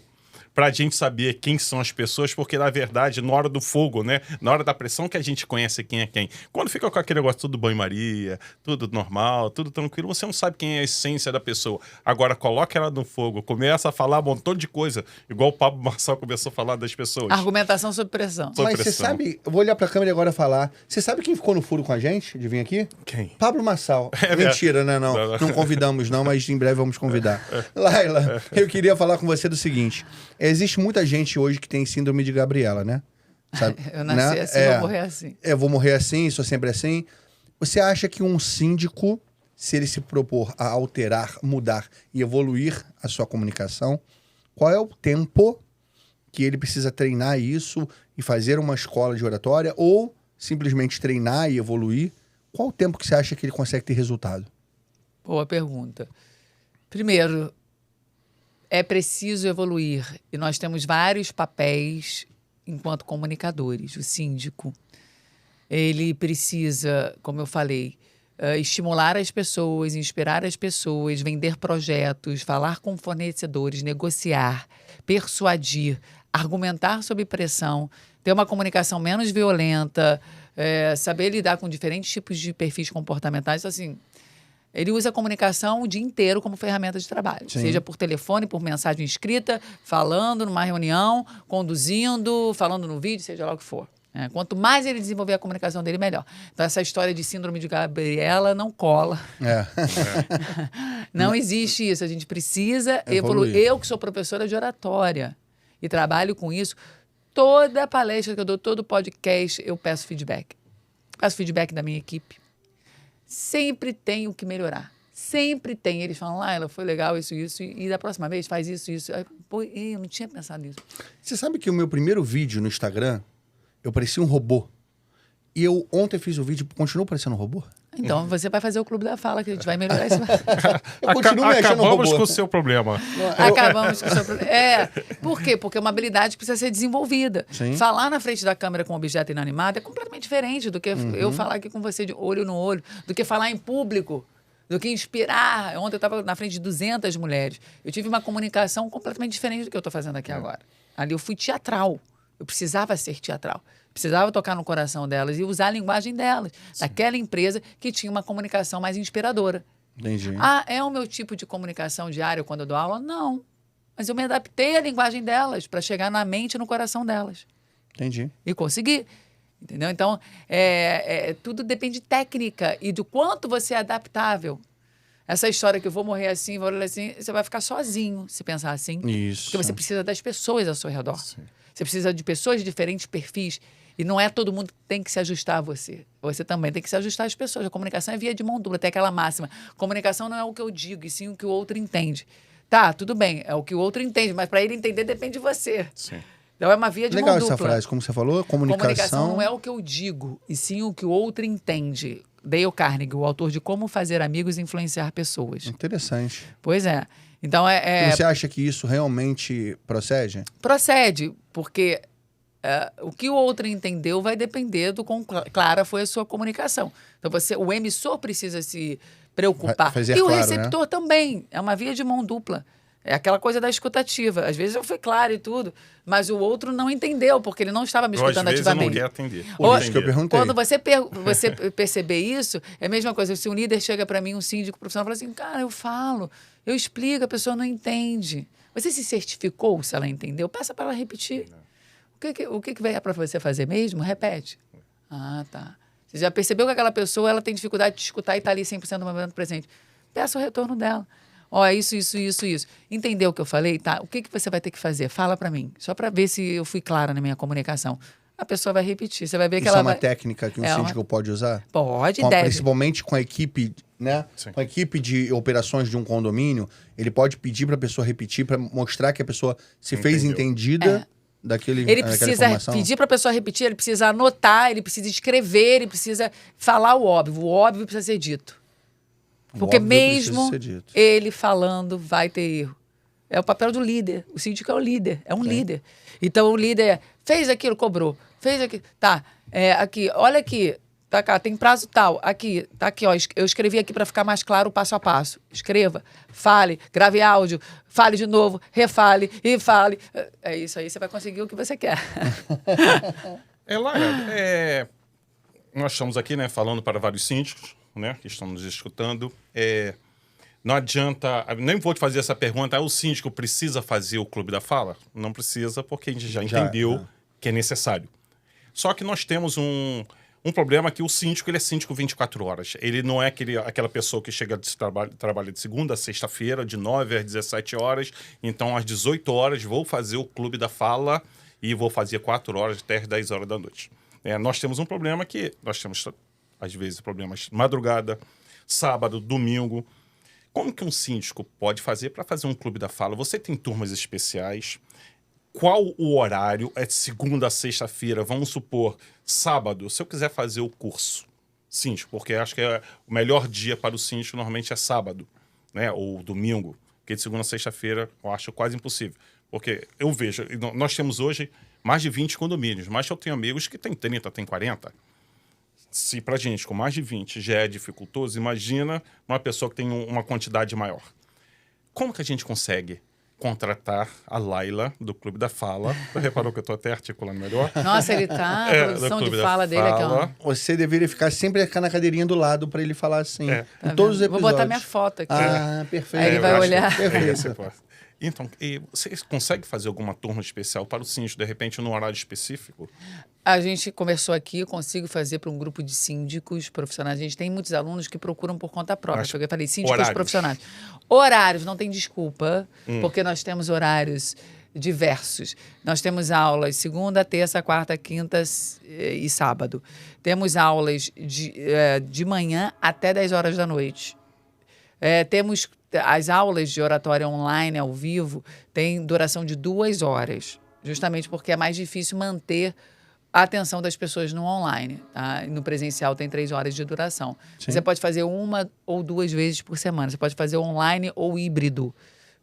[SPEAKER 2] pra gente saber quem são as pessoas, porque, na verdade, na hora do fogo, né? Na hora da pressão que a gente conhece quem é quem. Quando fica com aquele negócio tudo banho-maria, tudo normal, tudo tranquilo, você não sabe quem é a essência da pessoa. Agora, coloca ela no fogo, começa a falar um montão de coisa, igual o Pablo Marçal começou a falar das pessoas.
[SPEAKER 3] Argumentação sob pressão.
[SPEAKER 1] Mas você sabe, eu vou olhar pra câmera agora e falar, você sabe quem ficou no furo com a gente, de vir aqui?
[SPEAKER 2] Quem?
[SPEAKER 1] Pablo Marçal. Mentira, né? Não convidamos não, mas em breve vamos convidar. Laila, eu queria falar com você do seguinte, existe muita gente hoje que tem síndrome de Gabriela, né? Sabe?
[SPEAKER 3] Eu nasci assim, vou morrer assim.
[SPEAKER 1] Eu vou morrer assim, sou sempre assim. Você acha que um síndico, se ele se propor a alterar, mudar e evoluir a sua comunicação, qual é o tempo que ele precisa treinar isso e fazer uma escola de oratória, ou simplesmente treinar e evoluir? Qual o tempo que você acha que ele consegue ter resultado?
[SPEAKER 3] Boa pergunta. Primeiro, é preciso evoluir. E nós temos vários papéis enquanto comunicadores. O síndico, ele precisa, como eu falei, estimular as pessoas, inspirar as pessoas, vender projetos, falar com fornecedores, negociar, persuadir, argumentar sob pressão, ter uma comunicação menos violenta, saber lidar com diferentes tipos de perfis comportamentais. Então, assim, ele usa a comunicação o dia inteiro como ferramenta de trabalho.
[SPEAKER 1] Sim.
[SPEAKER 3] Seja por telefone, por mensagem escrita, falando numa reunião, conduzindo, falando no vídeo, seja lá o que for. Quanto mais ele desenvolver a comunicação dele, melhor. Então, essa história de síndrome de Gabriela não cola. Não existe isso. A gente precisa evoluir. Eu, que sou professora de oratória e trabalho com isso, toda palestra que eu dou, todo podcast, eu peço feedback. Peço feedback da minha equipe. Sempre tem o que melhorar. Sempre tem. Eles falam, Laila, foi legal isso, e da próxima vez faz isso. Aí, pô, eu não tinha pensado nisso.
[SPEAKER 1] Você sabe que o meu primeiro vídeo no Instagram, eu parecia um robô. E eu ontem fiz o vídeo, continuo parecendo um robô?
[SPEAKER 3] Então, você vai fazer o Clube da Fala, que a gente vai melhorar isso.
[SPEAKER 1] Eu continuo me achando um robô.
[SPEAKER 2] Acabamos com o seu problema.
[SPEAKER 3] Acabamos com o seu problema. Por quê? Porque é uma habilidade que precisa ser desenvolvida.
[SPEAKER 1] Sim.
[SPEAKER 3] Falar na frente da câmera com um objeto inanimado é completamente diferente do que eu falar aqui com você de olho no olho, do que falar em público, do que inspirar. Ontem eu estava na frente de 200 mulheres. Eu tive uma comunicação completamente diferente do que eu estou fazendo aqui agora. Ali eu fui teatral. Eu precisava ser teatral. Precisava tocar no coração delas e usar a linguagem delas, daquela empresa que tinha uma comunicação mais inspiradora.
[SPEAKER 1] Entendi.
[SPEAKER 3] É o meu tipo de comunicação diária quando eu dou aula? Não. Mas eu me adaptei à linguagem delas para chegar na mente e no coração delas.
[SPEAKER 1] Entendi.
[SPEAKER 3] E consegui. Entendeu? Então, tudo depende de técnica e do quanto você é adaptável. Essa história que eu vou morrer assim, vou olhar assim, você vai ficar sozinho se pensar assim.
[SPEAKER 1] Isso.
[SPEAKER 3] Porque você precisa das pessoas ao seu redor.
[SPEAKER 2] Sim.
[SPEAKER 3] Você precisa de pessoas de diferentes perfis. E não é todo mundo que tem que se ajustar a você. Você também tem que se ajustar às pessoas. A comunicação é via de mão dupla. Tem aquela máxima. Comunicação não é o que eu digo, e sim o que o outro entende. Tá, tudo bem. É o que o outro entende. Mas para ele entender, depende de você.
[SPEAKER 2] Sim.
[SPEAKER 3] Então é uma via de
[SPEAKER 1] Legal
[SPEAKER 3] mão dupla.
[SPEAKER 1] essa frase. Como você falou,
[SPEAKER 3] Comunicação não é o que eu digo, e sim o que o outro entende. Dale Carnegie, o autor de Como Fazer Amigos e Influenciar Pessoas.
[SPEAKER 1] Interessante.
[SPEAKER 3] Pois é. Então
[SPEAKER 1] E você acha que isso realmente procede?
[SPEAKER 3] procede, porque o que o outro entendeu vai depender do quão clara foi a sua comunicação. Então, o emissor precisa se preocupar.
[SPEAKER 1] Fazer
[SPEAKER 3] E o
[SPEAKER 1] claro,
[SPEAKER 3] receptor também. É uma via de mão dupla. É aquela coisa da escutativa. Às vezes eu fui claro e tudo, mas o outro não entendeu, porque ele não estava me escutando
[SPEAKER 2] Às vezes eu não
[SPEAKER 3] ativamente.
[SPEAKER 2] quero atender.
[SPEAKER 1] Por isso que eu perguntei.
[SPEAKER 3] Quando você perceber isso, é a mesma coisa. Se um líder chega para mim, um síndico profissional, fala assim, cara, eu falo, eu explico, a pessoa não entende. Você se certificou se ela entendeu? Peça para ela repetir. O que vai para você fazer mesmo? Repete. Ah, tá. Você já percebeu que aquela pessoa ela tem dificuldade de escutar e está ali 100% no momento presente. Peça o retorno dela. Ó, isso. Entendeu o que eu falei? Tá. O que você vai ter que fazer? Fala para mim. Só para ver se eu fui clara na minha comunicação. A pessoa vai repetir. Você vai ver que
[SPEAKER 1] Isso
[SPEAKER 3] ela
[SPEAKER 1] é uma
[SPEAKER 3] vai...
[SPEAKER 1] técnica que um síndico pode usar?
[SPEAKER 3] Pode, deve.
[SPEAKER 1] Principalmente com a equipe, né?
[SPEAKER 2] Sim.
[SPEAKER 1] Com a equipe de operações de um condomínio, ele pode pedir para a pessoa repetir para mostrar que a pessoa se fez
[SPEAKER 2] Entendeu.
[SPEAKER 1] entendida daquele
[SPEAKER 3] Ele
[SPEAKER 1] daquela
[SPEAKER 3] precisa
[SPEAKER 1] informação.
[SPEAKER 3] pedir para a pessoa repetir, ele precisa anotar, ele precisa escrever, ele precisa falar o óbvio. O óbvio precisa ser dito. Porque
[SPEAKER 1] óbvio precisa
[SPEAKER 3] mesmo
[SPEAKER 1] ser dito.
[SPEAKER 3] ele falando vai ter erro. É o papel do líder. O síndico é o líder, é um líder. Então o líder fez aquilo, cobrou. Fez aquilo. Tá, aqui, olha aqui. Tá cá, tem prazo tal. Aqui, tá aqui, ó. Eu escrevi aqui para ficar mais claro o passo a passo. Escreva, fale, grave áudio, fale de novo, refale e fale. É isso aí, você vai conseguir o que você quer.
[SPEAKER 2] Lara, nós estamos aqui, né, falando para vários síndicos, né, que estão nos escutando. Não adianta, nem vou te fazer essa pergunta, o síndico precisa fazer o Clube da Fala? Não precisa, porque a gente já entendeu que é necessário. Só que nós temos um problema que o síndico, ele é síndico 24 horas. Ele não é aquela pessoa que chega de trabalha de segunda a sexta-feira, de 9 às 17 horas. Então, às 18 horas, vou fazer o Clube da Fala e vou fazer 4 horas até as 10 horas da noite. Nós temos um problema que nós temos, às vezes, problemas madrugada, sábado, domingo. Como que um síndico pode fazer para fazer um Clube da Fala? Você tem turmas especiais. qual o horário? É de segunda a sexta-feira, vamos supor, sábado, se eu quiser fazer o curso síndico, porque acho que o melhor dia para o síndico normalmente é sábado, né? Ou domingo, porque de segunda a sexta-feira eu acho quase impossível. Porque eu vejo, nós temos hoje mais de 20 condomínios, mas eu tenho amigos que têm 30, têm 40. Se pra gente com mais de 20 já é dificultoso, imagina uma pessoa que tem uma quantidade maior. Como que a gente consegue contratar a Laila, do Clube da Fala? Você reparou que eu estou até articulando melhor?
[SPEAKER 3] Nossa, ele tá. A produção de fala dele aqui, ó.
[SPEAKER 1] Você deveria ficar sempre na cadeirinha do lado para ele falar assim. Em todos os episódios.
[SPEAKER 3] Vou botar minha foto aqui.
[SPEAKER 1] Ah, perfeito.
[SPEAKER 3] Aí ele vai olhar.
[SPEAKER 1] Perfeito.
[SPEAKER 2] Então, você consegue fazer alguma turma especial para o síndico, de repente, num horário específico?
[SPEAKER 3] A gente conversou aqui, eu consigo fazer para um grupo de síndicos profissionais. A gente tem muitos alunos que procuram por conta própria. Eu falei, síndicos
[SPEAKER 2] horários.
[SPEAKER 3] Profissionais. Horários, não tem desculpa, porque nós temos horários diversos. Nós temos aulas segunda, terça, quarta, quinta e sábado. Temos aulas de manhã até 10 horas da noite. Temos as aulas de oratória online, ao vivo, têm duração de 2 horas, justamente porque é mais difícil manter a atenção das pessoas no online. Tá? No presencial tem 3 horas de duração.
[SPEAKER 1] Sim.
[SPEAKER 3] Você pode fazer 1 ou 2 vezes por semana. Você pode fazer online ou híbrido,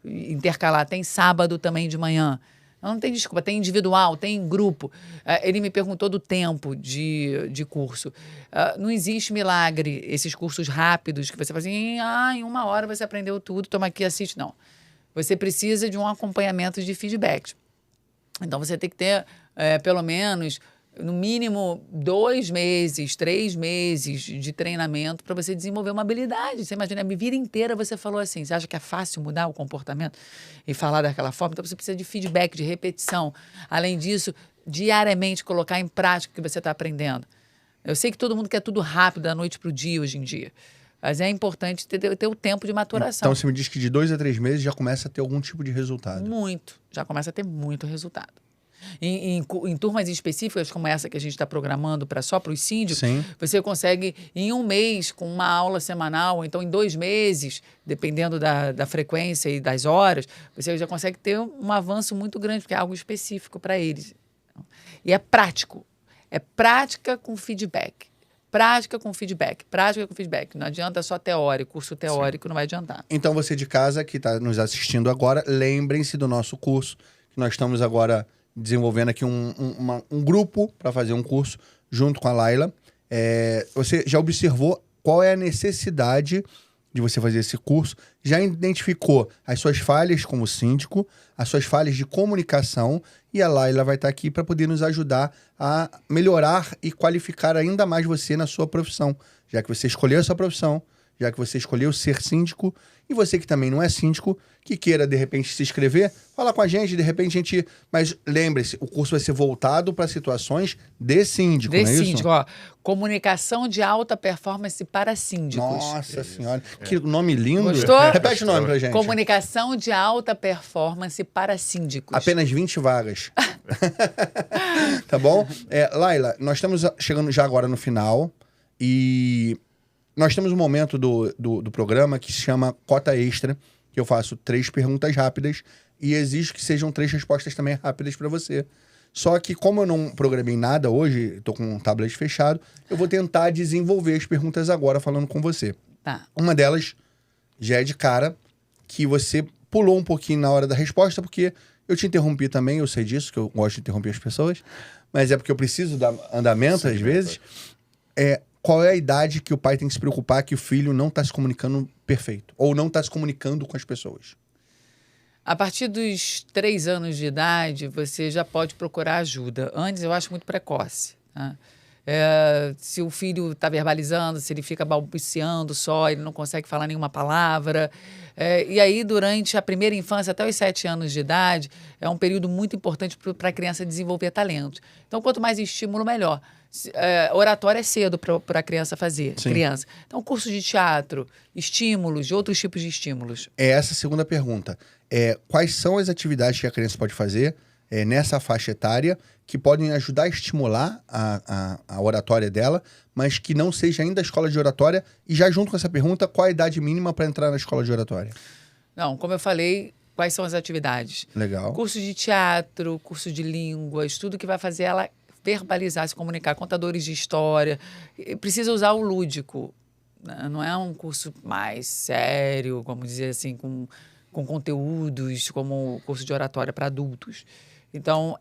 [SPEAKER 3] intercalar. Tem sábado também de manhã. Não tem desculpa, tem individual, tem grupo. Ele me perguntou do tempo de curso. Não existe milagre, esses cursos rápidos que você faz assim, em 1 hora você aprendeu tudo, toma aqui, assiste. Não. Você precisa de um acompanhamento de feedback. Então, você tem que ter, pelo menos, no mínimo 2 meses, 3 meses de treinamento para você desenvolver uma habilidade. Você imagina, a minha vida inteira você falou assim, você acha que é fácil mudar o comportamento e falar daquela forma? Então você precisa de feedback, de repetição. Além disso, diariamente colocar em prática o que você está aprendendo. Eu sei que todo mundo quer tudo rápido, da noite para o dia hoje em dia. Mas é importante ter o tempo de maturação.
[SPEAKER 1] Então você me diz que de 2 a 3 meses já começa a ter algum tipo de resultado.
[SPEAKER 3] Muito. Já começa a ter muito resultado. Em turmas específicas como essa que a gente está programando só para os síndicos,
[SPEAKER 1] Sim.
[SPEAKER 3] você consegue em 1 mês com uma aula semanal, ou então em 2 meses, dependendo da frequência e das horas, você já consegue ter um avanço muito grande, porque é algo específico para eles. E é prático. É prática com feedback. Prática com feedback. Prática com feedback. Não adianta só teórico. Curso teórico não vai adiantar.
[SPEAKER 1] Então você de casa que está nos assistindo agora, lembrem-se do nosso curso, que nós estamos agora desenvolvendo aqui um grupo para fazer um curso junto com a Laila. Você já observou qual é a necessidade de você fazer esse curso? Já identificou as suas falhas como síndico, as suas falhas de comunicação, e a Laila vai estar aqui para poder nos ajudar a melhorar e qualificar ainda mais você na sua profissão, já que você escolheu essa profissão, já que você escolheu ser síndico, e você que também não é síndico, que queira, de repente, se inscrever, fala com a gente, de repente a gente... Mas lembre-se, o curso vai ser voltado para situações de síndico, não é isso?
[SPEAKER 3] De síndico, ó. Comunicação de alta performance para síndicos.
[SPEAKER 1] Nossa senhora, que nome lindo.
[SPEAKER 3] Gostou?
[SPEAKER 1] Repete o nome pra gente.
[SPEAKER 3] Comunicação de alta performance para síndicos.
[SPEAKER 1] Apenas 20 vagas. Tá bom? Laila, nós estamos chegando já agora no final e... Nós temos um momento do programa que se chama Cota Extra, que eu faço 3 perguntas rápidas e exijo que sejam 3 respostas também rápidas para você. Só que como eu não programei nada hoje, estou com um tablet fechado, eu vou tentar desenvolver as perguntas agora falando com você.
[SPEAKER 3] Tá.
[SPEAKER 1] Uma delas já é de cara, que você pulou um pouquinho na hora da resposta, porque eu te interrompi também, eu sei disso, que eu gosto de interromper as pessoas, mas é porque eu preciso dar andamento às vezes. Qual é a idade que o pai tem que se preocupar que o filho não está se comunicando perfeito? Ou não está se comunicando com as pessoas?
[SPEAKER 3] A partir dos 3 anos de idade, você já pode procurar ajuda. Antes, eu acho muito precoce. Tá? Se o filho está verbalizando, se ele fica balbuciando só, ele não consegue falar nenhuma palavra. E aí, durante a primeira infância, até os 7 anos de idade, é um período muito importante para a criança desenvolver talento. Então, quanto mais estímulo, melhor. Oratória é cedo para a criança fazer. Criança. Então, curso de teatro, estímulos, outros tipos de estímulos.
[SPEAKER 1] Essa a segunda pergunta. Quais são as atividades que a criança pode fazer nessa faixa etária que podem ajudar a estimular a oratória dela, mas que não seja ainda a escola de oratória? E já junto com essa pergunta, qual a idade mínima para entrar na escola de oratória?
[SPEAKER 3] Não, como eu falei, Quais são as atividades?
[SPEAKER 1] Legal.
[SPEAKER 3] Curso de teatro, curso de línguas, tudo que vai fazer ela verbalizar, se comunicar, contadores de história. Precisa usar o lúdico. Não é um curso mais sério, como dizer assim, com conteúdos, como o curso de oratória para adultos. Então,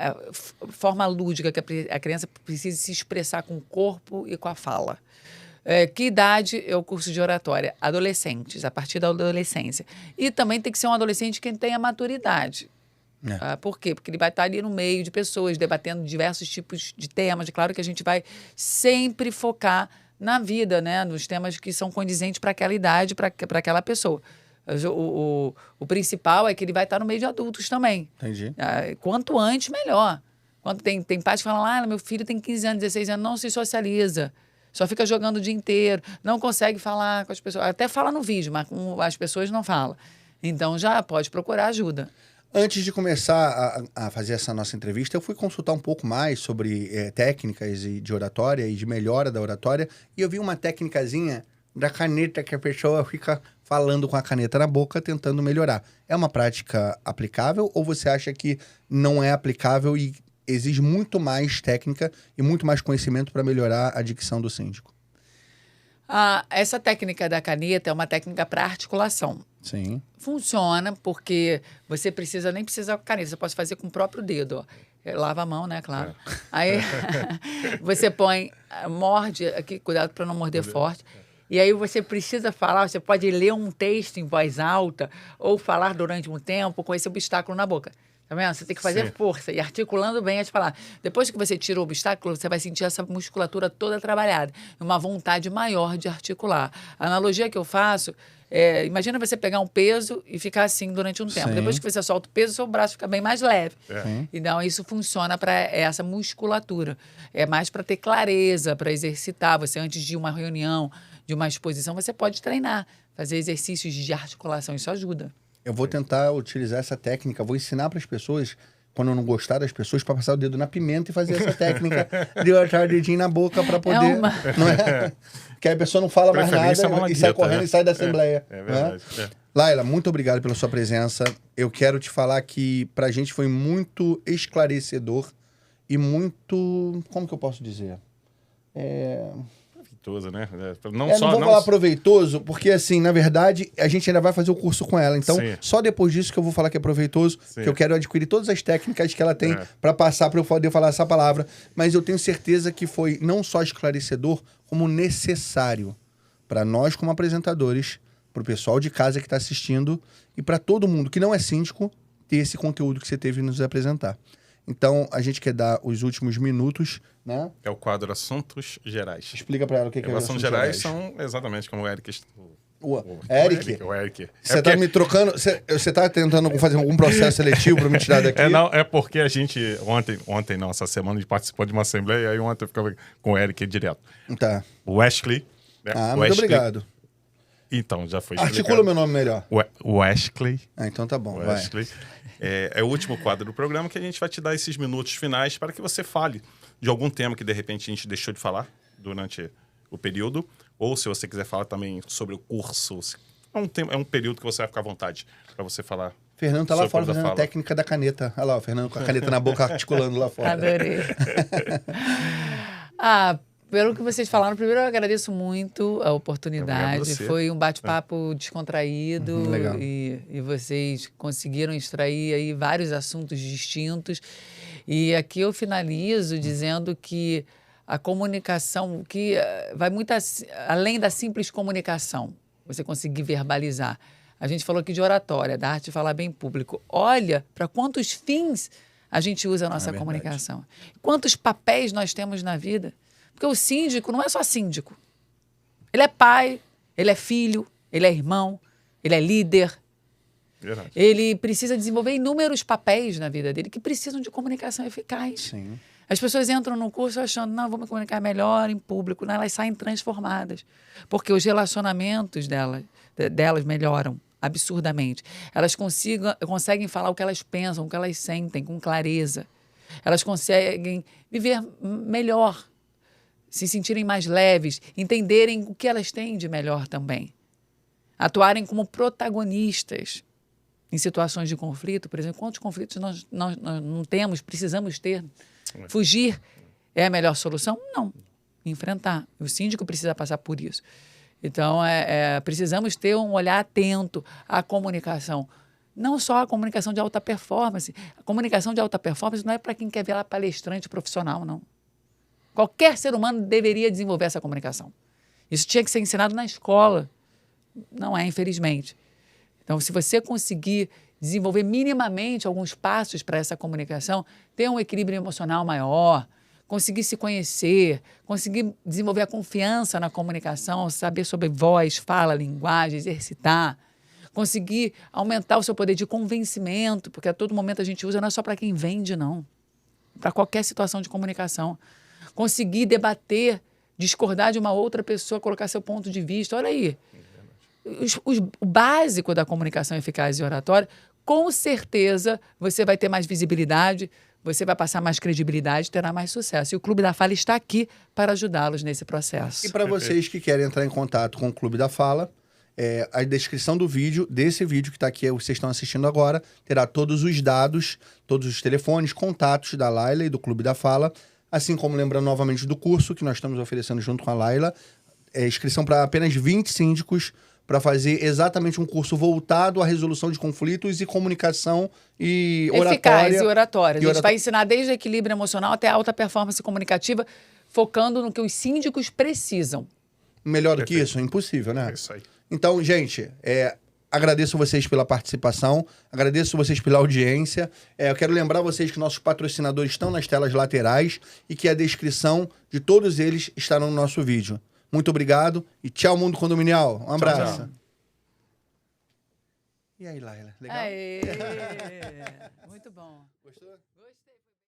[SPEAKER 3] forma lúdica, que a criança precisa se expressar com o corpo e com a fala. Que idade é o curso de oratória? Adolescentes, a partir da adolescência. E também tem que ser um adolescente que tenha maturidade. Por quê? Porque ele vai estar ali no meio de pessoas, debatendo diversos tipos de temas. Claro que a gente vai sempre focar na vida, né? Nos temas que são condizentes para aquela idade, para aquela pessoa. O principal é que ele vai estar no meio de adultos também.
[SPEAKER 1] Entendi.
[SPEAKER 3] Quanto antes, melhor. Quando tem pais que falam, meu filho tem 15 anos, 16 anos, não se socializa. Só fica jogando o dia inteiro, não consegue falar com as pessoas. Até fala no vídeo, mas as pessoas não falam. Então, já pode procurar ajuda.
[SPEAKER 1] Antes de começar a fazer essa nossa entrevista, eu fui consultar um pouco mais sobre técnicas de oratória e de melhora da oratória, e eu vi uma técnicazinha da caneta que a pessoa fica falando com a caneta na boca, tentando melhorar. É uma prática aplicável ou você acha que não é aplicável e exige muito mais técnica e muito mais conhecimento para melhorar a dicção do síndico?
[SPEAKER 3] Essa técnica da caneta é uma técnica para articulação.
[SPEAKER 1] Sim.
[SPEAKER 3] Funciona porque você nem precisa com caneta, você pode fazer com o próprio dedo. Lava a mão, né? Claro. Aí você morde aqui, cuidado para não morder forte. E aí você precisa falar, você pode ler um texto em voz alta ou falar durante um tempo com esse obstáculo na boca. Tá vendo? Você tem que fazer força e articulando bem as palavras. Depois que você tira o obstáculo, você vai sentir essa musculatura toda trabalhada. Uma vontade maior de articular. A analogia que eu faço imagina você pegar um peso e ficar assim durante um tempo.
[SPEAKER 1] Sim.
[SPEAKER 3] Depois que você solta o peso, seu braço fica bem mais leve.
[SPEAKER 1] Sim.
[SPEAKER 3] Então, isso funciona para essa musculatura. É mais para ter clareza, para exercitar. Você, antes de uma reunião, de uma exposição, você pode treinar, fazer exercícios de articulação. Isso ajuda.
[SPEAKER 1] Eu vou tentar utilizar essa técnica, vou ensinar para as pessoas, quando eu não gostar das pessoas, para passar o dedo na pimenta e fazer essa técnica de botar o dedinho na boca para poder... Não é? Que aí a pessoa não fala mais nada e sai correndo e sai da assembleia.
[SPEAKER 2] É verdade.
[SPEAKER 1] Laila, muito obrigado pela sua presença. Eu quero te falar que para a gente foi muito esclarecedor e muito... Como que eu posso dizer?
[SPEAKER 2] Proveitoso, né?
[SPEAKER 1] Não vou falar proveitoso, porque assim, na verdade, a gente ainda vai fazer o curso com ela. Então, só depois disso que eu vou falar que é proveitoso, que eu quero adquirir todas as técnicas que ela tem para passar para eu poder falar essa palavra. Mas eu tenho certeza que foi não só esclarecedor, como necessário para nós como apresentadores, para o pessoal de casa que está assistindo e para todo mundo que não é síndico ter esse conteúdo que você teve nos apresentar. Então, a gente quer dar os últimos minutos, né?
[SPEAKER 2] É o quadro Assuntos Gerais.
[SPEAKER 1] Explica para ela o que é
[SPEAKER 2] Assuntos Gerais. São exatamente como o Eric...
[SPEAKER 1] Eric?
[SPEAKER 2] O Eric.
[SPEAKER 1] Você tá me trocando... Você tá tentando fazer algum processo seletivo para me tirar daqui?
[SPEAKER 2] É porque a gente... Ontem não, essa semana a gente participou de uma assembleia e aí ontem eu ficava com o Eric direto.
[SPEAKER 1] Tá.
[SPEAKER 2] O Wesley. Né?
[SPEAKER 1] Muito obrigado.
[SPEAKER 2] Então, já foi explicado.
[SPEAKER 1] Articula meu nome melhor.
[SPEAKER 2] O Wesley.
[SPEAKER 1] Então tá bom,
[SPEAKER 2] Wesley. É o último quadro do programa que a gente vai te dar esses minutos finais para que você fale de algum tema que de repente a gente deixou de falar durante o período, ou se você quiser falar também sobre o curso. É um período que você vai ficar à vontade para você falar.
[SPEAKER 1] Fernando tá lá fora fazendo a técnica da caneta. Olha lá, o Fernando com a caneta na boca articulando lá fora.
[SPEAKER 3] Adorei. Pelo que vocês falaram, primeiro eu agradeço muito a oportunidade. Foi um bate-papo descontraído e vocês conseguiram extrair aí vários assuntos distintos. E aqui eu finalizo dizendo que a comunicação, que vai muito além da simples comunicação, você conseguir verbalizar. A gente falou aqui de oratória, da arte de falar bem público. Olha para quantos fins a gente usa a nossa comunicação. Quantos papéis nós temos na vida. Porque o síndico não é só síndico. Ele é pai, ele é filho, ele é irmão, ele é líder.
[SPEAKER 2] Verdade.
[SPEAKER 3] Ele precisa desenvolver inúmeros papéis na vida dele que precisam de comunicação eficaz.
[SPEAKER 1] Sim.
[SPEAKER 3] As pessoas entram no curso achando, não, vou me comunicar melhor em público. Não, elas saem transformadas. Porque os relacionamentos delas melhoram absurdamente. Elas conseguem falar o que elas pensam, o que elas sentem com clareza. Elas conseguem viver melhor, se sentirem mais leves, entenderem o que elas têm de melhor também. Atuarem como protagonistas em situações de conflito, por exemplo, quantos conflitos nós não temos, precisamos ter? Fugir é a melhor solução? Não. Enfrentar. O síndico precisa passar por isso. Então, precisamos ter um olhar atento à comunicação. Não só a comunicação de alta performance. A comunicação de alta performance não é para quem quer virar palestrante profissional, não. Qualquer ser humano deveria desenvolver essa comunicação. Isso tinha que ser ensinado na escola. Não é, infelizmente. Então, se você conseguir desenvolver minimamente alguns passos para essa comunicação, ter um equilíbrio emocional maior, conseguir se conhecer, conseguir desenvolver a confiança na comunicação, saber sobre voz, fala, linguagem, exercitar, conseguir aumentar o seu poder de convencimento, porque a todo momento a gente usa não é só para quem vende, não. Para qualquer situação de comunicação. Conseguir debater, discordar de uma outra pessoa, colocar seu ponto de vista. Olha aí. O básico da comunicação eficaz e oratória, com certeza você vai ter mais visibilidade, você vai passar mais credibilidade, terá mais sucesso. E o Clube da Fala está aqui para ajudá-los nesse processo.
[SPEAKER 1] E para vocês que querem entrar em contato com o Clube da Fala, a descrição do vídeo, desse vídeo que está aqui, vocês estão assistindo agora, terá todos os dados, todos os telefones, contatos da Laila e do Clube da Fala, assim como lembrando novamente do curso que nós estamos oferecendo junto com a Laila, inscrição para apenas 20 síndicos, para fazer exatamente um curso voltado à resolução de conflitos e comunicação e oratória.
[SPEAKER 3] Eficaz e oratória. A gente vai ensinar desde o equilíbrio emocional até a alta performance comunicativa, focando no que os síndicos precisam.
[SPEAKER 1] Melhor do que isso? É impossível, né?
[SPEAKER 2] É isso aí.
[SPEAKER 1] Então, gente, agradeço vocês pela participação, agradeço vocês pela audiência. Eu quero lembrar vocês que nossos patrocinadores estão nas telas laterais e que a descrição de todos eles está no nosso vídeo. Muito obrigado e tchau, mundo condominial. Um abraço.
[SPEAKER 2] Tchau.
[SPEAKER 1] E aí, Laila? Legal?
[SPEAKER 3] Aê! Muito bom.
[SPEAKER 1] Gostou?